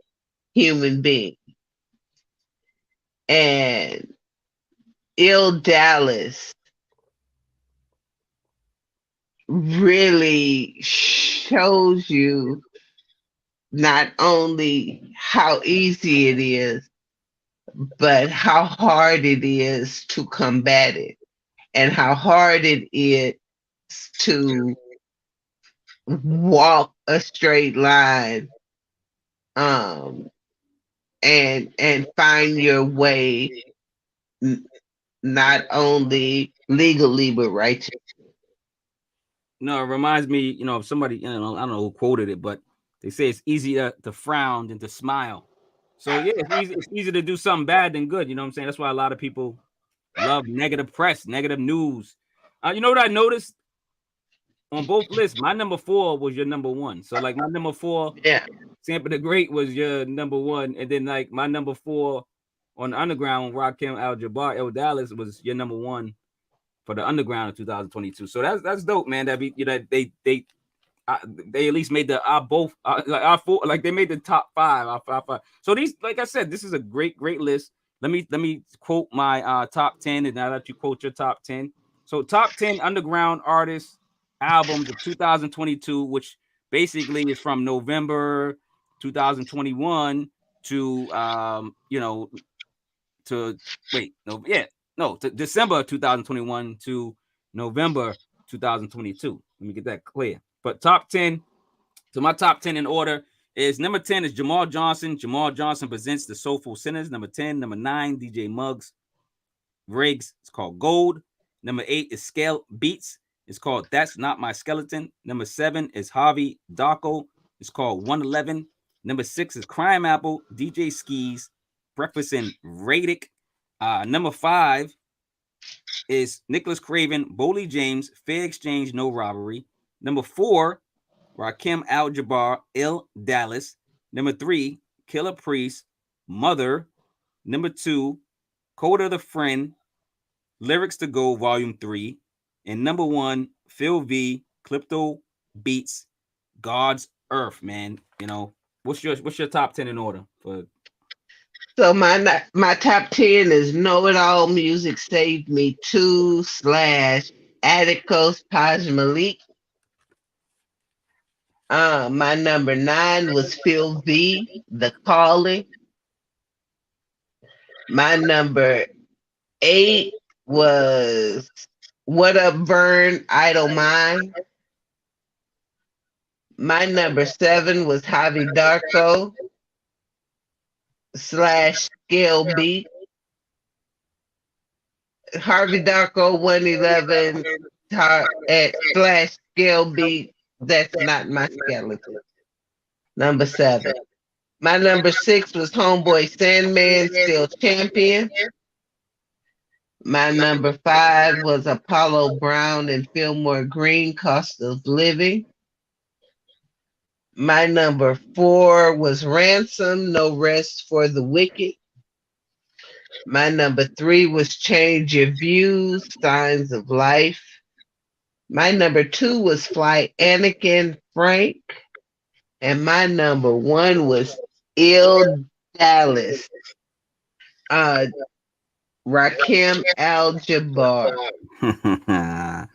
human being. And Ill Dallas really shows you not only how easy it is, but how hard it is to combat it and how hard it is to walk a straight line um and find your way n- not only legally but righteous. No, it reminds me, of somebody, I don't know who quoted it, but they say it's easier to frown than to smile. So yeah, it's easier to do something bad than good. You know what I'm saying? That's why a lot of people love negative press, negative news. You know what I noticed on both lists? My number 4 was your number 1. So like my number 4, Yeah. Sampa the Great was your number 1, and then like my number 4 on the underground, Rakim Al-Jabbar El Dallas was your number 1 for the underground in 2022. So that's dope, man. That be they at least made the our both like our 4, like they made the top 5, our 5. So these, like I said, this is a great list. Let me quote my top 10, and I'll let you quote your top 10. So top 10 underground artists albums of 2022, which basically is from November 2021 to to wait, no, yeah, no, to December 2021 to November 2022. Let me get that clear. But top 10, so my top 10 in order is number 10 is Jamal Johnson. Jamal Johnson presents the Soulful Sinners. Number 10, number 9, DJ Muggs Riggs. It's called Gold. Number 8 is Scale Beats. It's called That's Not My Skeleton. Number 7 is Harvey Darko. It's called 111. Number 6 is Crime Apple, DJ Skis, Breakfast in Radic. Number 5 is Nicholas Craven, Boley James, Fair Exchange, No Robbery. Number 4, Rakim Al-Jabbar, Il Dallas. Number 3, Killer Priest, Mother. Number 2, Coda the Friend, Lyrics to Go, Volume 3. And number 1, Phil V, Clipto Beats, God's Earth, man. What's your top 10 in order for? So my top 10 is Know It All Music Saved Me 2 slash Atticos Paj Malik. My number 9 was Phil V, The Calling. My number 8 was What Up Vern, I Don't Mind. My number 7 was Javi Darko slash Scale Beat. Harvey Darko 111 at slash Scale Beat. That's Not My Skeleton. Number 7. My number 6 was Homeboy Sandman, Still Champion. My number 5 was Apollo Brown and Fillmore Green, Cost of Living. My number 4 was Ransom, No Rest for the Wicked. My number 3 was Change Your Views, Signs of Life. My number 2 was Fly Anakin Frank. And my number 1 was Ill Dallas, Rakim Al Jabbar.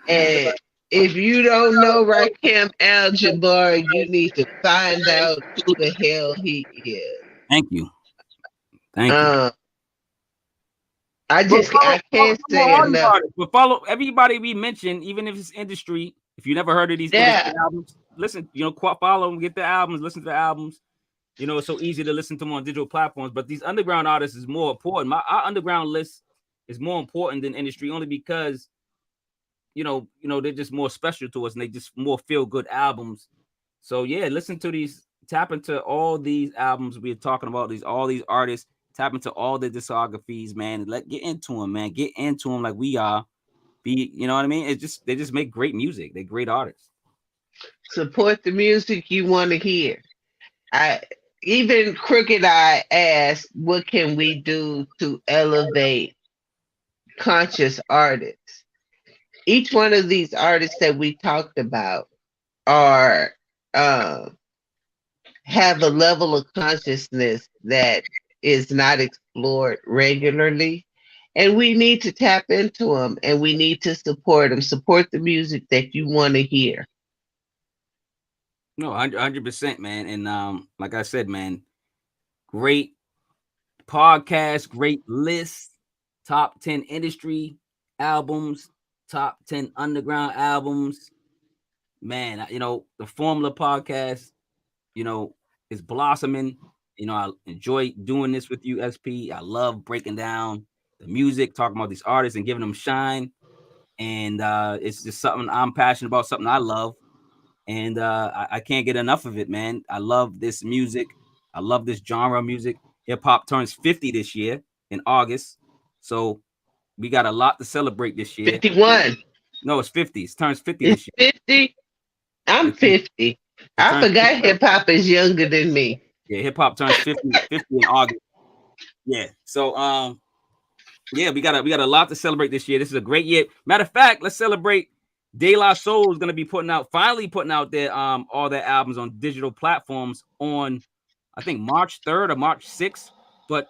And if you don't know Rakim Al Jabbar, you need to find out who the hell he is. Thank you. Thank you. Uh, But I can't say all these enough. artists, but follow everybody we mentioned, even if it's industry. If you never heard of these industry Yeah, albums, listen, follow them, get the albums, listen to the albums. It's so easy to listen to them on digital platforms. But these underground artists is more important. Our underground list is more important than industry only because they're just more special to us and they just more feel good albums. So yeah, listen to these, tap into all these albums we're talking about, all these artists, tap into all the discographies, man. Get into them, man. Get into them like we are. You know what I mean? They just make great music. They're great artists. Support the music you want to hear. I even Crooked Eye asked, what can we do to elevate conscious artists? Each one of these artists that we talked about are have a level of consciousness that is not explored regularly. And we need to tap into them and we need to support them. Support the music that you want to hear. No, 100%, man. And like I said, man, great podcast, great list, top 10 industry albums, top 10 underground albums. Man, the Formula podcast, is blossoming. I enjoy doing this with you, SP. I love breaking down the music, talking about these artists and giving them shine. And it's just something I'm passionate about, something I love. And I can't get enough of it, man. I love this music. I love this genre of music. Hip hop turns 50 this year in August. So we got a lot to celebrate this year. 51. No, it's 50. It turns 50 It's this year. 50. I'm 50. I forgot 50. hip hop is younger than me. Yeah, hip hop turns 50 in August. Yeah. So yeah, we got a lot to celebrate this year. This is a great year. Matter of fact, let's celebrate. De La Soul is going to be finally putting out their all their albums on digital platforms on, I think, March 3rd or March 6th, but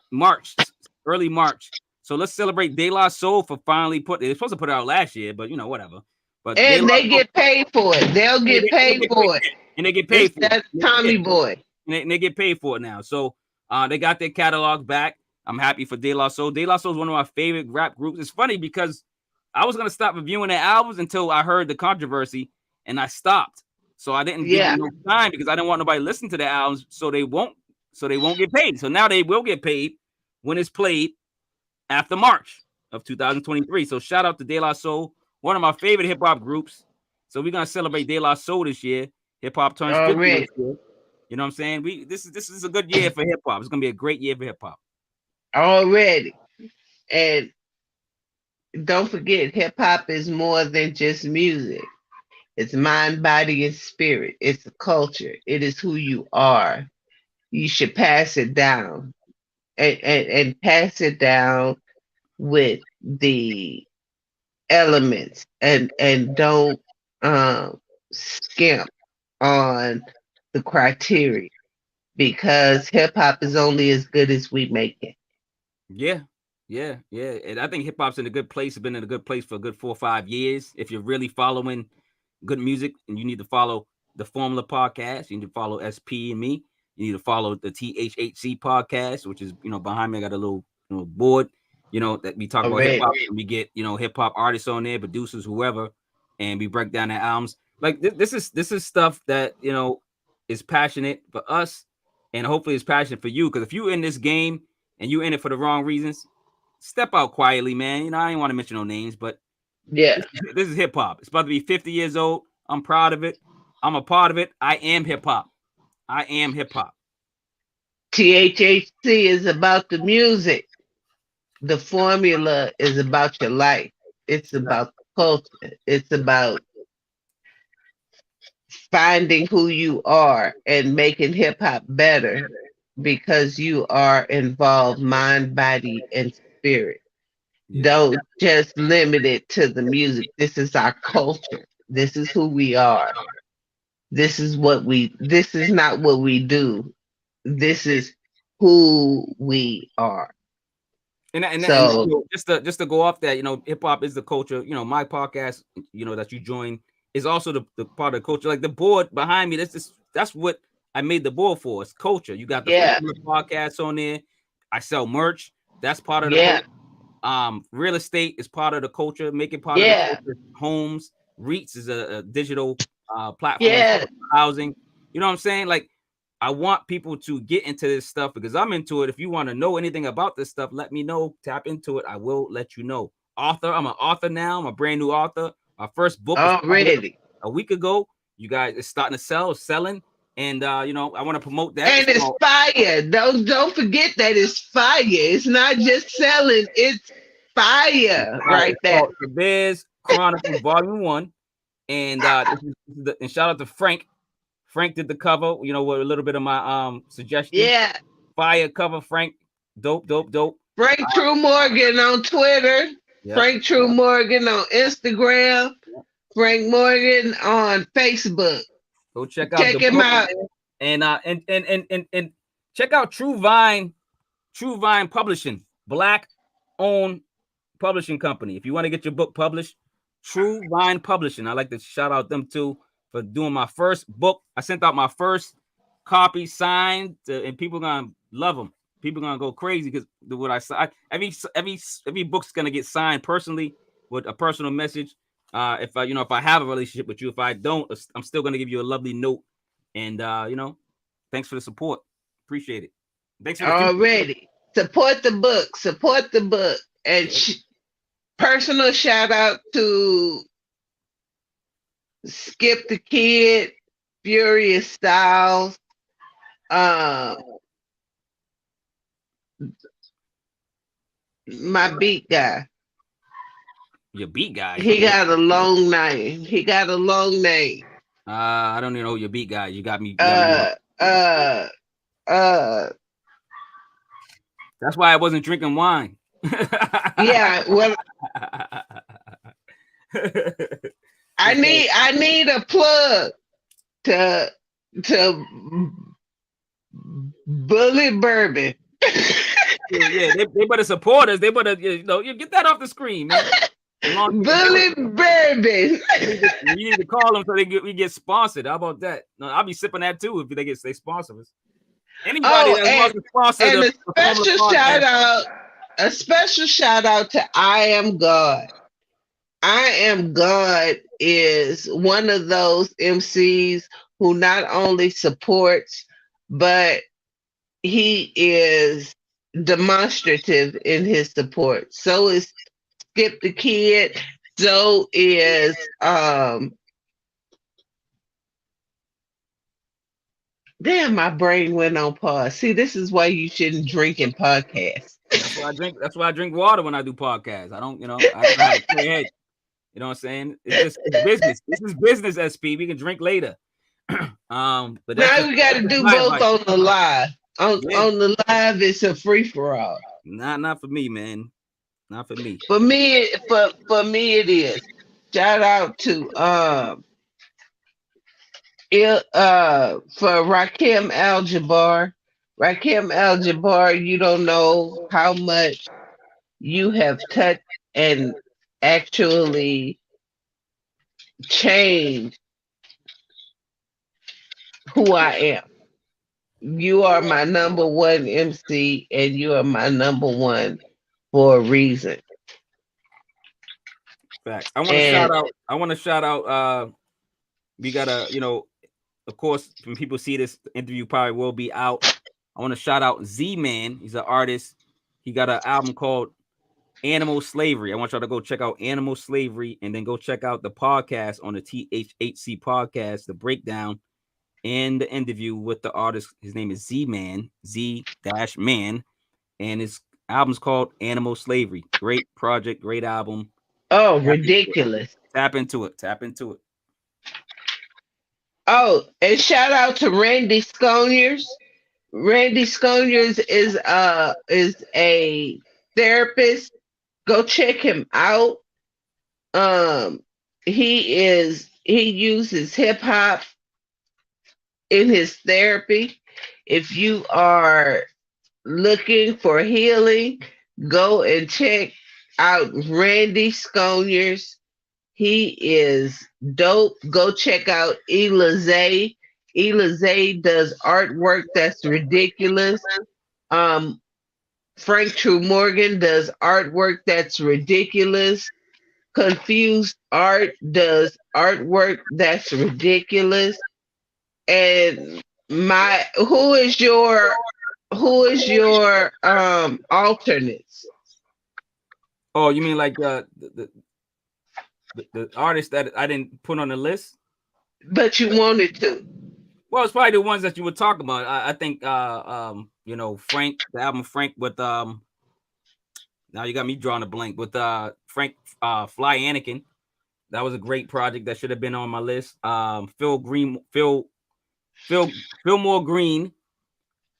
early March. So let's celebrate De La Soul for finally they're supposed to put it out last year, but whatever. But And they get paid for it. They'll get paid for it. And they get paid for it. That's Tommy Boy. And they get paid for it now. So they got their catalog back. I'm happy for De La Soul. De La Soul is one of my favorite rap groups. It's funny because I was going to stop reviewing their albums until I heard the controversy, and I stopped. So I didn't give them no time because I didn't want nobody to listen to their albums, so they won't get paid. So now they will get paid when it's played after March of 2023. So shout out to De La Soul, one of my favorite hip hop groups. So we're gonna celebrate De La Soul this year. Hip hop turns 50 this year. You know what I'm saying? This is a good year for hip hop. It's gonna be a great year for hip hop. Already. And don't forget, hip hop is more than just music. It's mind, body, and spirit. It's a culture. It is who you are. You should pass it down and pass it down with the elements and don't skimp on the criteria because hip hop is only as good as we make it. Yeah. And I think hip hop's in a good place. It's been in a good place for a good 4 or 5 years. If you're really following good music, and you need to follow the Formula podcast, you need to follow SP and me. You need to follow the THHC podcast, which is behind me. I got a little board, that we talk about hip hop. And we get hip hop artists on there, producers, whoever, and we break down their albums. Like this is stuff that is passionate for us, and hopefully it's passionate for you. Because if you're in this game and you're in it for the wrong reasons, step out quietly, man. I ain't want to mention no names, but yeah, this is hip hop. It's about to be 50 years old. I'm proud of it. I'm a part of it. I am hip hop. I am hip hop. THHC is about the music. The Formula is about your life. It's about the culture. It's about finding who you are and making hip hop better because you are involved mind, body, and spirit. Yeah. Don't just limit it to the music. This is our culture. This is who we are. This is not what we do. This is who we are. And just to go off that, hip hop is the culture. My podcast, that you join is also the part of the culture. Like the board behind me, that's what I made the board for. It's culture. You got the podcast on there. I sell merch. That's part of the culture. Real estate is part of the culture. Making part of the culture. Homes, REITs is a digital platforms Yeah. for housing. You know what I'm saying? Like, I want people to get into this stuff because I'm into it. If you want to know anything about this stuff, let me know. Tap into it. I will let you know. Author, I'm an author now. I'm a brand new author. My first book was published Already. a week ago. You guys, it's starting to sell, it's selling, and you know, I want to promote that. And It's it's called, fire. Don't forget that it's fire. It's not just selling, it's fire right it's there. called The Bears Chronicles Volume One, and and shout out to Frank. Frank did the cover. You know, with a little bit of my suggestions. Yeah. Fire cover, Frank. Dope, dope, dope. Frank True Morgan on Twitter. Yep. Frank True Morgan on Instagram. Frank Morgan on Facebook. Go check out Check the him book, out. and check out True Vine Publishing, Black owned publishing company. If you want to get your book published, True Vine Publishing. I like to shout out them too for doing my first book. I sent out my first copy signed, and people gonna love them. People gonna go crazy because what I sign. Every book's gonna get signed personally with a personal message. If I have a relationship with you, if I don't, I'm still gonna give you a lovely note. And thanks for the support. Appreciate it. Thanks for the feedback. Already. Support the book. Support the book. And personal shout out to Skip the Kid, Furious Styles, uh, my beat guy. Your beat guy. He got a long name. He got a long name. I don't even know your beat guy. You got me. Uh, uh, uh, That's why I wasn't drinking wine. yeah. Well, I need a plug to Bully Bourbon. Yeah, they better support us. They better, you get that off the screen, man. Bully Bourbon. You need to call them so we get sponsored. How about that? No, I'll be sipping that too if they sponsor us. Anybody that wants to sponsor and the a special shout out to I Am God. I Am God is one of those MCs who not only supports, but he is demonstrative in his support. So is Skip the Kid. So is damn, my brain went on pause. See, this is why you shouldn't drink in podcasts. That's why I drink water when I do podcasts. I don't, I have a clear head. You know what I'm saying? It's business. This is business, SP. We can drink later. But now we got to do both on the live. On the live, it's a free for all. Not for me, man. Not for me. For me, it is. Shout out to for Rakim Al-Jabbar. Rakim Al-Jabbar, you don't know how much you have touched and actually changed who I am. You are my number one MC, and you are my number one for a reason. Facts. I want to shout out. We gotta, of course, when people see this interview, probably will be out. I want to shout out Z-Man. He's an artist. He got an album called Animal Slavery. I want y'all to go check out Animal Slavery, and then go check out the podcast on the THHC podcast, the breakdown and the interview with the artist. His name is Z-Man, Z-Man, and his album's called Animal Slavery. Great project, great album. Oh, ridiculous. Tap into it. Tap into it. Oh, and shout out to Randy Sconiers. Randy Sconiers is a therapist. Go check him out. He uses hip hop in his therapy. If you are looking for healing, go and check out Randy Sconiers. He is dope. Go check out Elize. Elize does artwork that's ridiculous. Frank True Morgan does artwork that's ridiculous. confused art, does artwork that's ridiculous. And my who is your alternates? Oh, you mean like the artists that I didn't put on the list? But you wanted to. Well, it's probably the ones that you were talking about. I think Frank, the album Frank with now you got me drawing a blank with Frank Fly Anakin. That was a great project that should have been on my list. Phil Green,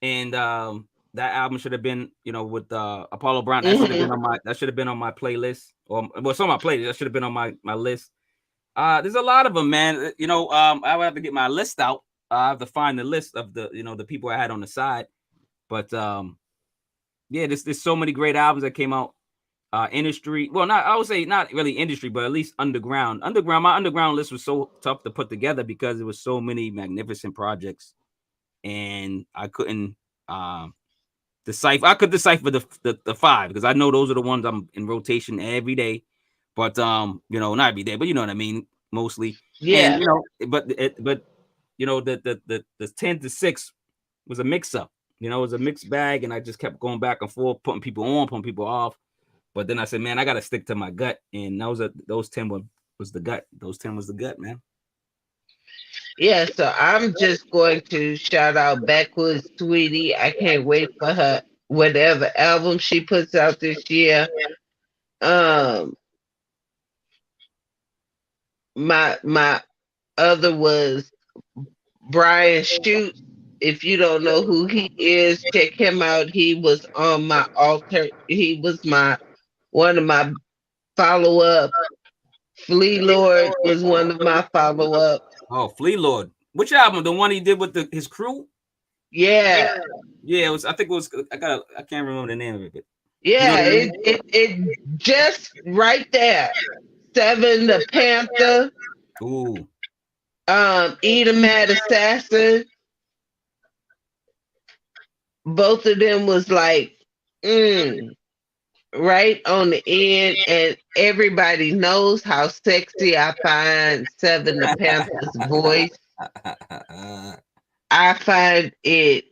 and that album should have been, with Apollo Brown. That should have been Mhm. on my playlist, or well, it's on my playlist. That should have been on my list. There's a lot of them, man. I would have to get my list out. I have to find the list of the people I had on the side. But yeah, there's so many great albums that came out. Industry, well, not I would say not really industry, but at least underground. My underground list was so tough to put together because there was so many magnificent projects, and I couldn't decipher. I could decipher the five because I know those are the ones I'm in rotation every day. But not every day, but you know what I mean, mostly. And Yeah. the 10 to 6 was a mix up. It was a mixed bag, and I just kept going back and forth, putting people on, putting people off. But then I said, man, I gotta stick to my gut, and those 10 was the gut. Those 10 was the gut, man. Yeah, so I'm just going to shout out Backwoods Sweetie. I can't wait for her whatever album she puts out this year. Um my other was Brian Shute. If you don't know who he is, check him out. He was on my altar. He was my one of my follow up. Flea Lord was one of my follow up. Oh, Flea Lord. Which album? The one he did with his crew? Yeah, Yeah, it was. I think it was. I can't remember the name of it. But you know yeah. what I mean? It just right there. Seven the Panther. Ooh. Eat a Mad Assassin. Both of them was like, right on the end, and everybody knows how sexy I find Seven the Panther's voice. I find it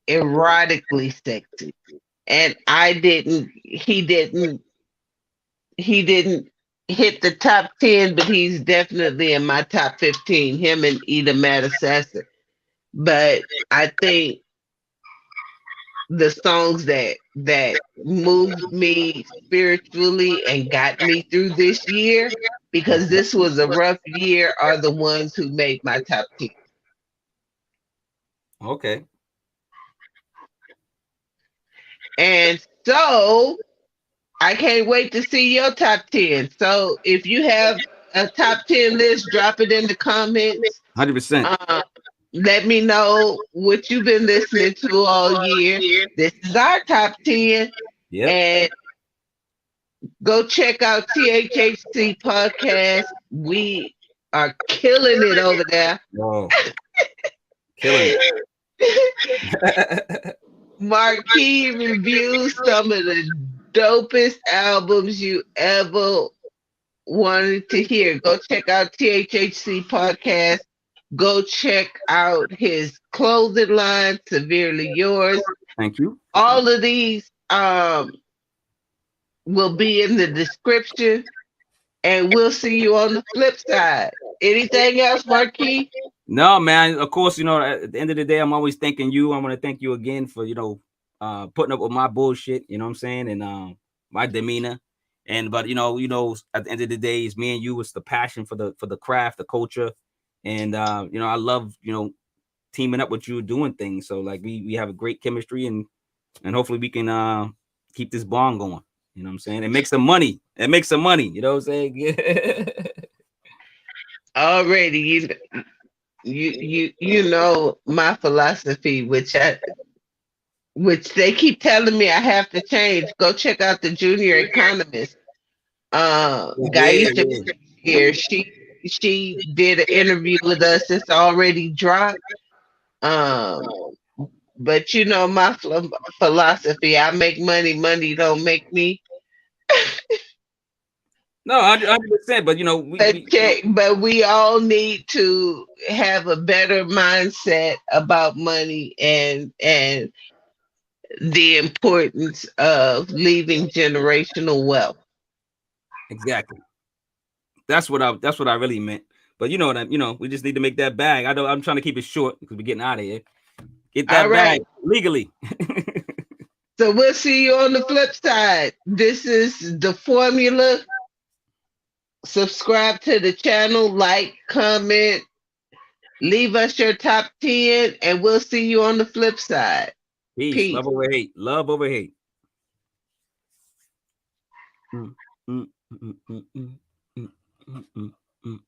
erotically sexy. And he didn't hit the top 10, but he's definitely in my top 15, him and Eda Madasessa. But I think the songs that moved me spiritually and got me through this year, because this was a rough year, are the ones who made my top 10. Okay. And so I can't wait to see your top 10. So if you have a top 10 list, drop it in the comments. 100%. Let me know what you've been listening to all year. This is our top 10. Yep. And go check out THHC Podcast. We are killing it over there. Oh, killing it. Marquee reviews some of the dopest albums you ever wanted to hear. Go check out THHC Podcast. Go check out his clothing line, Severely Yours. Thank you. All of these will be in the description, and we'll see you on the flip side. Anything else, Marquis? No, man. Of course, at the end of the day, I'm always thanking you. I want to thank you again for putting up with my bullshit. You know what I'm saying, and my demeanor. But at the end of the day, it's me and you. It's the passion for the craft, the culture, and I love teaming up with you, doing things. So like we have a great chemistry, and hopefully we can keep this bond going. You know what I'm saying? It makes some money. You know what I'm saying? Already, you know my philosophy, which they keep telling me I have to change. Go check out the Junior Economist. Gaisha here. She did an interview with us. It's already dropped. But you know my philosophy. I make money. Money don't make me. No, 100%. But But we all need to have a better mindset about money and the importance of leaving generational wealth. exactly. That's what I really meant. But we just need to make that bag. I'm trying to keep it short because we're getting out of here. Get All that bag right. legally. So we'll see you on the flip side. This is the formula. Subscribe to the channel, like, comment, leave us your top 10, and we'll see you on the flip side. Peace. Peace. Love over hate. Love over hate. Mm, mm, mm, mm, mm, mm, mm, mm, mm.